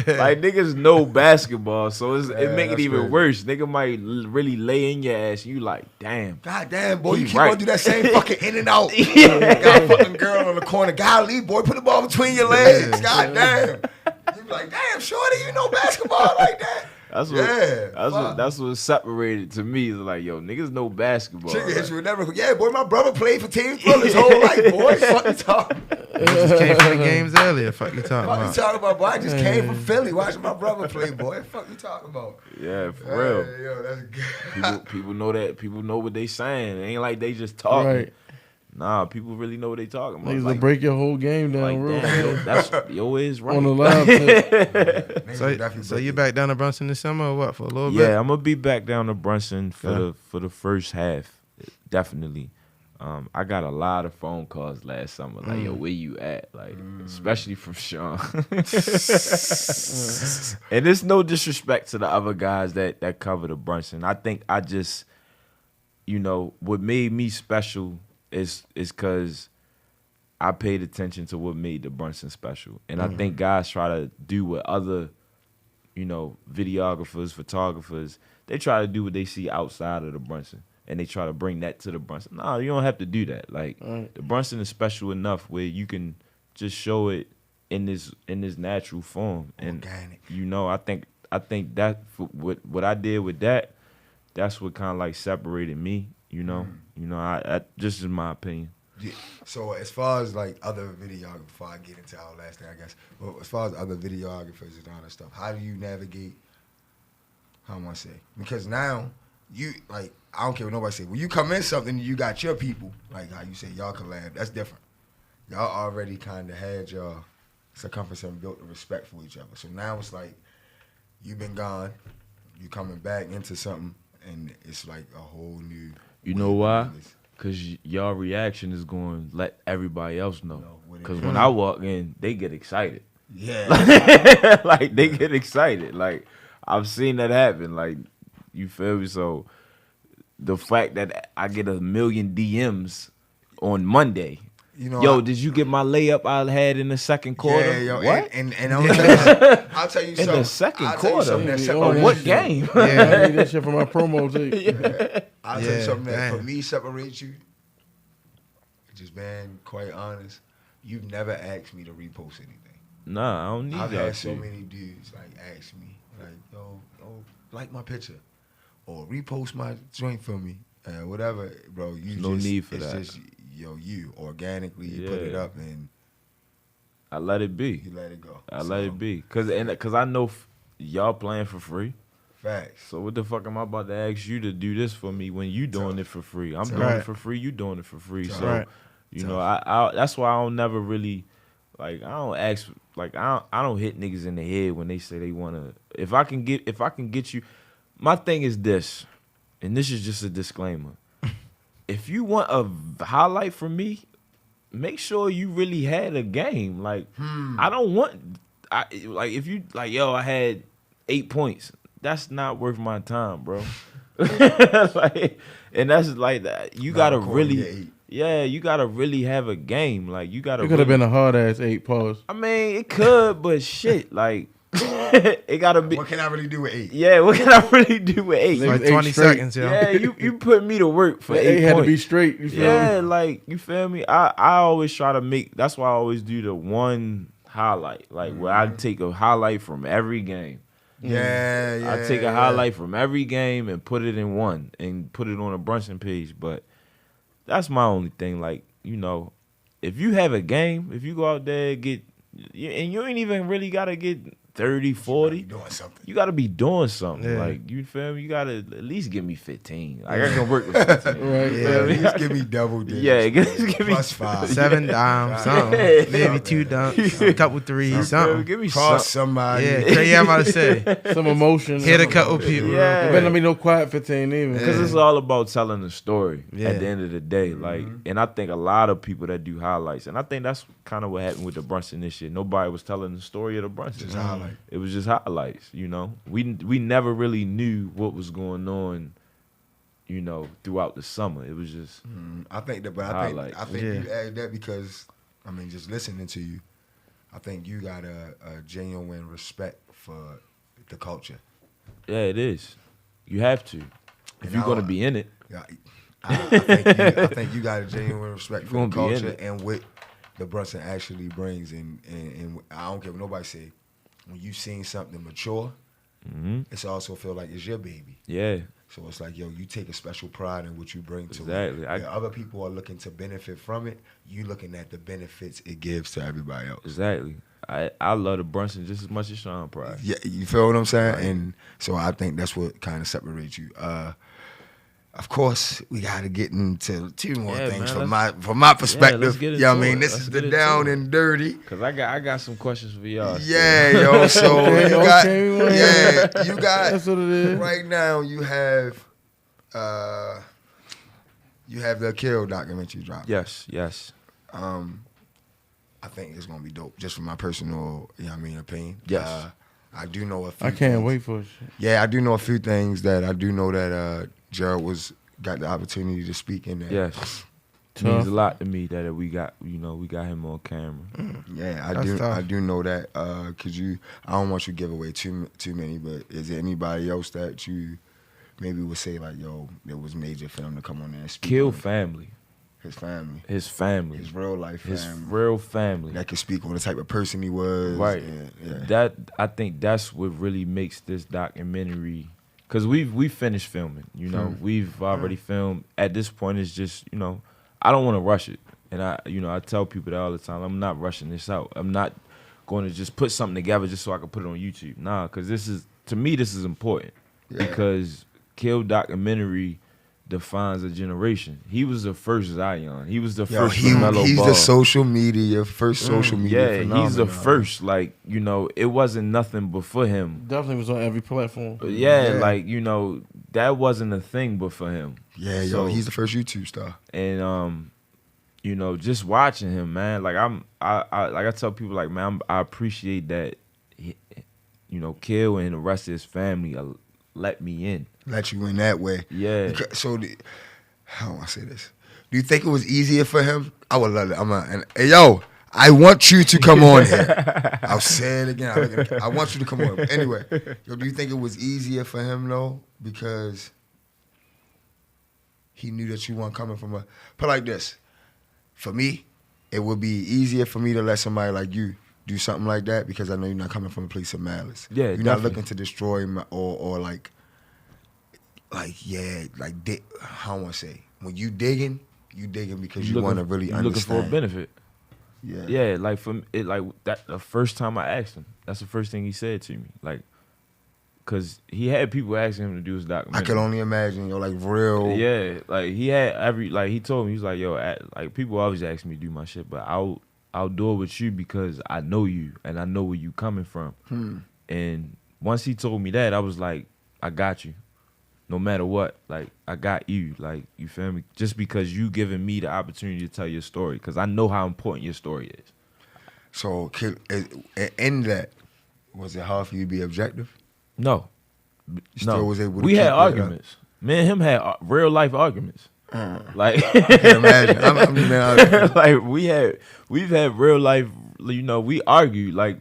So
like niggas know basketball, so it make it
that's
even
crazy.
worse. Nigga might really lay in your ass. And you like, damn.
God damn, boy, you
He
keep
right.
on do that same fucking in and out. Got a fucking girl on the corner. Golly, boy, put the ball between your legs. God damn. You be like, damn, shorty, you know basketball like that?
That's what.
Yeah,
That's what separated to me. Is like, yo, niggas know basketball.
Chicken
Like,
hit you with never. Yeah, boy, my brother played for Team Thriller his whole life, boy. Fuck you talking.
Just came from the games earlier. Fuck you talking
Fuck you
about?
talking about, boy? I just came from Philly watching my brother play, boy. Fuck you talking about?
yeah, for real.
Hey, yo, that's good.
People know that. People know what they saying. It ain't like they just talking.
Right.
Nah, people really know what they talking about.
Niggas will
Like,
break your whole game down
like
real
damn, yo,
fast.
that's yo is right.
On the live tip.
Niggas will definitely
So
break
you
it.
back down to Brunson this summer or what for a little bit?
Yeah, I'm gonna be back down to Brunson
Yeah.
for the first half, definitely. I got a lot of phone calls last summer, like, yo, where you at? Like, especially from Sean. And it's no disrespect to the other guys that cover the Brunson. I think I just, what made me special is because I paid attention to what made the Brunson special. And I think guys try to do what other, videographers, photographers, they try to do what they see outside of the Brunson. And they try to bring that to the Brunson. No, you don't have to do that. Like, the Brunson is special enough where you can just show it in this natural form. And
Organic.
I think that what I did with that's what kind of like separated me. I just in my opinion.
Yeah. So as far as like other videographers, before I get into our last thing, I guess, but as far as other videographers and all that stuff, how do you navigate? How am I say? Because now you like, I don't care what nobody say. When you come in something, you got your people, like how you say y'all collab. That's different. Y'all already kind of had your circumference and built the respect for each other. So now it's like you've been gone, you coming back into something, and it's like a whole new.
You know why? Because y'all reaction is going to let everybody else know. Because when I walk in, they get excited.
Yeah.
Like, they get excited. Like, I've seen that happen. Like, you feel me? So, the fact that I get 1 million DMs on Monday. Yo, did you get my layup I had in the second quarter?
Yeah, yo,
What?
and I'll tell you
In
something.
the second
I'll tell you
quarter?
something that
Of
separates
What
you.
game?
I need that shit for my promo too.
I'll tell you
Yeah,
something that for
damn.
me separates you. Just being quite honest, you've never asked me to repost anything.
Nah, I don't need
I've
y'all
had so
to.
many dudes like ask me, like, yo, like my picture, or repost my joint for me, whatever, bro. You
No
just,
need for
it's
that.
just you organically you put it
Yeah.
up and
I let it be.
you let it go.
I let it be. Cause I know y'all playing for free.
Facts.
So what the fuck am I about to ask you to do this for me when you doing it for free? I'm doing
Right.
it for free. You doing it for free.
Tough.
So
Right.
I that's why I don't never really like I don't ask like I don't hit niggas in the head when they say they wanna. If I can get you, my thing is this, and this is just a disclaimer. If you want a highlight from me, make sure you really had a game. Like I don't want like if you like yo I had 8 points. That's not worth my time, bro. Like, and that's like that. You gotta really, you gotta really have a game. Like you gotta.
It could have been a hard ass 8 pause.
I mean, it could, but shit, like it gotta be.
What can I really do with 8?
Yeah, what can I really do with 8?
Niggas
Like
ate
20
straight.
seconds, yo.
Yeah, you put me to work for
The
8
8 had to be
points.
straight. You feel
Yeah,
me?
like you feel me. I always try to make. That's why I always do the one highlight, like where I take a highlight from every game.
Yeah, yeah.
I take a highlight from every game and put it in one and put it on a Brunson page. But that's my only thing. Like, if you have a game, if you go out there and get, and you ain't even really got to get 30, 40.
Doing something.
You got to be doing something.
Yeah.
Like, you feel me? You got to at least give me 15. Like, I can work with 15.
Right.
Yeah, just give me double digits.
Yeah, give me
plus 5.
7 dimes, something.
Yeah.
Maybe 2 dunks, a couple threes,
You feel me?
something.
Give me
Cross
something.
somebody.
Yeah, crazy. I'm about to say.
Some emotion.
Hit a couple people.
Yeah.
It better not be no quiet 15 even.
Because it's all about telling the story
Yeah.
at the end of the day. Like, and I think a lot of people that do highlights, and I think that's kind of what happened with the Brunson this year. Nobody was telling the story of the Brunson.
Just highlights.
It was just highlights, you know. We never really knew what was going on, you know, throughout the summer. It was just
I think that, but
highlights.
I think you added that because, I mean, just listening to you, I think you got a genuine respect for the culture.
Yeah, it is. You have to. If you're gonna be in it.
Yeah, I think you got a genuine respect for the
Gonna be in
culture
it.
and what the Brunson actually brings. And I don't care what nobody say. When you seen something mature, it's also feel like it's your baby.
Yeah.
So it's like, yo, you take a special pride in what you bring to
Exactly.
it. Yeah, other people are looking to benefit from it. You looking at the benefits it gives to everybody else.
Exactly. I love the Brunson just as much as Sean Price.
Yeah, you feel what I'm saying?
Right.
And so I think that's what kind of separates you. Of course, we got to get into two more things from my perspective.
let's get
Yeah, I
into
mean,
it.
this
Let's
is
get
the
into
down
it.
and dirty.
Cause I got some questions for y'all.
Yeah, yo. So
Okay,
you got,
okay,
you got.
That's what it is.
Right now, you have the Acquille documentary drop.
Yes.
I think it's gonna be dope, just from my personal, opinion.
Yes.
I do know a few
I can't
things.
wait for it.
Yeah, I do know a few things that I do know that Gerald got the opportunity to speak in there.
Yes.
Tough.
Means a lot to me that we got him on camera.
Yeah,
That's tough.
I do know that. I don't want you to give away too many, but is there anybody else that you maybe would say like, yo, it was major for him to come on there and speak?
Kill
on it?
family.
His family.
His family.
His real life family.
His real family.
That could speak on the type of person he was.
Right.
And, yeah.
That I think that's what really makes this documentary. Cause we finished filming. You know, we've already filmed. At this point, it's just I don't want to rush it, and I tell people that all the time. I'm not rushing this out. I'm not going to just put something together just so I can put it on YouTube. Nah, cause this is important because Kill documentary defines a generation. He was the first Zion. He was the first LaMelo
he's
Ball.
the social media social media.
Yeah, he's the
phenomenon.
first. Like it wasn't nothing before him.
Definitely was on every platform.
But
Yeah.
like that wasn't a thing before him.
Yeah,
So-
he's the first YouTube star.
And just watching him, man. Like I tell people, like, man, I appreciate that. Kill and the rest of his family let me in.
Let you in that way.
Yeah.
So, how do I say this? Do you think it was easier for him? I would love it. Hey, yo, I want you to come on here. I'll say it again. I want you to come on. Anyway, yo, do you think it was easier for him though? Because he knew that you weren't coming from put like this. For me, it would be easier for me to let somebody like you do something like that because I know you're not coming from a place of malice.
Yeah,
you're not
definitely.
looking to destroy or like I don't want to say. When you digging because you want to really
you looking
understand.
for a benefit.
Yeah.
Yeah, like for it, like that. The first time I asked him, that's the first thing he said to me, like, cause he had people asking him to do his documentary.
I could only imagine, like real.
Yeah, like he had he told me, he was like, yo, like people always ask me to do my shit, but I'll do it with you because I know you and I know where you coming from. And once he told me that, I was like, I got you. No matter what, like, I got you. Like, you feel me? Just because you giving me the opportunity to tell your story, because I know how important your story is.
So in that, was it hard for you to be objective?
No.
You still was able to
we
keep
had
it up?
arguments. Me and him had real life arguments. Like,
I can imagine. I mean,
like we've had real life. We argued like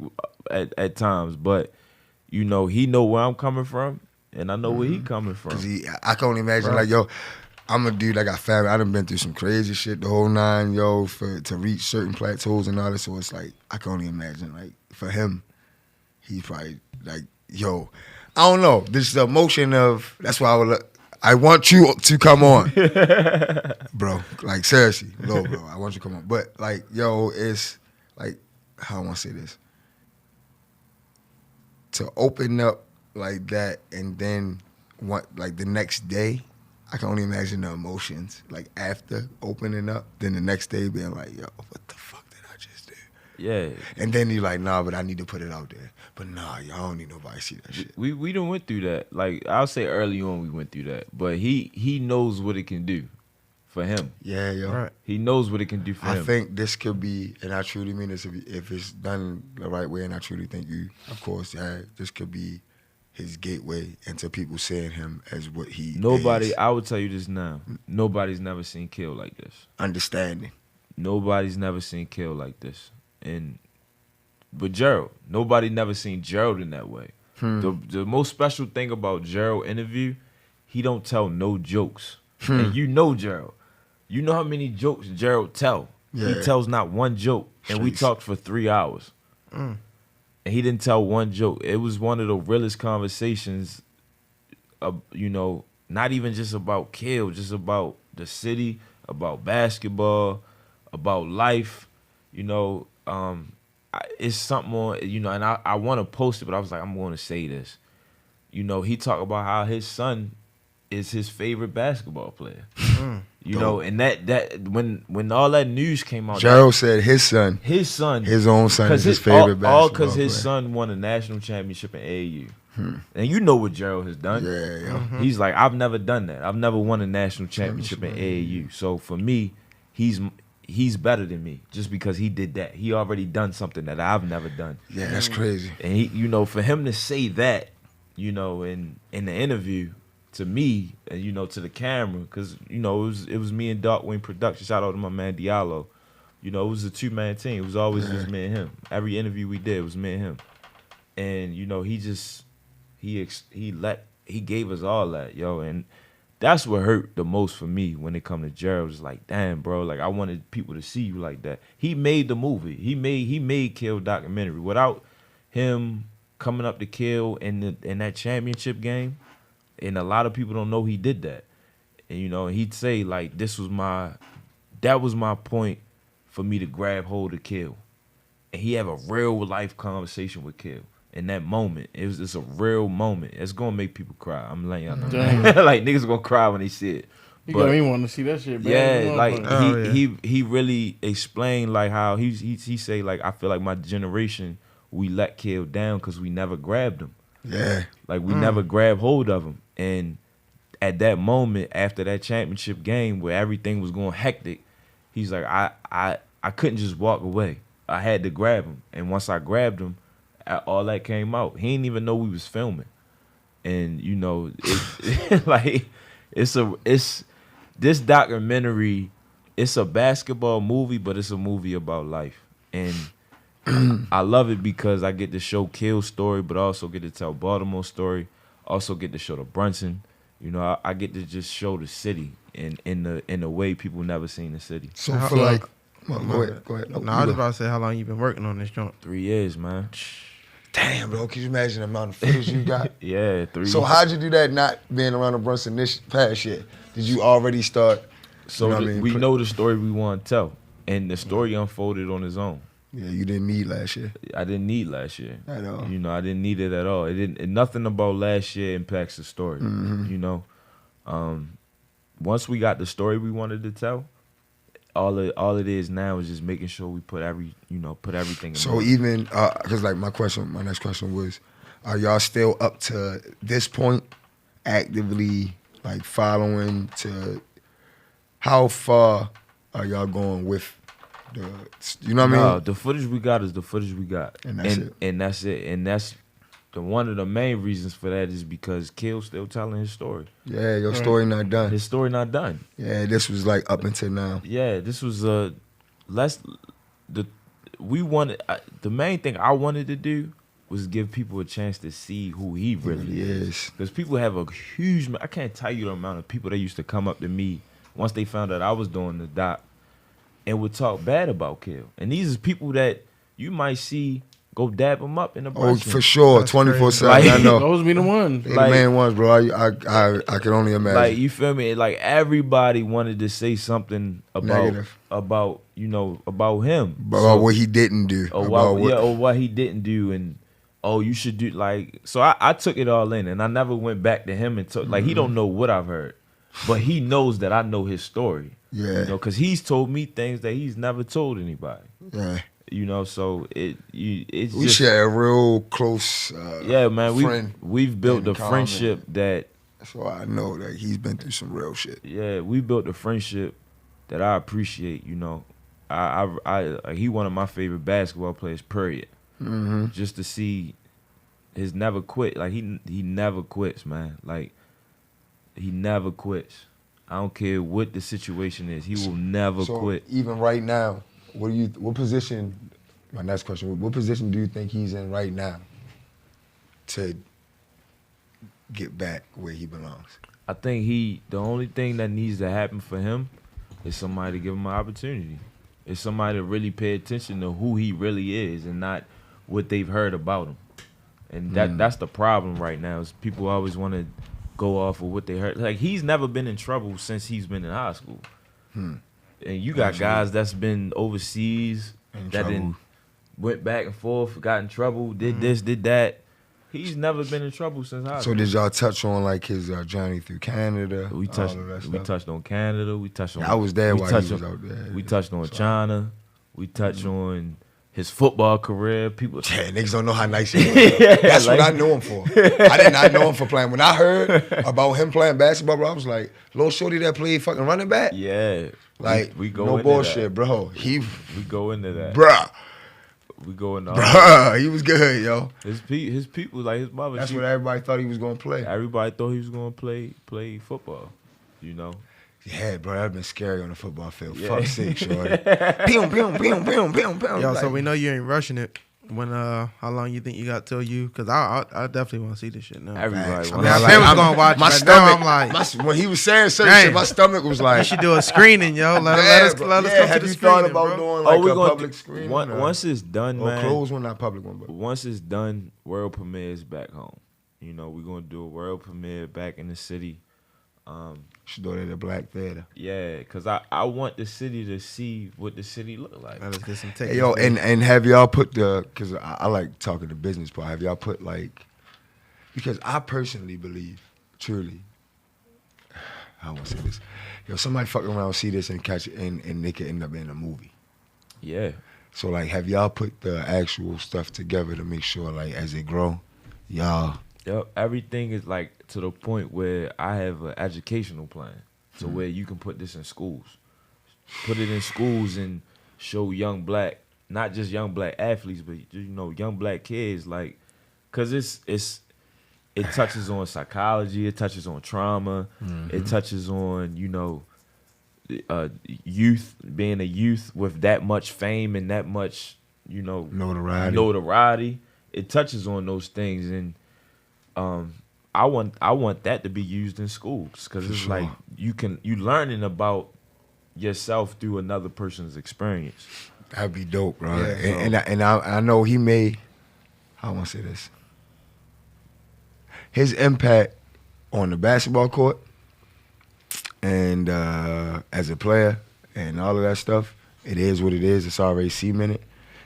at times, but he know where I'm coming from, and I know where he coming from.
Cause I can only imagine,
Right.
like, yo, I'm a dude that got family. I done been through some crazy shit, the whole nine, yo, to reach certain plateaus and all that. So it's like, I can only imagine, like, for him, he probably, like, yo, I don't know. This is the emotion of, that's why I want you to come on. Bro, like, seriously, bro, I want you to come on. But, like, yo, it's, like, how I want to say this? To open up like that and then like the next day, I can only imagine the emotions like after opening up, then the next day being like, yo, what the fuck did I just do?
Yeah,
And then you're like, nah, but I need to put it out there. But nah, y'all don't need nobody to see that shit.
we done went through that. Like, I'll say early on we went through that, but he knows what it can do. for him.
Yeah, yo.
Right.
He knows what it can do for
I
him.
think this could be, and I truly mean this, if it's done the right way, and I truly think you, of course, this could be his gateway into people seeing him as what he
Nobody,
is.
I will tell you this now. Nobody's never seen Kill like this.
Understanding.
Nobody's never seen Kill like this. But Gerald, nobody never seen Gerald in that way. The most special thing about Gerald interview, he don't tell no jokes. And you know Gerald. You know how many jokes Gerald tell.
Yeah.
He tells not one joke. And we
Jeez.
talked for 3 hours. And he didn't tell one joke. It was one of the realest conversations, you know, not even just about Kill, just about the city, about basketball, about life, you know. It's something on, you know, and I want to post it, but I was like, I'm going to say this. You know, he talked about how his son is his favorite basketball player. You know, and that when all that news came out,
Gerald said his son,
his
own son, is his favorite basketball
all because his
player.
son won a national championship in AAU. And you know what Gerald has done.
Yeah, yeah.
He's like, I've never done that. I've never won a national championship in AAU. So for me, he's better than me just because he did that. He already done something that I've never done.
Yeah, that's crazy.
And he, you know, for him to say that, you know, in the interview to me, and you know, to the camera, because you know it was me and Darkwing Production. Shout out to my man Diallo. You know, it was a 2-man team. It was always just me and him. Every interview we did was me and him. And you know, he gave us all that, yo, and that's what hurt the most for me when it come to Gerald. It's like, damn, bro, like I wanted people to see you like that. He made the movie. He made Kill documentary. Without him coming up to Kill in that championship game, and a lot of people don't know he did that. And you know, he'd say like, that was my point for me to grab hold of Kill. And he have a real life conversation with Kill. In that moment, it's a real moment. It's gonna make people cry. I'm letting y'all know. Like niggas gonna cry when they see it.
You got me want to see that shit, bro.
Yeah, like
Motherfucker.
he really explained like how he say like, I feel like my generation, we let Kill down because we never grabbed him.
Yeah.
Like we never grabbed hold of him. And at that moment, after that championship game where everything was going hectic, he's like, I couldn't just walk away. I had to grab him. And once I grabbed him, all that came out. He didn't even know we was filming. And you know, like it's this documentary, it's a basketball movie, but it's a movie about life. And I love it because I get to show Kill's story, but also get to tell Baltimore's story. Also get to show the Brunson. You know, I get to just show the city in the way people never seen the city.
So
How-
for like, go ahead.
No, I was about to say how long you been working on this joint.
3 years, man.
Damn, bro, can you imagine the amount of footage you got?
Yeah, 3
So how'd you do that not being around the Brunson this past year? Did you already start?
So
you know what I mean?
we know the story we want to tell. And the story unfolded on its own.
Yeah, you didn't need last year.
I didn't need last year.
At all.
You know, I didn't need it at all. Nothing about last year impacts the story. You know, once we got the story we wanted to tell, all it is now is just making sure we put everything in
So
order.
even because like my next question was, are y'all still up to this point actively like following to how far are y'all going with the, you know what I
No,
mean?
the footage we got is the footage we got,
And that's it.
And that's it. And that's one of the main reasons for that is because Kill's still telling his story.
Yeah, your story not done.
His story not done.
Yeah, this was like up until now.
Yeah, this was the main thing I wanted to do was give people a chance to see who he really is. Because people have a huge, I can't tell you the amount of people that used to come up to me once they found out I was doing the doc and would talk bad about Kill. And these is people that you might see go dab him up in the
Oh,
brushroom.
for sure,
That's
24/7.
crazy.
I know.
Those be the ones.
They
Like-
the main ones, bro. I can only imagine.
Like, you feel me? Like, everybody wanted to say something
Negative.
about him.
about
So-
what he didn't do.
or
about
what he didn't do, and you should do, like, so I took it all in, and I never went back to him and took, like, he don't know what I've heard, but he knows that I know his story.
Yeah.
You know, because he's told me things that he's never told anybody.
Yeah.
You know, so it's
We
just,
share a real close
yeah, man,
friend.
we've built
in
a
common.
friendship that,
So I know that he's been through some real shit.
yeah, we built a friendship that I appreciate. You know, he one of my favorite basketball players. Period.
Mm-hmm.
Just to see his never quit. Like he never quits, man. Like he never quits. I don't care what the situation is. He will never quit.
Even right now, what position? My next question: what position do you think he's in right now to get back where he belongs?
I think the only thing that needs to happen for him is somebody to give him an opportunity. It's somebody to really pay attention to who he really is and not what they've heard about him. And that's the problem right now is people always want to go off of what they heard. Like, he's never been in trouble since he's been in high school. And you got guys that's been overseas that then went back and forth, got in trouble, did this, did that. He's never been in trouble since high school.
So did y'all touch on like his journey through Canada?
We touched on Canada. We touched on.
I was there while he was out there.
We touched on China. We touched on his football career. People,
niggas don't know how nice he was. That's what I knew him for. I did not know him for playing. When I heard about him playing basketball, bro, I was like, little shorty that played fucking running back.
Yeah,
like
we go
no
into
bullshit,
that.
bro.
We go into that,
bruh.
We go into
bruh. He was good, yo.
His people, like his mother.
That's what everybody thought he was gonna play.
Everybody thought he was gonna play football. You know.
Yeah, bro, that'd been scary on the football field. Yeah. Fuck's sake, shorty. Pew, pew, pew, pew, pew, pew.
Yo, so we know you ain't rushing it. When how long you think you got till you? Because I definitely want to see this shit now.
Everybody.
I mean, I'm gonna watch my stomach. I'm like, when he was saying certain shit, my stomach was like,
you should do a screening, yo. Let us come to the screening.
Have you thought about doing like a public screening?
Once it's done, man.
Or closed one, not public one, but
once it's done, world premieres back home. You know, we're gonna do a world premiere back in the city.
Should do it at the Black Theater.
Yeah, cause I want the city to see what the city look like.
Let's get some tickets.
Hey, yo, and have y'all put cause I like talking the business part. Have y'all put like, because I personally believe, truly, I don't want to say this. Yo, somebody fucking around, see this and catch it, and they could end up in a movie.
Yeah.
So like, have y'all put the actual stuff together to make sure like as it grow, y'all.
Yep, everything is like to the point where I have an educational plan to where you can put this in schools. Put it in schools and show young black, not just young black athletes, but you know, young black kids, like, cause it touches on psychology, it touches on trauma, it touches on, you know, youth, being a youth with that much fame and that much, you know, notoriety. It touches on those things, and I want that to be used in schools because it's like you learning about yourself through another person's experience.
That'd be dope, bro.
Yeah,
and I know he may. How do I want to say this? His impact on the basketball court and as a player and all of that stuff, it is what it is. It's already cemented.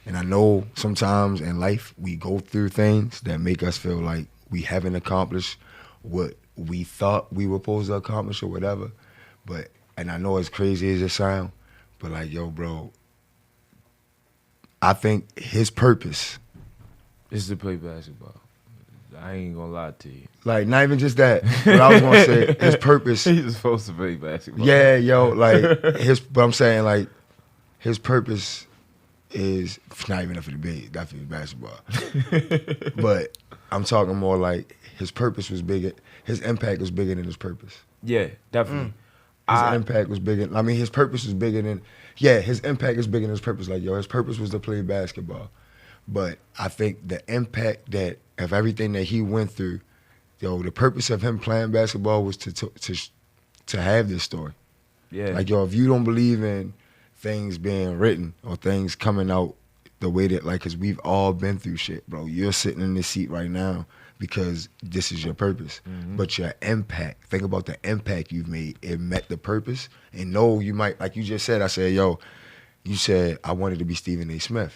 And I know sometimes in life we go through things that make us feel like we haven't accomplished what we thought we were supposed to accomplish or whatever. And I know as crazy as it sounds, but like, yo, bro, I think his purpose
is to play basketball. I ain't gonna lie to you.
Like, not even just that, but I was gonna say his purpose.
He's supposed to play basketball.
Yeah, yo, like but I'm saying like his purpose is not even for the big, definitely basketball. But I'm talking more like his purpose was bigger. His impact was bigger than his purpose.
Yeah, definitely.
His impact was bigger. I mean, his purpose was bigger than. Yeah, his impact is bigger than his purpose. Like, yo, his purpose was to play basketball. But I think the impact of everything that he went through, yo, the purpose of him playing basketball was to have this story.
Yeah.
Like, yo, if you don't believe in things being written or things coming out the way that, like, because we've all been through shit, bro. You're sitting in this seat right now because this is your purpose. But your impact, think about the impact you've made. It met the purpose. And no, you might, like you just said, I said, yo, you said I wanted to be Stephen A. Smith.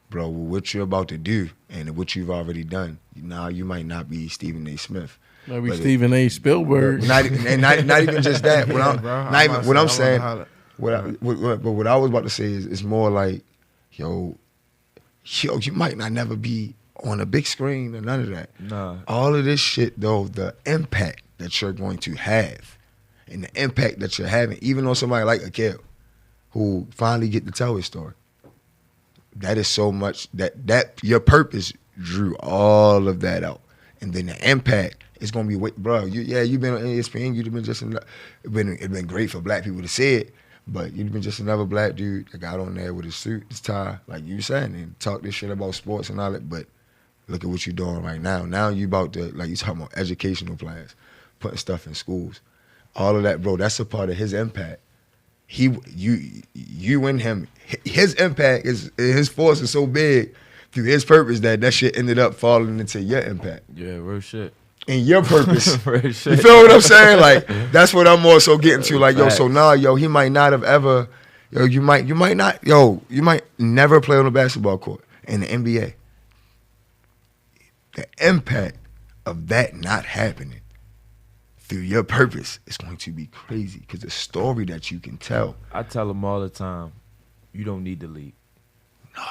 Bro, what you're about to do and what you've already done, now you might not be Stephen A. Smith.
Maybe Stephen A. Spielberg.
Not even just that. What I'm saying, what I was about to say is it's more like, yo, you might not never be on a big screen or none of that.
Nah.
All of this shit, though, the impact that you're going to have and the impact that you're having, even on somebody like Acquille, who finally get to tell his story. That is so much that your purpose drew all of that out, and then the impact is gonna be, bro. You've been on ESPN. You've been just it's been great for black people to say it, but you've been just another black dude that got on there with his suit, his tie, like you saying, and talk this shit about sports and all that. But look at what you're doing right now. Now you about to, like, you talking about educational plans, putting stuff in schools, all of that, bro. That's a part of his impact. You and him, his impact his force is so big through his purpose that shit ended up falling into your impact.
Yeah, real shit.
And your purpose.
Real shit.
You feel what I'm saying? Like, that's what I'm also getting to. Like, yo, so now, he might not have ever, you might never play on a basketball court in the NBA. The impact of that not happening through your purpose is going to be crazy, because the story that you can tell.
I tell him all the time, you don't need the league. No.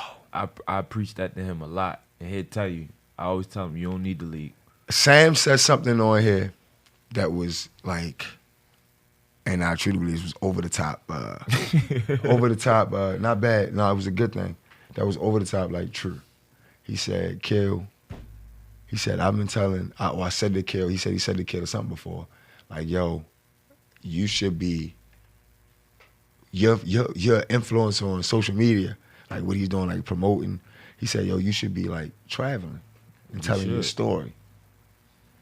I preach that to him a lot, and he'll tell you, I always tell him, you don't need the league. Sam
said something on here that was like, and I truly believe it was over the top. Over the top, not bad. No, it was a good thing. That was over the top, like, true. He said, Kill. He said, I've been telling, I said to Kill, he said to Kill something before, like, yo, you should be, your influence on social media, like what he's doing, like promoting, he said, yo, you should be like traveling and telling your story.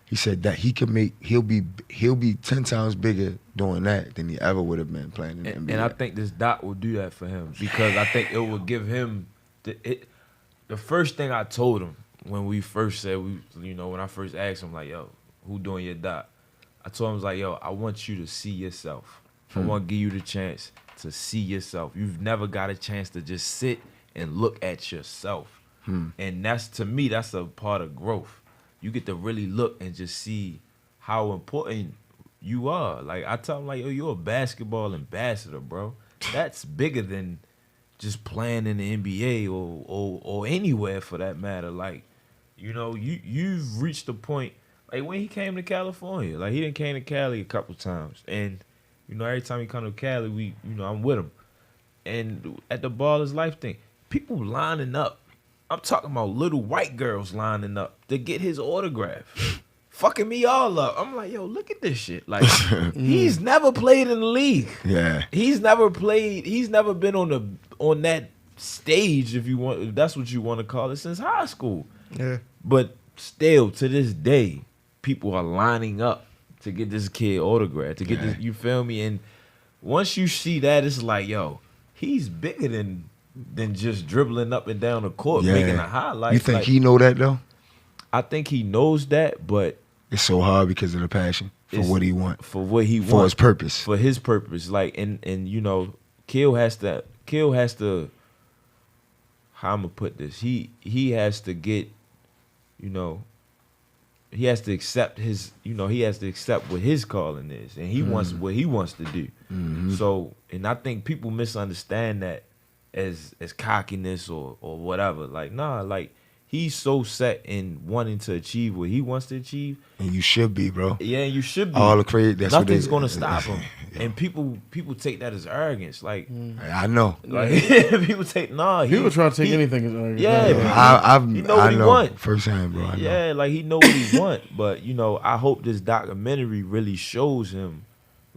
He said that he'll be 10 times bigger doing that than he ever would have been playing in the NBA.
And I think this doc will do that for him, because I think it will give him, the first thing I told him, when we first said, when I first asked him, like, yo, who doing your doc? I told him, I was like, yo, I want you to see yourself. I want to give you the chance to see yourself. You've never got a chance to just sit and look at yourself. And to me, that's a part of growth. You get to really look and just see how important you are. Like, I tell him, like, yo, you're a basketball ambassador, bro. That's bigger than just playing in the NBA or anywhere for that matter. Like, you've reached a point, like when he came to California, like he done came to Cali a couple times, and every time he come to Cali, I'm with him. And at the Ballers Life thing, people lining up. I'm talking about little white girls lining up to get his autograph. Fucking me all up. I'm like, yo, look at this shit. Like, he's never played in the league.
Yeah.
He's never been on that stage, if that's what you want to call it, since high school.
Yeah.
But still, to this day, people are lining up to get this kid autographed, to get this, you feel me? And once you see that, it's like, yo, he's bigger than just dribbling up and down the court, making a highlight.
You think he know that, though?
I think he knows that, but
it's so hard because of the passion for what he wants.
For what he wants.
For his purpose.
For his purpose. Like, and Kill has to, how I'm gonna put this? He has to get, he has to accept what his calling is, and he wants what he wants to do. Mm-hmm. So, and I think people misunderstand that as cockiness or whatever. Like, nah, like, he's so set in wanting to achieve what he wants to achieve.
And you should be, bro.
Yeah, you should be.
All the credit. That's
nothing's gonna stop him. Yeah. And people take that as arrogance. Like,
I know.
Like, people take
People try to take anything as arrogance.
Yeah,
I
know what he want
firsthand, bro. I know.
Yeah, like, he know what he want. But I hope this documentary really shows him,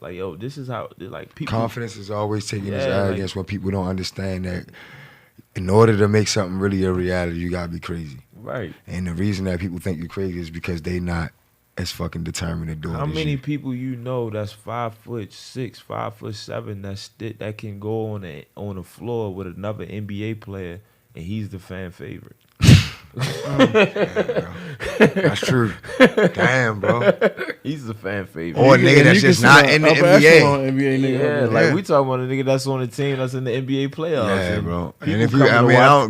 like, yo, this is how, like, people.
Confidence is always taken as arrogance, when people don't understand that in order to make something really a reality, you gotta be crazy.
Right.
And the reason that people think you're crazy is because they not as fucking determined to do it.
How many people that's 5'6", 5'7", that can go on the floor with another NBA player and he's the fan favorite?
That's true. Damn, bro.
He's the fan favorite.
Or a nigga that's just not in the NBA.
Like, we talking about a nigga that's on the team that's in the NBA playoffs.
Yeah, bro. And if you,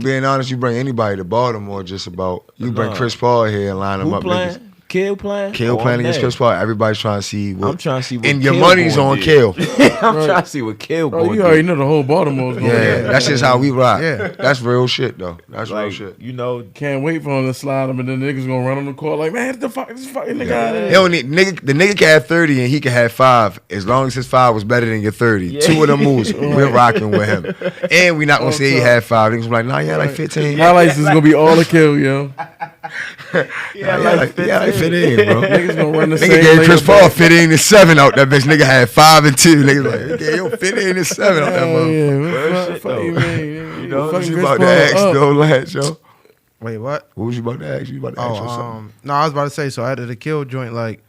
being honest, you bring anybody to Baltimore, just about, you bring Chris Paul here and line him up.
Playing?
Niggas.
Kill playing?
Kill
Oh,
playing
I'm
against
there.
Chris Paul. Everybody's trying to see what.
I'm trying to see what
and your
Kill
money's
gonna
on
do.
Kill.
I'm
Right.
trying to see what Kill
Bro,
going
you
to
already
do.
know the whole Baltimore's going.
Yeah, that's just how we rock.
Yeah.
That's real shit though. That's real
Like,
shit.
you know,
Can't wait for him to slide him, and then niggas gonna run on the court like, man, get the fuck, this fucking nigga out of
He
here.
don't need the nigga can have 30 and he can have 5 as long as his 5 was better than your 30.
Yeah.
2 of them moves, we're rocking with him. And we not gonna say he
tough.
had 5. Niggas be like, nah, he had like 15.
Highlights is gonna be all the kill, yo.
Yeah, like 15, bro.
Niggas gonna run the
Nigga
same.
gave Chris
layup
Paul
back.
15 and 7 out that bitch. Nigga had 5 and 2. Niggas like, okay, yo, 15 and 7 out that
Hell
motherfucker.
yeah,
Real
what
shit,
the fuck
though.
you mean?
You know,
What
Fucking
you
Chris
about to
Paul
ask
up.
though, Lance, yo?
Wait, what?
What was you about to ask? You about to ask or something?
No, I was about to say. So after the Kill joint, like,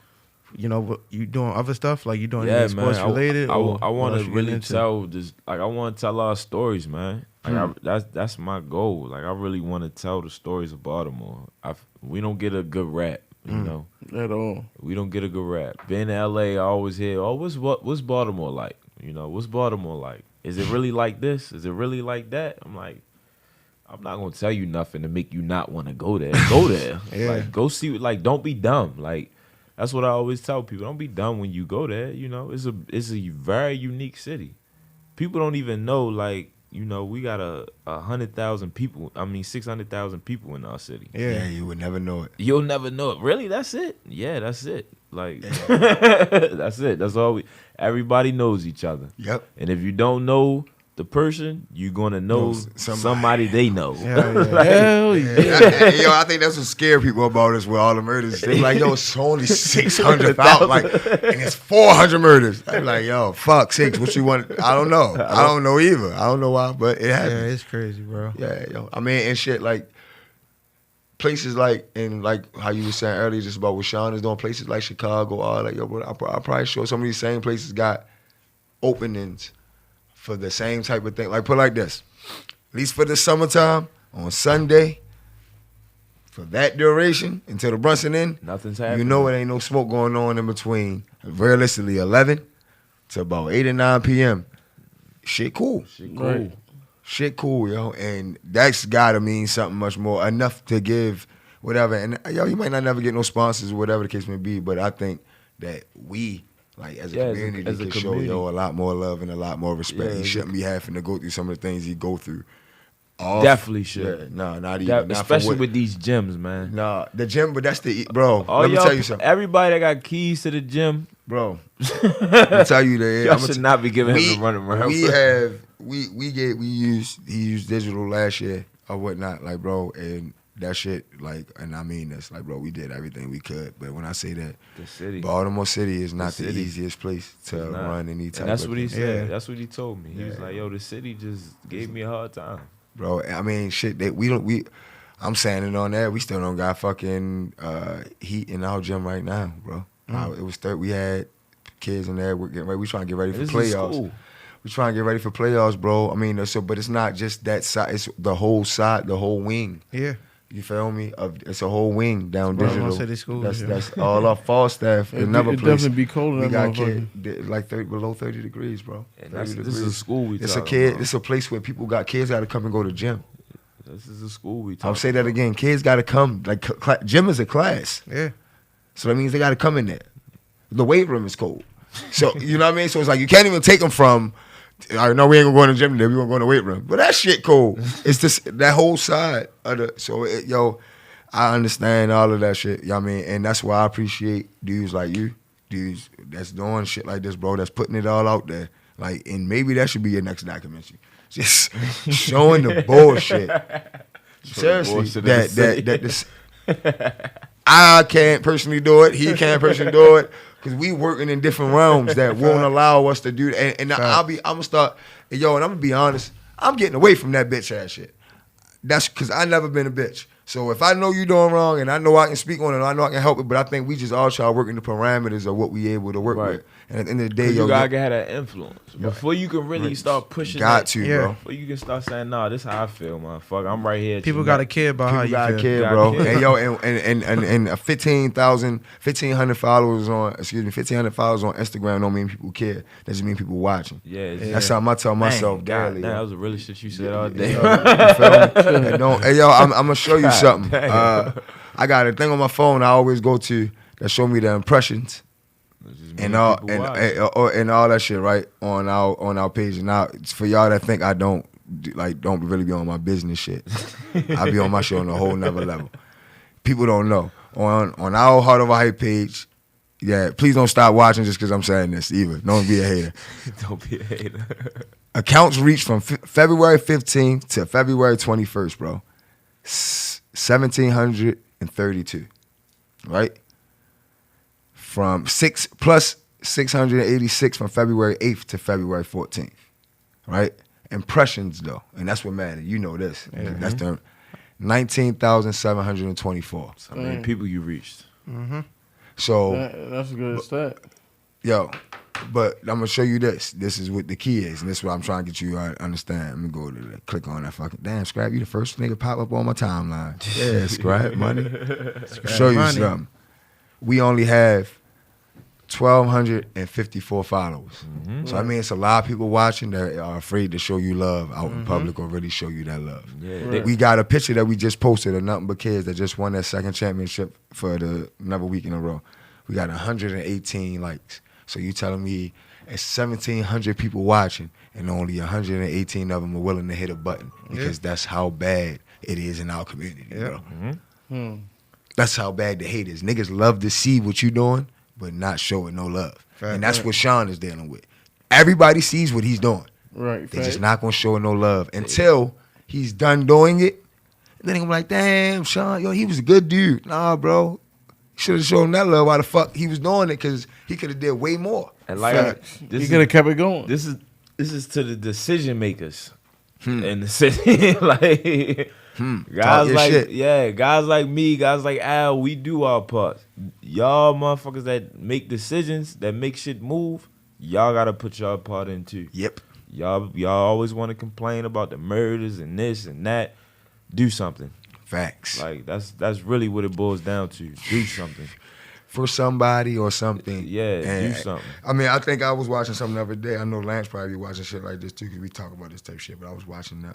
you know, what you doing other stuff? Like you doing
yeah,
anything
man.
sports related?
I
or what
want
else
to
you
really
getting into?
tell this. Like, I want to tell our stories, man. Like, that's my goal. Like, I really want to tell the stories of Baltimore. We don't get a good rap, you know.
At all.
We don't get a good rap. Being in LA, I always hear, "Oh, what's Baltimore like? You know, what's Baltimore like? Is it really like this? Is it really like that?" I'm like, I'm not gonna tell you nothing to make you not want to go there. Go there.
Yeah.
Like, go see. Like, don't be dumb. Like, that's what I always tell people. Don't be dumb when you go there. You know, it's a very unique city. People don't even know. Like, you know, we got 100,000 people. I mean, 600,000 people in our city.
Yeah,
Yeah.
you would never know it.
You'll never know it. Really? That's it? Yeah, that's it. Like, that's it. That's all we. Everybody knows each other.
Yep.
And if you don't know the person, you're gonna know somebody they know.
Yeah, yeah.
Hell yeah.
Yo, I think that's what scare people about us with all the murders. They be like, yo, it's only 600,000, like, and it's 400 murders. I'm like, yo, fuck, 6. What you want? I don't know. I don't know either. I don't know why, but it
Yeah,
happens.
it's crazy, bro.
Yeah, yo. I mean, and shit, like, places like, and like how you were saying earlier, just about what Sean is doing, places like Chicago, all that, yo, bro, I probably sure some of these same places got openings for the same type of thing. Like, put it like this, at least for the summertime, on Sunday, for that duration, until the Brunson end,
Nothing's happening.
you know it ain't no smoke going on in between, realistically, 11 to about 8 or 9 p.m. Shit cool.
Shit cool.
Right.
Shit cool, yo. And that's gotta mean something much more, enough to give whatever. And yo, you might not never get no sponsors or whatever the case may be, but I think that we, like, as a
Yeah,
community,
as a
can
community.
show yo a lot more love and a lot more respect.
Yeah,
He
as a-
shouldn't be having to go through some of the things he go through. Off.
Definitely should.
Yeah, no, not even.
That-
not for
especially
what-
with these gyms, man.
Nah, the gym, but that's the bro.
All
let me
y'all,
tell you something,
everybody that got keys to the gym,
bro. Let me tell you that
y'all should not be giving him the running around.
he used digital last year or whatnot, like, bro, and that shit, like, and I mean this, like, bro, we did everything we could, but when I say that,
the city.
Baltimore City is not the
city.
easiest place to
It's not.
run any type
And that's
of
what he
thing.
said.
Yeah.
That's what he told me. He was
Yeah.
like, "Yo, the city just gave me a hard time."
Bro. I mean, shit, I'm saying it on that. We still don't got fucking heat in our gym right now, bro. It was we had kids in there. We're getting ready. We trying to get ready for
This is
playoffs.
school.
We trying to get ready for playoffs, bro. I mean, but it's not just that side. It's the whole side, the whole wing.
Yeah.
You feel me? It's a whole wing down
Baltimore
digital.
City Schools, yeah.
That's all our fall staff.
It
Another
it
place.
definitely be cold in
We
that
got
motherfucker.
kids like below 30 degrees, bro.
And
30
this is a
degrees.
school we
It's a
talking
kid.
about.
It's a place where kids got to come and go to gym.
This is a school we
I'll
talking
say that again. Kids got to come. Like, gym is a class.
Yeah.
So that means they got to come in there. The weight room is cold. So, you know what I mean? So it's like you can't even take them from, I know we ain't going to go in the gym today. We're going to go in the weight room. But that shit cold. It's just that whole side of the, so, yo, I understand all of that shit. You know what I mean? And that's why I appreciate dudes like you, dudes that's doing shit like this, bro, that's putting it all out there. Like, and maybe that should be your next documentary. Just showing the bullshit. Seriously,
bullshit of the
this, I can't personally do it. He can't personally do it because we working in different realms that won't allow us to do that. And I'm gonna start, yo, and I'm gonna be honest. I'm getting away from that bitch ass shit. That's because I never been a bitch. So if I know you doing wrong and I know I can speak on it, and I know I can help it, but I think we just all try to work in the parameters of what we able to work
Right.
with. And at the end of the day,
you
yo,
gotta have that influence before you can really start pushing.
got
that,
to,
Yeah.
bro.
Before you can start saying, "Nah, this how I feel, motherfucker. I'm right here."
People got to care about how
People
you
got
feel.
a kid,
Got
bro.
a kid.
And yo, and 1,500 followers on, 1,500 followers on Instagram don't mean people care. That just mean people watching.
Yeah,
That's something I tell myself
God,
daily.
that
yo.
was the really shit you said all day.
You feel me? Hey, yo, I'm gonna show you
God
something.
damn.
I got a thing on my phone I always go to that show me the impressions and all and all that shit, right, on our page. And now for y'all that think I don't really be on my business shit, I be on my shit on a whole nother level. People don't know on our Heart Over Hype page. Yeah, please don't stop watching just because I'm saying this either. Don't be a hater.
Don't be a hater.
Accounts reached from February 15th to February 21st, bro. 1,732, right? From 686 from February 8th to February 14th, right? Impressions, though, and that's what matters. You know this. Mm-hmm. That's the 19,724.
How many people you reached?
Mm-hmm.
So
that's a good stat.
Yo, but I'm gonna show you this. This is what the key is, and this is what I'm trying to get you to understand. Let me go to click on that fucking damn Scrap. You the first nigga pop up on my timeline. Yeah, Scrap money. Show you
money.
something. We only have 1,254 followers. Mm-hmm. So I mean, it's a lot of people watching that are afraid to show you love out in public or really show you that love.
Yeah,
right.
We got a picture that we just posted of nothing but kids that just won that second championship for another week in a row. We got 118 likes. So you telling me it's 1,700 people watching and only 118 of them are willing to hit a button because that's how bad it is in our community, bro.
Mm-hmm.
That's how bad the hate is. Niggas love to see what you doing, but not showing no love.
Fact.
And that's what Sean is dealing with. Everybody sees what he's doing.
Right.
They're just not gonna show no love until he's done doing it. And then they're gonna be like, damn, Sean, yo, he was a good dude. Nah, bro. Should have shown that love. Why the fuck he was doing it? Because he could have did way more.
And like
He could have kept it going.
This is to the decision makers in the city. Like guys like shit. Guys like me, guys like Al, we do our parts. Y'all motherfuckers that make decisions, that make shit move, y'all gotta put y'all part in too.
Yep.
Y'all always want to complain about the murders and this and that. Do something.
Facts.
Like that's really what it boils down to. Do something.
For somebody or something.
Yeah,
and,
do something.
I mean, I think I was watching something the other day. I know Lance probably watching shit like this too because we talk about this type of shit. But I was watching the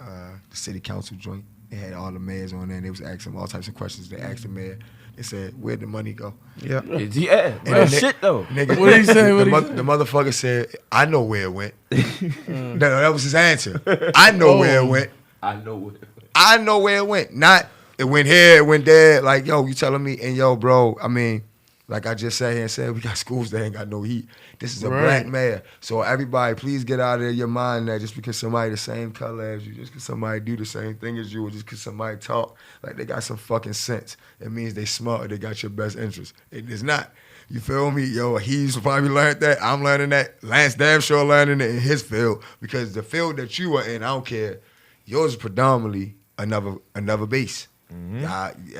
city council joint. They had all the mayors on there and they was asking all types of questions. They asked the mayor. They said, "Where'd the money go?"
Yeah.
Yeah, real shit though.
Nigga,
What did he say?
The motherfucker said, "I know where it went." That was his answer. I know where it went.
I know where it went.
I know where it went. Not it went here, it went there. Like, yo, you telling me? And yo, bro, I mean, like I just sat here and said, we got schools that ain't got no heat. This is a black mayor. So everybody, please get out of your mind that just because somebody the same color as you, just because somebody do the same thing as you, or just because somebody talk like they got some fucking sense, it means they smart or they got your best interest. It is not. You feel me? Yo, he's probably learned that. I'm learning that. Lance damn sure learning it in his field because the field that you are in, I don't care. Yours is predominantly another base. Mm-hmm.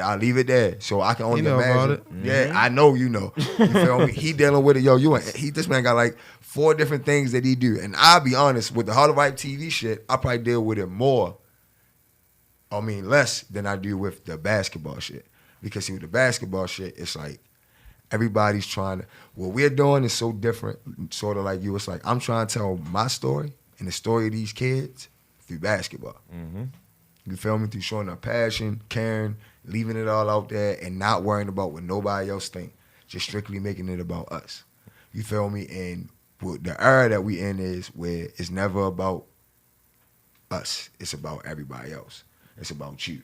I'll leave it there. So I can only imagine. About it. Yeah, I know you know. You feel me? He dealing with it. Yo, this man got like 4 different things that he do. And I'll be honest, with the Heart of Hype TV shit, I probably deal with it less than I do with the basketball shit. Because see, with the basketball shit, it's like everybody's trying to, what we're doing is so different, sort of like you. It's like I'm trying to tell my story and the story of these kids through basketball. Mm-hmm. You feel me? Through showing our passion, caring, leaving it all out there, and not worrying about what nobody else think. Just strictly making it about us. You feel me? And what the era that we in is where it's never about us. It's about everybody else. It's about you.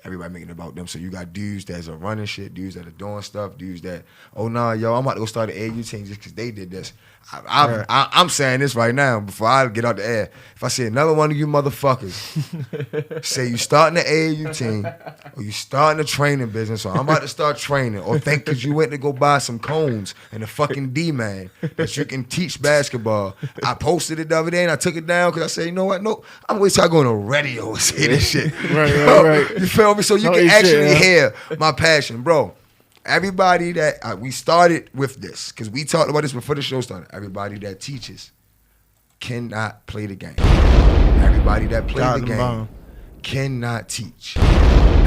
Everybody making it about them. So you got dudes that's running shit, dudes that are doing stuff, dudes that, oh, nah, yo, I'm about to go start an AU team just because they did this. I'm saying this right now before I get out the air. If I see another one of you motherfuckers say you starting an AAU team or you starting a training business or I'm about to start training or think because you went to go buy some cones and a fucking D-man that you can teach basketball. I posted it the other day and I took it down because I said, you know what? No, I'm going to start going to radio and say this shit.
Right.
You feel me? So you can actually hear my passion, bro. Everybody that we started with this because we talked about this before the show started. Everybody that teaches cannot play the game. Everybody that plays the game cannot teach.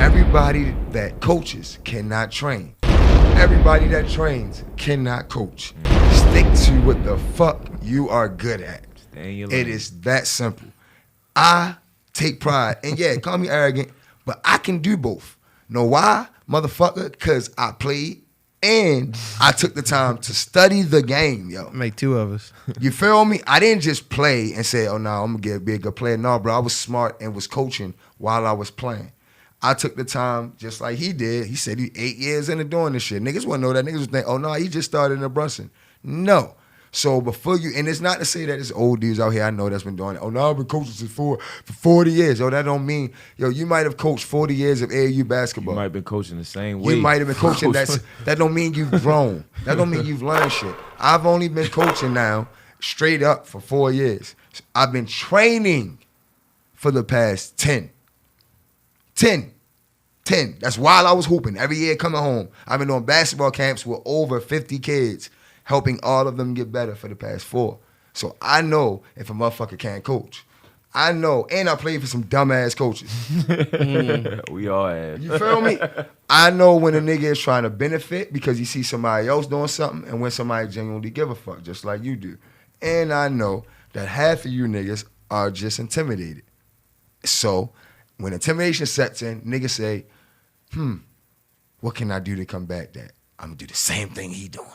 Everybody that coaches cannot train. Everybody that trains cannot coach. Stick to what the fuck you are good at. It is that simple. I take pride, and yeah, call me arrogant, but I can do both. Know why? motherfucker, because I played and I took the time to study the game, yo.
Make two of us.
You feel me? I didn't just play and say, oh, no, I'm going to be a good player. No, bro, I was smart and was coaching while I was playing. I took the time just like he did. He said he 8 years into doing this shit. Niggas wouldn't know that. Niggas would think, oh, no, he just started in Brunson. No. So before you, and it's not to say that it's old dudes out here I know that's been doing it. Oh, no, I've been coaching since for 40 years. Yo, that don't mean, yo, you might have coached 40 years of AAU basketball.
You might have been coaching the same way.
You might have been coaching. That don't mean you've grown. That don't mean you've learned shit. I've only been coaching now straight up for 4 years. I've been training for the past 10. 10. That's while I was hooping. Every year coming home. I've been doing basketball camps with over 50 kids, helping all of them get better for the past 4. So I know if a motherfucker can't coach. I know, and I played for some dumbass coaches.
We all have.
You feel me? I know when a nigga is trying to benefit because he sees somebody else doing something and when somebody genuinely give a fuck, just like you do. And I know that half of you niggas are just intimidated. So when intimidation sets in, niggas say, what can I do to combat that? I'm gonna do the same thing he doing.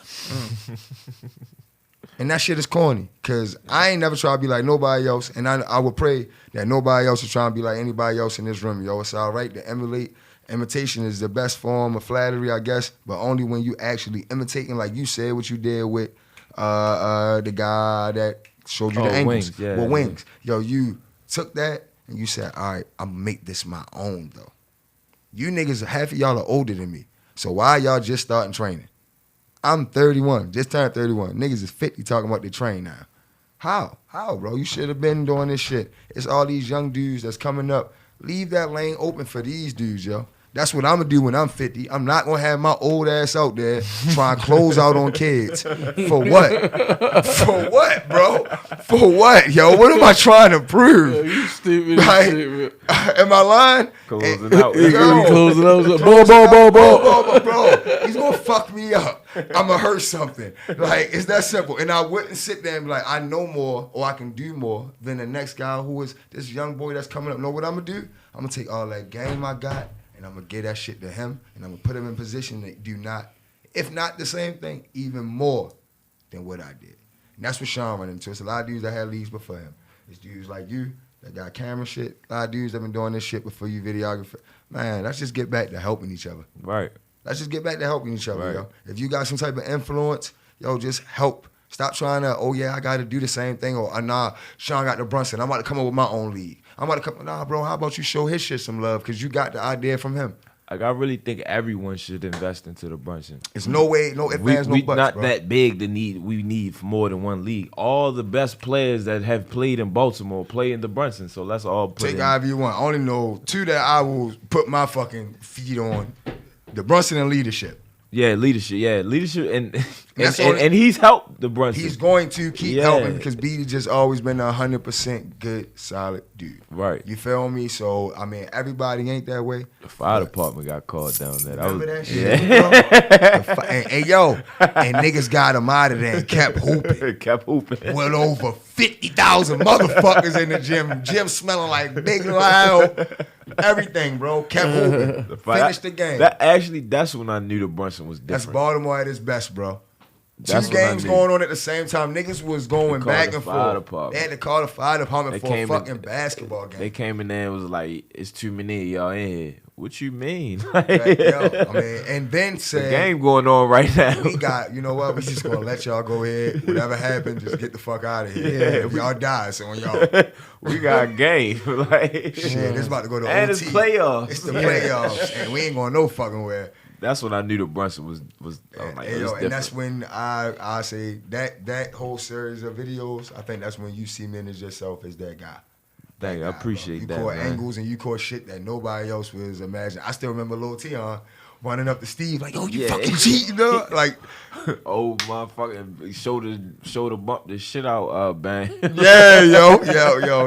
And that shit is corny, because I ain't never try to be like nobody else, and I would pray that nobody else is trying to be like anybody else in this room, yo. It's all right to emulate. Imitation is the best form of flattery, I guess, but only when you actually imitating, like you said what you did with the guy that showed you the angles.
Wings, yeah,
with Wings. Yo, you took that and you said, all right, I'm gonna make this my own, though. You niggas, half of y'all are older than me, so why y'all just starting training? I'm 31, just turned 31. Niggas is 50 talking about they train now. How? How, bro? You should have been doing this shit. It's all these young dudes that's coming up. Leave that lane open for these dudes, yo. That's what I'm going to do when I'm 50. I'm not going to have my old ass out there trying to close out on kids. For what? For what, bro? For what, yo? What am I trying to prove?
Yo, you stupid.
Like,
Stupid.
am I lying?
Closing out.
Yo,
Closing out.
Bro, he's gonna fuck me up. I'ma hurt something. Like, it's that simple. And I wouldn't sit there and be like, I know more or I can do more than the next guy who is this young boy that's coming up. Know what I'm gonna do? I'm gonna take all that game I got and I'm gonna give that shit to him and I'm gonna put him in position to do not, if not the same thing, even more than what I did. And that's what Sean run into. It's a lot of dudes that had leads before him. It's dudes like you that got camera shit. A lot of dudes that been doing this shit before you, videographer. Man, let's just get back to helping each other.
Right.
Let's just get back to helping each other,
Right.
yo. If you got some type of influence, yo, just help. Stop trying to, oh yeah, I got to do the same thing, or nah, Sean got the Brunson. I'm about to come up with my own league. I'm about to come, nah, bro, how about you show his shit some love, because you got the idea from him.
Like, I really think everyone should invest into the Brunson.
It's no way, no ifs, ands, no
we
buts,
not
bro.
that big to need. We need for more than one league. All the best players that have played in Baltimore play in the Brunson. So let's all put
Take
in.
however you want. I only know 2 that I will put my fucking feet on. The Brunson and leadership.
Yeah, leadership. Yeah, leadership, and
That's
and,
only-
and he's helped the Brunson.
He's going to keep
Yeah.
helping because B just always been a 100% good, solid dude.
Right.
You feel me? So, I mean, everybody ain't that way.
The fire department got called down there.
Remember that
was,
shit,
yeah.
bro? And yo, and niggas got him out of there and kept hooping.
Kept hooping.
Well over 50,000 motherfuckers in the gym. Gym smelling like Big Loud. Everything, bro. Kept hooping. Finished the game.
That's when I knew the Brunson was
That's
different.
Baltimore at its best, bro.
That's
Two
what I
games
knew.
going on at the same time. Niggas was going
They called
back
the
and
fire
forth.
department.
They had to call the fire department
They
for a
came in-
fucking basketball game.
They came in there and was like, "It's too many of y'all in here." What you mean?
Like, yo, I mean, and then
the
said,
game going on right now.
we got, you know what? We just gonna let y'all go ahead. Whatever happened, just get the fuck out of here.
Yeah,
If y'all die, it's on y'all.
We got a game. Like,
Shit, it's about to go to
and
OT.
it's playoffs.
It's the playoffs, and we ain't going no fucking where.
That's when I knew the Brunson was. I was like,
And,
it's
and that's
different.
when I say that whole series of videos. I think that's when you cemented yourself as that guy.
Dang, I appreciate
You
that,
caught
man.
angles and you caught shit that nobody else was imagining. I still remember Lil Tion running up to Steve like, "Yo, you
Yeah.
fucking cheating, dog!" Like,
Oh, motherfucking shoulder bump this shit out, bang.
yeah, yo,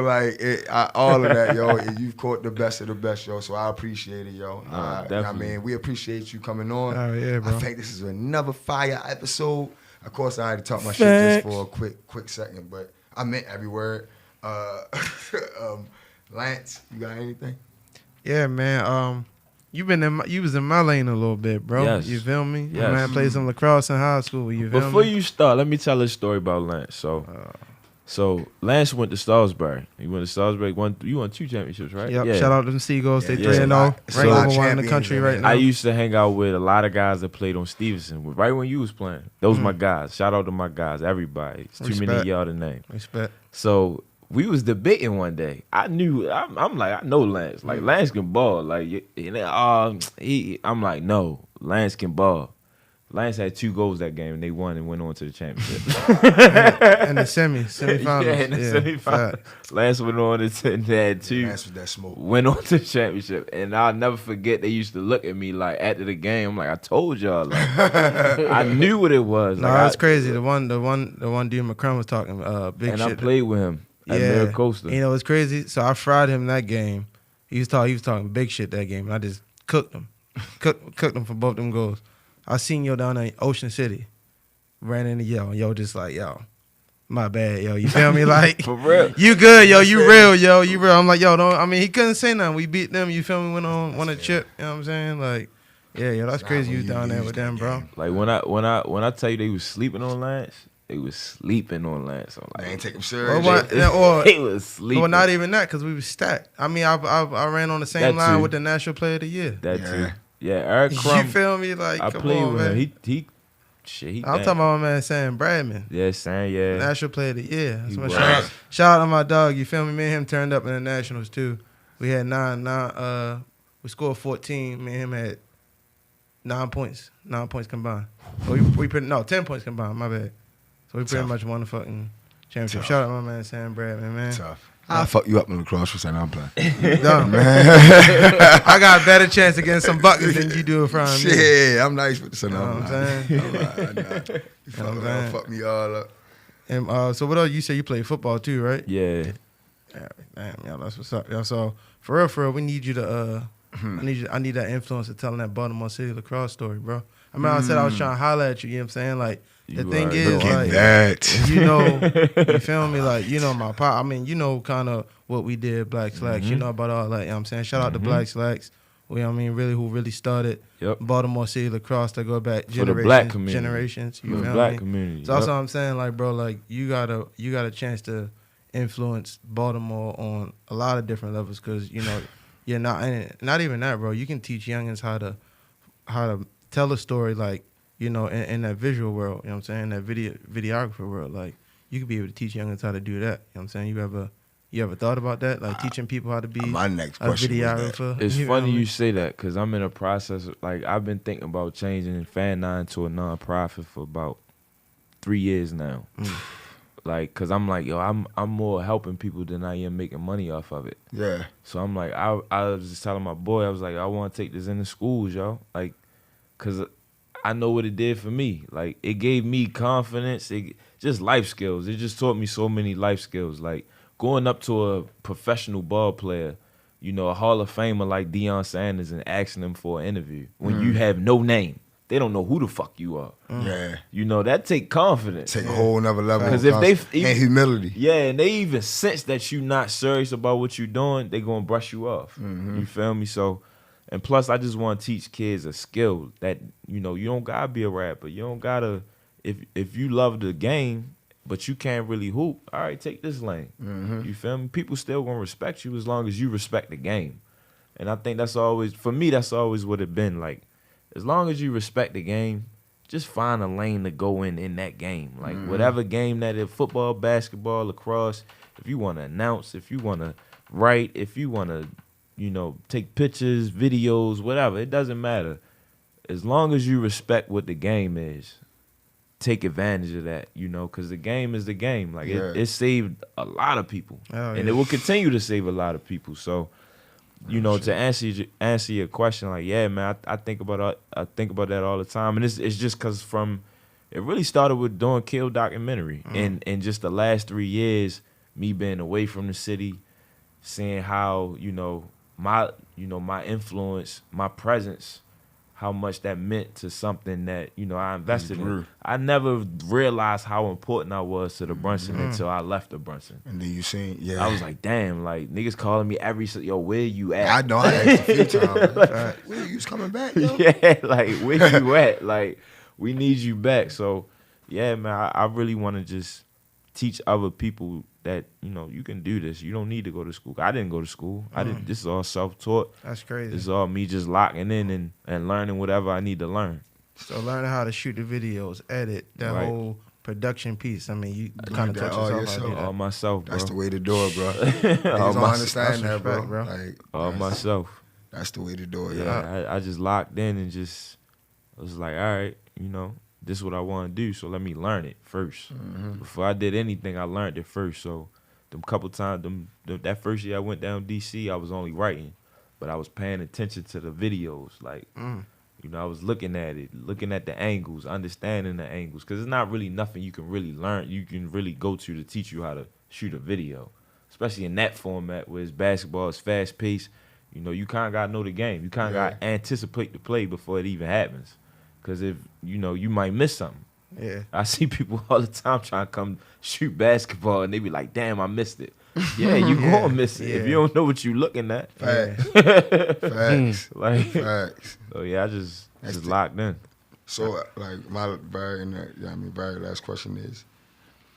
like all of that, yo. You've caught the best of the best, yo. So I appreciate it, yo. I
definitely.
mean, we appreciate you coming on.
Oh, yeah, bro.
I think this is another fire episode. Of course, I had to talk my shit just for a quick second, but I meant every word. Lance, you got anything?
Yeah, man. You was in my lane a little bit, bro.
Yes.
You feel me?
Yes.
My man played some lacrosse in high school. You feel
Before
me?
you start, let me tell a story about Lance. So Lance went to Salisbury. He went to Salisbury. You won 2 championships, right?
Yep.
Yeah.
Shout out to them Seagulls. They
Yeah.
3-0.
Yeah.
Ranked
So-
number 1 in the
champions,
country
man.
right now.
I used to hang out with a lot of guys that played on Stevenson. Right when you was playing, those my guys. Shout out to my guys, everybody. It's too many of
Respect.
y'all to name.
Respect.
So we was debating one day. I'm like, I know Lance. Like Lance can ball. Like, I'm like, no, Lance can ball. Lance had 2 goals that game, and they won and went on to the championship.
And the semifinals.
Yeah, in the semifinals.
facts.
Lance went on and had 2.
Lance with that smoke.
Went on to the championship, and I'll never forget. They used to look at me like after the game. I'm like, I told y'all, like, I knew what it was.
No,
Like,
that's crazy. The one dude McCrum was talking big
and
shit.
I played with him at Maricosta.
You know it's crazy. So I fried him that game. He was talking big shit that game, and I just cooked him, cooked him for both them goals. I seen yo down in Ocean City, ran into yo, and yo just like yo, my bad, yo. You feel me? Like
For real.
you good, yo. You real, yo. You real. I'm like yo. Don't. I mean, he couldn't say nothing. We beat them. You feel me? Won a chip. You know what I'm saying? Like, yeah, yo. That's crazy. You was down there with them, bro.
Like when I tell you they was sleeping on Lance, they was sleeping on Lance. I'm
They
like,
ain't take him
Or
serious.
what?
they was sleeping.
Well, not even that, because we was stacked. I mean, I ran on the same
That
line
too.
with the National Player of the Year.
That
Yeah.
too. Yeah, Eric
You
Crum.
feel me? Like,
I
come
played
on,
with
man.
him. He
I'm talking about my man Sam Bradman.
Yeah, Sam. Yeah.
National Player of the Year. That's
He
my
was.
shout out to my dog. You feel me? Me and him turned up in the Nationals too. We had we scored 14. Me and him had 9 points. 9 points combined. So we 10 points combined. My bad. So we pretty
Tough.
much won the fucking championship.
Tough.
Shout out to my man Sam Bradman, man.
Tough. I'll fuck you up in lacrosse for saying I'm playing.
Dumb. I got a better chance of getting some buckets than you do in front of me.
Shit, I'm nice with the son.
You know what I'm saying?
You fuck me all up.
And so what else? You say you play football too, right?
Yeah.
Yeah, damn, y'all, that's what's up. Y'all, so for real, we need you to I need that influence of telling that Baltimore City lacrosse story, bro. I mean, I said I was trying to holler at you, you know what I'm saying? Like, the
You
thing
already
is,
know.
like,
That.
you know, you feel me? Like, you know, my pop, I mean, you know, kind of what we did, Black Slacks, you know about all that, you know what I'm saying? Shout out to Black Slacks, you know what I mean, really, who really started
Yep.
Baltimore City lacrosse that go back
For the black community.
generations, you
For the
feel
black
me?
community.
So that's
Yep.
what I'm saying, like, bro, like, you got a chance to influence Baltimore on a lot of different levels, because, you know, you're not even that, bro. You can teach youngins how to tell a story, like, you know, in that visual world, you know what I'm saying, that videographer world. Like, you could be able to teach youngins how to do that. You know what I'm saying? You ever thought about that? Like, teaching people how to be
My next
a
question was that.
videographer?
It's
You know
funny
what I
you
mean?
say that because I'm in a process. Like I've been thinking about changing Fan 9 to a nonprofit for about 3 years now. Like, cause I'm like, yo, I'm more helping people than I am making money off of it.
Yeah.
So I'm like, I was just telling my boy, I was like, I want to take this into schools, yo. Like, cause I know what it did for me. Like, it gave me confidence. Just life skills. It just taught me so many life skills. Like, going up to a professional ball player, you know, a Hall of Famer like Deion Sanders and asking them for an interview when you have no name. They don't know who the fuck you are.
Yeah.
You know, that take confidence.
Take a whole nother level.
'Cause
of
if they-
and humility.
Yeah, and they even sense that you not serious about what you're doing, they gonna brush you off. You feel me? So, and plus, I just want to teach kids a skill that, you know, you don't gotta be a rapper. You don't gotta, if you love the game, but you can't really hoop, all right, take this lane. You feel me? People still gonna respect you as long as you respect the game. And I think that's always, for me, that's always what it been like. As long as you respect the game, just find a lane to go in that game. Like, whatever game that is, football, basketball, lacrosse, if you want to announce, if you want to write, if you want to, you know, take pictures, videos, whatever, it doesn't matter. As long as you respect what the game is, take advantage of that, you know, because the game is the game. Like, it saved a lot of people.
Oh,
And
yeah.
it will continue to save a lot of people. So, you know, to answer your question, like, yeah, man, I think about that all the time, and it's just because it really started with doing Kill documentary, and just the last 3 years, me being away from the city, seeing how my influence, my presence, how much that meant to something that, you know, I invested in.
grew.
I never realized how important I was to the Brunson until I left the Brunson.
And then you seen, yeah.
I was like, damn, like, niggas calling me yo, where you at?
I know, I asked a few times. Like, where you was coming back, yo?
Yeah, like, where you at? Like, we need you back. So, yeah, man, I really want to just teach other people that, you know, you can do this. You don't need to go to school. I didn't go to school. This is all self-taught.
That's crazy.
This is all me just locking in and learning whatever I need to learn.
So learning how to shoot the videos, edit, that
Right.
whole production piece. I mean, you
I
kind of
learned that
taught
all
yourself how to
yourself.
do that.
All myself, bro.
That's the way to do it, bro. Niggas don't understand
that's
that, bro.
respect, bro.
Like,
All myself.
that's the way to do it,
Yeah, I just locked in and just I was like, all right, you know, this is what I want to do, so let me learn it first. Before I did anything, I learned it first. So them couple times, that first year I went down DC, I was only writing, but I was paying attention to the videos. Like, you know, I was looking at it, looking at the angles, understanding the angles, because it's not really nothing you can really learn. You can really go to teach you how to shoot a video, especially in that format where it's basketball, it's fast paced. You know, you kind of got to know the game. You kind of got to anticipate the play before it even happens. Because if, you know, you might miss something.
Yeah.
I see people all the time trying to come shoot basketball and they be like, damn, I missed it. Yeah, you gonna miss it if you don't know what you looking at.
Facts. Facts.
Like,
Facts.
so yeah, I just locked in.
So, like, my very last question is,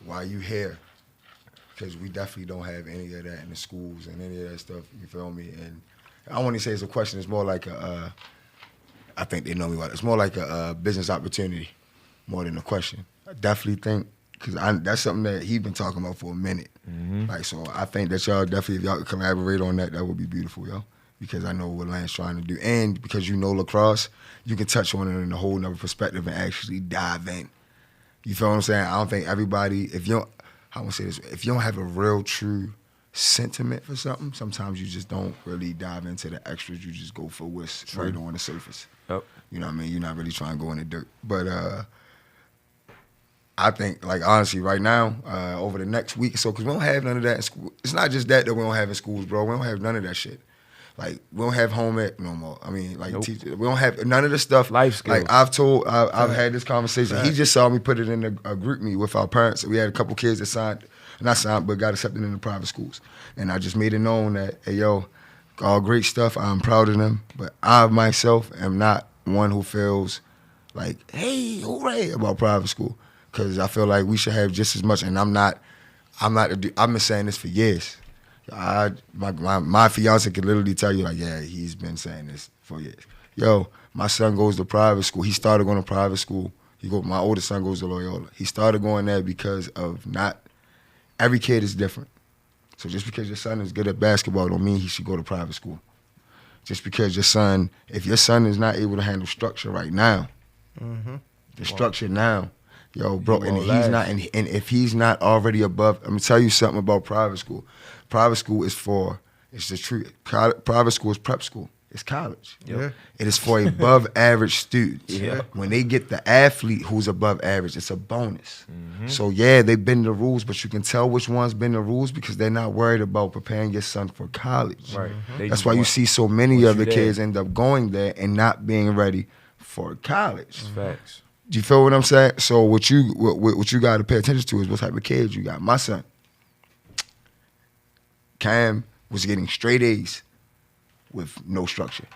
why you here? Because we definitely don't have any of that in the schools and any of that stuff, you feel me? And I want to say it's a question, it's more like I think they know me well, it's more like a business opportunity more than a question. I definitely think, because that's something that he's been talking about for a minute. Like, so I think that y'all definitely, if y'all could collaborate on that, that would be beautiful, yo. Because I know what Lance trying to do. And because you know lacrosse, you can touch on it in a whole nother perspective and actually dive in. You feel what I'm saying? I don't think everybody, if you don't, how am I say this? If you don't have a real, true sentiment for something, sometimes you just don't really dive into the extras. You just go for what's right on the surface.
Yep.
You know what I mean? You're not really trying to go in the dirt. But I think, like, honestly, right now, over the next week or so, because we don't have none of that in school. It's not just that we don't have in schools, bro. We don't have none of that shit. Like, we don't have home ec no more. I mean, like, teachers. We don't have none of the stuff.
Life skills.
Like, I've had this conversation. He just saw me put it in a group meet with our parents. We had a couple kids that not signed, but got accepted into private schools. And I just made it known that, hey, yo, all great stuff. I'm proud of them. But I, myself, am not one who feels like, hey, hooray, about private school. Because I feel like we should have just as much. And I've been saying this for years. My fiance could literally tell you, like, yeah, he's been saying this for years. Yo, my son goes to private school. He started going to private school. My oldest son goes to Loyola. He started going there because of every kid is different. So just because your son is good at basketball don't mean he should go to private school. Just because if your son is not able to handle structure right now, structure now, yo, bro, and if he's not already above, I'm gonna tell you something about private school. Private school it's the truth. Private school is prep school. It's college.
Yeah.
It is for above average students.
Yeah.
When they get the athlete who's above average, it's a bonus. So yeah, they bend the rules, but you can tell which ones bend the rules because they're not worried about preparing your son for college.
Right.
That's why you see so many other kids end up going there and not being ready for college.
Facts.
Do you feel what I'm saying? So what you got to pay attention to is what type of kids you got. My son, Cam, was getting straight A's with no structure.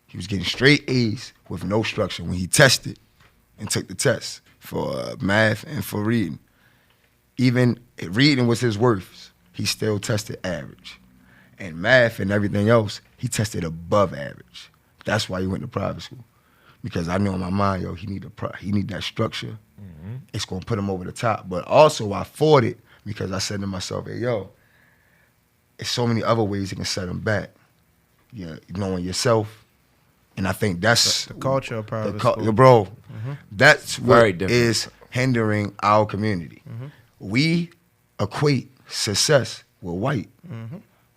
He was getting straight A's with no structure when he tested and took the test for math and for reading. Even reading was his worst. He still tested average. And math and everything else, he tested above average. That's why he went to private school. Because I knew in my mind, yo, he need that structure. It's gonna put him over the top. But also I fought it because I said to myself, hey, yo, there's so many other ways it can set him back. Yeah, knowing yourself. And I think that's
The culture of private school.
Bro, that's
Very
what
different.
is hindering our community. We equate success with white.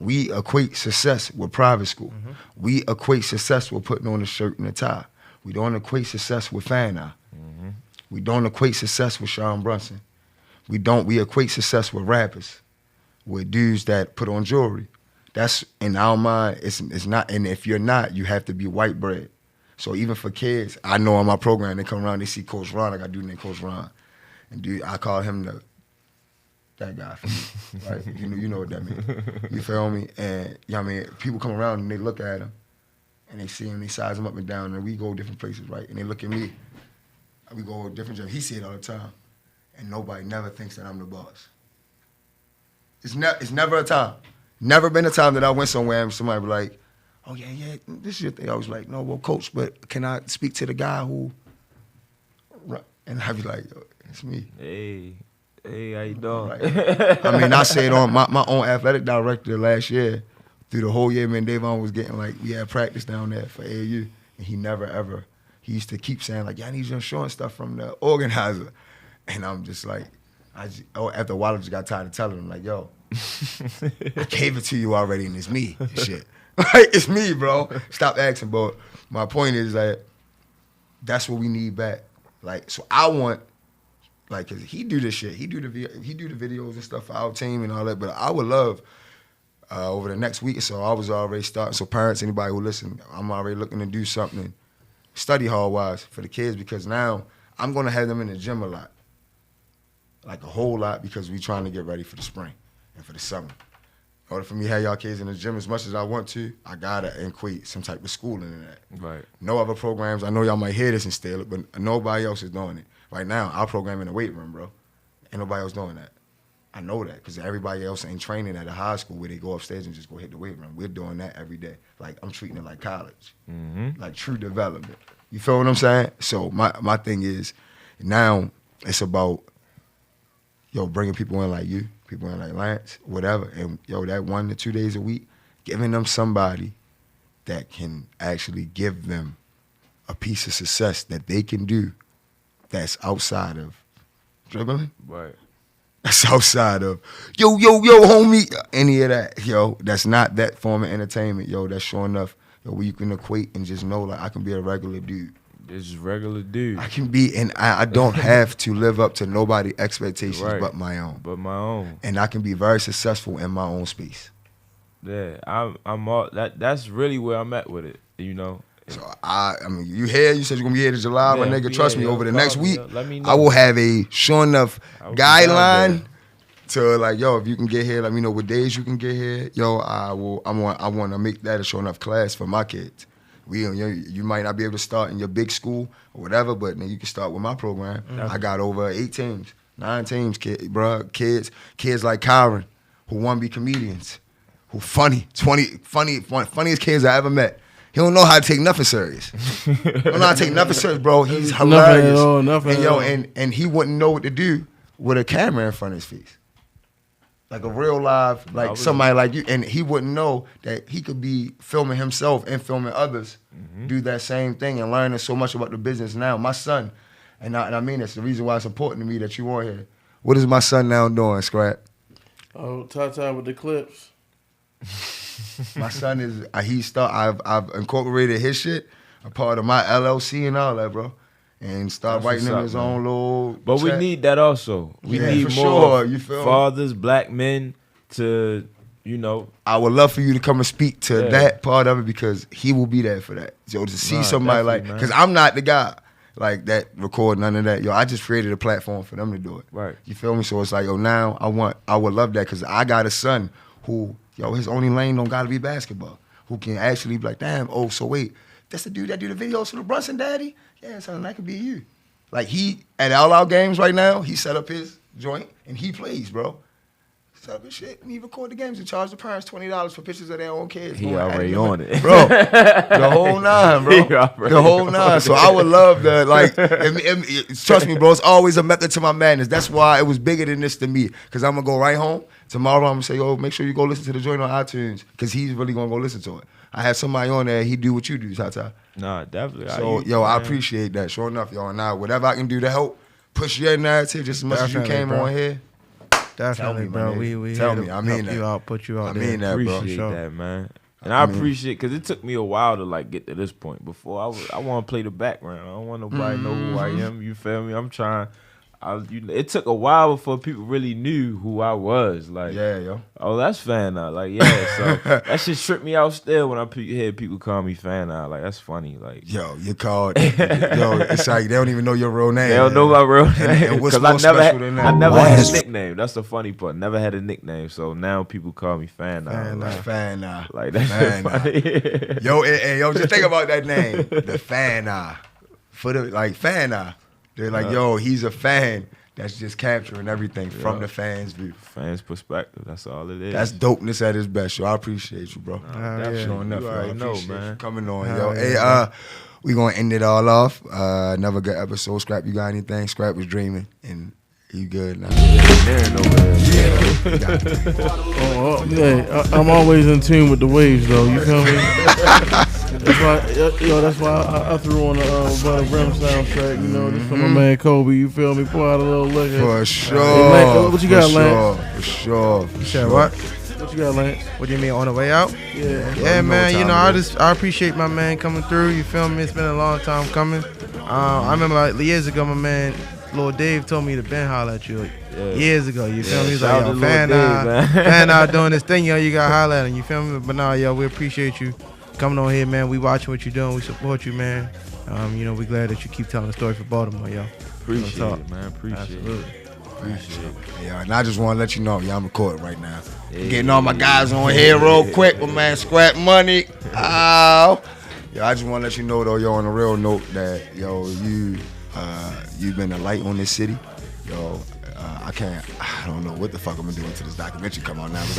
We equate success with private school. We equate success with putting on a shirt and a tie. We don't equate success with Fan-Eye. We don't equate success with Sean Brunson. We equate success with rappers, with dudes that put on jewelry. That's in our mind. It's not. And if you're not, you have to be white bread. So even for kids, I know on my program, they come around, they see Coach Ron. I got a dude named Coach Ron, and dude, I call him that guy for me, right? You know what that means. You feel me? And you know what I mean, people come around and they look at him, and they see him, they size him up and down, and we go different places, right? And they look at me, we go different jobs. He see it all the time, and nobody never thinks that I'm the boss. It's never a time. Never been a time that I went somewhere and somebody be like, oh, yeah, this is your thing. I was like, no, well, coach, but can I speak to the guy who... And I'd be like, yo, it's me.
Hey, how you doing?
Right. I mean, I said on my own athletic director last year, through the whole year, man, Davon was getting like, we had practice down there for AAU, and he never ever, he used to keep saying like, yeah, I need your insurance stuff from the organizer. And I'm just like, after a while, I just got tired of telling him, like, yo, I gave it to you already, and it's me, and shit. Like, it's me, bro. Stop asking, but my point is that that's what we need back. Like, so I want, like, cause he do this shit. He do the videos and stuff for our team and all that. But I would love over the next week or so. I was already starting. So parents, anybody who listen, I'm already looking to do something study hall wise for the kids, because now I'm gonna have them in the gym a lot, like a whole lot, because we trying to get ready for the spring and for the summer. In order for me to have y'all kids in the gym as much as I want to, I gotta include some type of schooling in that.
Right.
No other programs. I know y'all might hear this and steal it, but nobody else is doing it. Right now, our program in the weight room, bro. Ain't nobody else doing that. I know that because everybody else ain't training at a high school where they go upstairs and just go hit the weight room. We're doing that every day. Like, I'm treating it like college, like true development. You feel what I'm saying? So my thing is, now it's about, bringing people in like you, people in like Lance, whatever, and that 1 to 2 days a week, giving them somebody that can actually give them a piece of success that they can do that's outside of dribbling.
Right.
That's outside of, yo, homie, any of that, that's not that form of entertainment, that's showing enough, where you can equate and just know, like, I can be a regular dude.
This is regular dude.
I can be, and I don't have to live up to nobody's expectations but my own.
But my own.
And I can be very successful in my own space.
Yeah, I'm all that's really where I'm at with it,
So I mean, you said you're gonna be here in July, my nigga. Trust me, over the next week,
let me know.
I will have a sure enough guideline to like, if you can get here, let me know what days you can get here. I want to make that a sure enough class for my kids. You might not be able to start in your big school or whatever, but then you can start with my program. I got over 8 teams, 9 teams, kids like Kyron, who want to be comedians, who funniest kids I ever met. He don't know how to take nothing serious. He don't know how to take nothing serious, bro. He's hilarious. And he wouldn't know what to do with a camera in front of his face. Like a real live, like somebody like you. And he wouldn't know that he could be filming himself and filming others do that same thing and learning so much about the business now. My son, and I mean this, the reason why it's important to me that you on here. What is my son now doing, Scrap?
Oh, Tata with the clips.
My son is, I've incorporated his shit, a part of my LLC and all that, bro. And start writing in his own little
But
chat.
we need that also. We need more
sure. You feel
fathers, black men to,
I would love for you to come and speak to that part of it, because he will be there for that. To see somebody like, because I'm not the guy like that record none of that. I just created a platform for them to do it. Right. You feel me? So it's like, now I would love that, because I got a son who, his only lane don't gotta be basketball, who can actually be like, damn, so wait, that's the dude that do the videos for the Brunson daddy? Yeah, son, that could be you. Like, he, at all our games right now, he set up his joint and he plays, bro. Set up his shit and he record the games and charge the parents $20 for pictures of their own kids.
He already on it.
Bro, the whole 9, bro. The whole 9. So I would love that. Like, trust me, bro, it's always a method to my madness. That's why it was bigger than this to me. Because I'm going to go right home. Tomorrow I'm going to say, make sure you go listen to the joint on iTunes, because he's really going to go listen to it. I have somebody on there, he do what you do, Tata.
Nah, definitely.
So, I appreciate that. Sure enough, now, whatever I can do to help push your narrative just as much as you came on here.
Definitely, bro. We
tell me. I mean that.
You out, put you out there.
I mean that, bro.
Appreciate that, man. And I appreciate, because it took me a while to like get to this point. Before I want to play the background. I don't want nobody to know who I am. You feel me? it took a while before people really knew who I was. Like,
Yeah, yo.
oh, that's Fan Eye. Like, yeah, so that shit tripped me out still when I hear people call me Fan Eye. Like, that's funny. Like,
Yo, you called. Yo, it's like they don't even know your real name.
they don't know my real name.
And what's
'Cause
more special than that?
I never had
What?
a nickname. That's the funny part. Never had a nickname. So now people call me Fan Eye.
Fan Eye.
Like,
Fan Eye.
like that's
Fan Eye.
funny.
Yo, yo, just think about that name, the Fan Eye. For the like Fan Eye, they're like, yo, he's a fan that's just capturing everything from the fans' view.
Fans' perspective. That's all it is.
That's dopeness at its best, yo. I appreciate you, bro.
Definitely.
Showing up,
You
yo. I
already know,
appreciate you
man.
coming on,
Hell
yo.
yeah.
Hey, we gonna end it all off. Another good episode. Scrap, you got anything? Scrap was dreaming, and you good now.
I'm always in tune with the waves, though. You feel me? That's why I threw on the Brim soundtrack. You know, this for my man Kobe. You feel me? Pour out a little liquor.
For sure.
Hey, Lance, what you got, Lance?
For sure.
You said what?
What you got, Lance?
What do you mean on the way out?
Yeah.
Yeah, man.
what
You know,
time it
I appreciate my man coming through. You feel me? It's been a long time coming. I remember like, years ago, my man Lord Dave told me to been holler at you years ago. You feel me? He's
shout
like,
out
yo,
to
Fan
Lord
Eye,
Dave, man.
Fan Eye doing this thing, yo. You got to holler at him. You feel me? But nah, yo, we appreciate you coming on here, man. We watching what you're doing. We support you, man. You know, we glad that you keep telling the story for Baltimore, yo.
Appreciate
Real talk.
it, man. Appreciate
Absolutely.
it. Appreciate it.
Yeah, and I just want to let you know, I'm recording right now. Getting all my guys on here real quick with man Scrap Money. Oh. Yo, I just want to let you know, though, yo, on a real note that, yo, you've been a light on this city. Yo, I don't know what the fuck I'm gonna do until this documentary come out now, because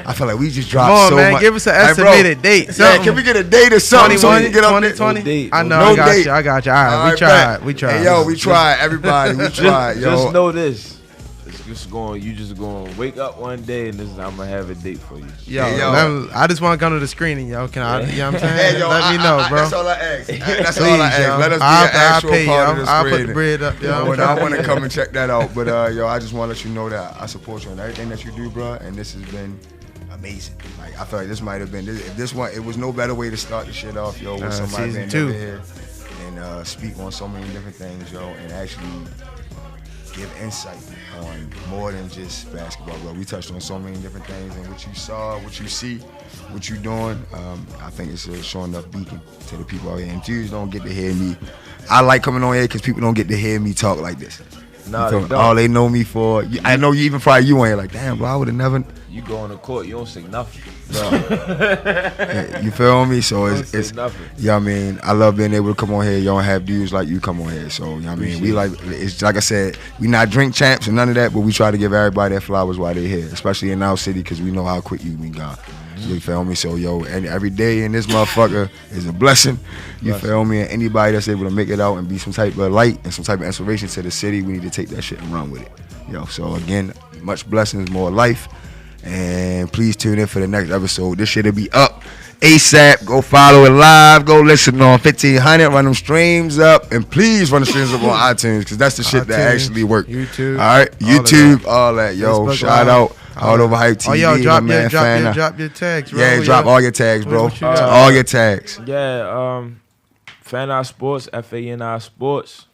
I feel like we just dropped
Come on,
so
man.
much.
Give us an
Like, bro,
estimated date.
Yeah,
Something.
can we get a date or something so we
21,
can get up there?
2020?
No
I know,
no
I got
date.
you. All right,
All
we
right,
tried.
bet.
We tried.
Hey, yo, we tried. Everybody, we tried, yo.
Just know this. You just going to wake up one day and I'm going to have a date for you.
Yo,
Hey, yo.
I just want to come to the screening, yo. Can I? You know what I'm saying?
Hey, yo,
Let me know, bro.
That's all I ask. That's
Please,
all I ask.
yo.
Let us be
I'll
an actual
pay,
part
yo.
of the
I'll put the
screening.
bread up, yo.
But I want to come and check that out. But yo, I just want to let you know that I support you on everything that you do, bro. And this has been amazing. Like, I feel like this might have been if this one. It was no better way to start the shit off, yo, with somebody
season
being
2.
over here and speak on so many different things, yo, and actually give insight on more than just basketball, bro. We touched on so many different things, and what you saw, what you see, what you doing. I think it's showing up beacon to the people out here. And Jews don't get to hear me. I like coming on here because people don't get to hear me talk like this.
Nah,
You feel
they
me?
don't.
All they know me for. I know you even probably you on here like, damn, bro, I would have never.
You go on the court, you don't say nothing.
You feel me? So
Don't
it's
say nothing.
yeah, I mean, I love being able to come on here. You don't have dudes like you come on here. So, you know what I mean? We like, it's like I said, we not drink champs and none of that, but we try to give everybody their flowers while they're here, especially in our city, because we know how quick you been gone. You feel me? So, yo, and every day in this motherfucker is a blessing. You feel me? And anybody that's able to make it out and be some type of light and some type of inspiration to the city, we need to take that shit and run with it. Yo, so again, much blessings, more life. And please tune in for the next episode. This shit'll be up ASAP. Go follow it live. Go listen on 1500. Run them streams up. And please run the streams up on iTunes, because that's the shit that
iTunes,
actually work.
YouTube,
All right? YouTube, all that. Yo,
Facebook
shout
Live.
out. All over Hype TV.
Oh, yo,
my man,
drop your tags, bro.
Yeah, drop all your tags, bro.
What you got?
All your tags.
Yeah, Fan Eye Sports, FANI Sports.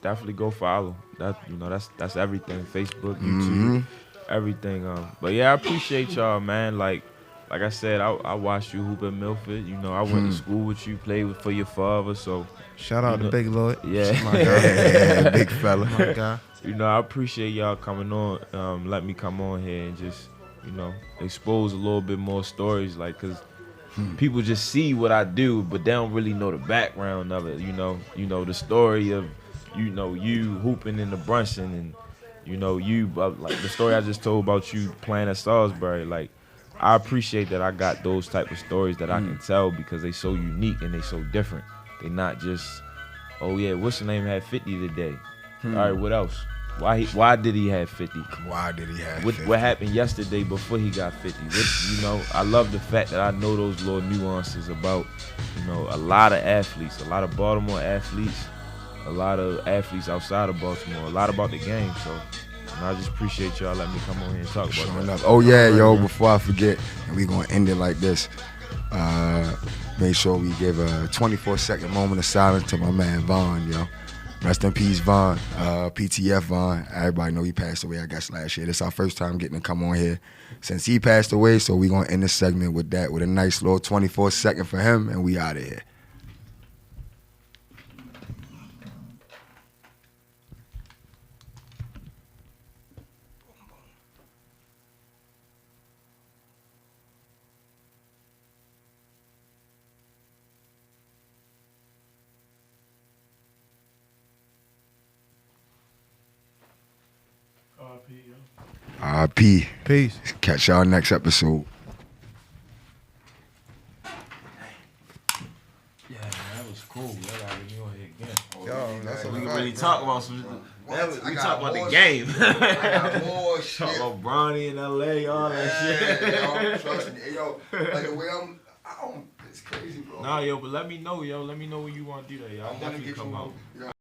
Definitely go follow. That's everything. Facebook, YouTube, everything. But yeah, I appreciate y'all, man. Like I said, I watched you hoop at Milford. You know, I went to school with you, played for your father. So
Shout out to Big Lloyd.
yeah,
My guy.
Yeah, big fella.
My guy.
you know, I appreciate y'all coming on. Let me come on here and just, expose a little bit more stories, like, cause people just see what I do, but they don't really know the background of it. You know the story of, you hooping in the Brunson, and like the story I just told about you playing at Salisbury. Like, I appreciate that I got those type of stories that I can tell, because they so unique and they so different. They not just, oh yeah, what's the name had 50 today. All right, what else? Why did he have 50?
Why did he have
What happened yesterday before he got 50? I love the fact that I know those little nuances about, a lot of athletes, a lot of Baltimore athletes, a lot of athletes outside of Baltimore, a lot about the game. So I just appreciate y'all letting me come on here and talk about
Showing
that.
up. Oh yeah, yo, before I forget, and we gonna end it like this. Make sure we give a 24-second moment of silence to my man Vaughn, yo. Rest in peace, Vaughn. PTF Vaughn. Everybody know he passed away, I guess, last year. This is our first time getting to come on here since he passed away, so we going to end this segment with that, with a nice little 24-second for him, and we out of here. RP.
Peace.
Catch y'all next episode.
Yeah, man, that was cool. Y'all gotta get me on here again.
Yo, that's
We
a
can
fact,
really
bro.
talk about some.
What?
We
I got
talk about
more
the game.
I got more
Talk
shit.
about Bronny in LA, all that shit.
Yo, trust me. Hey, yo, like the way it's crazy, bro.
Nah, yo, but let me know, yo. Let me know when you want to do that, yo. I'll
I'm gonna
definitely
get
come
you
out.
on.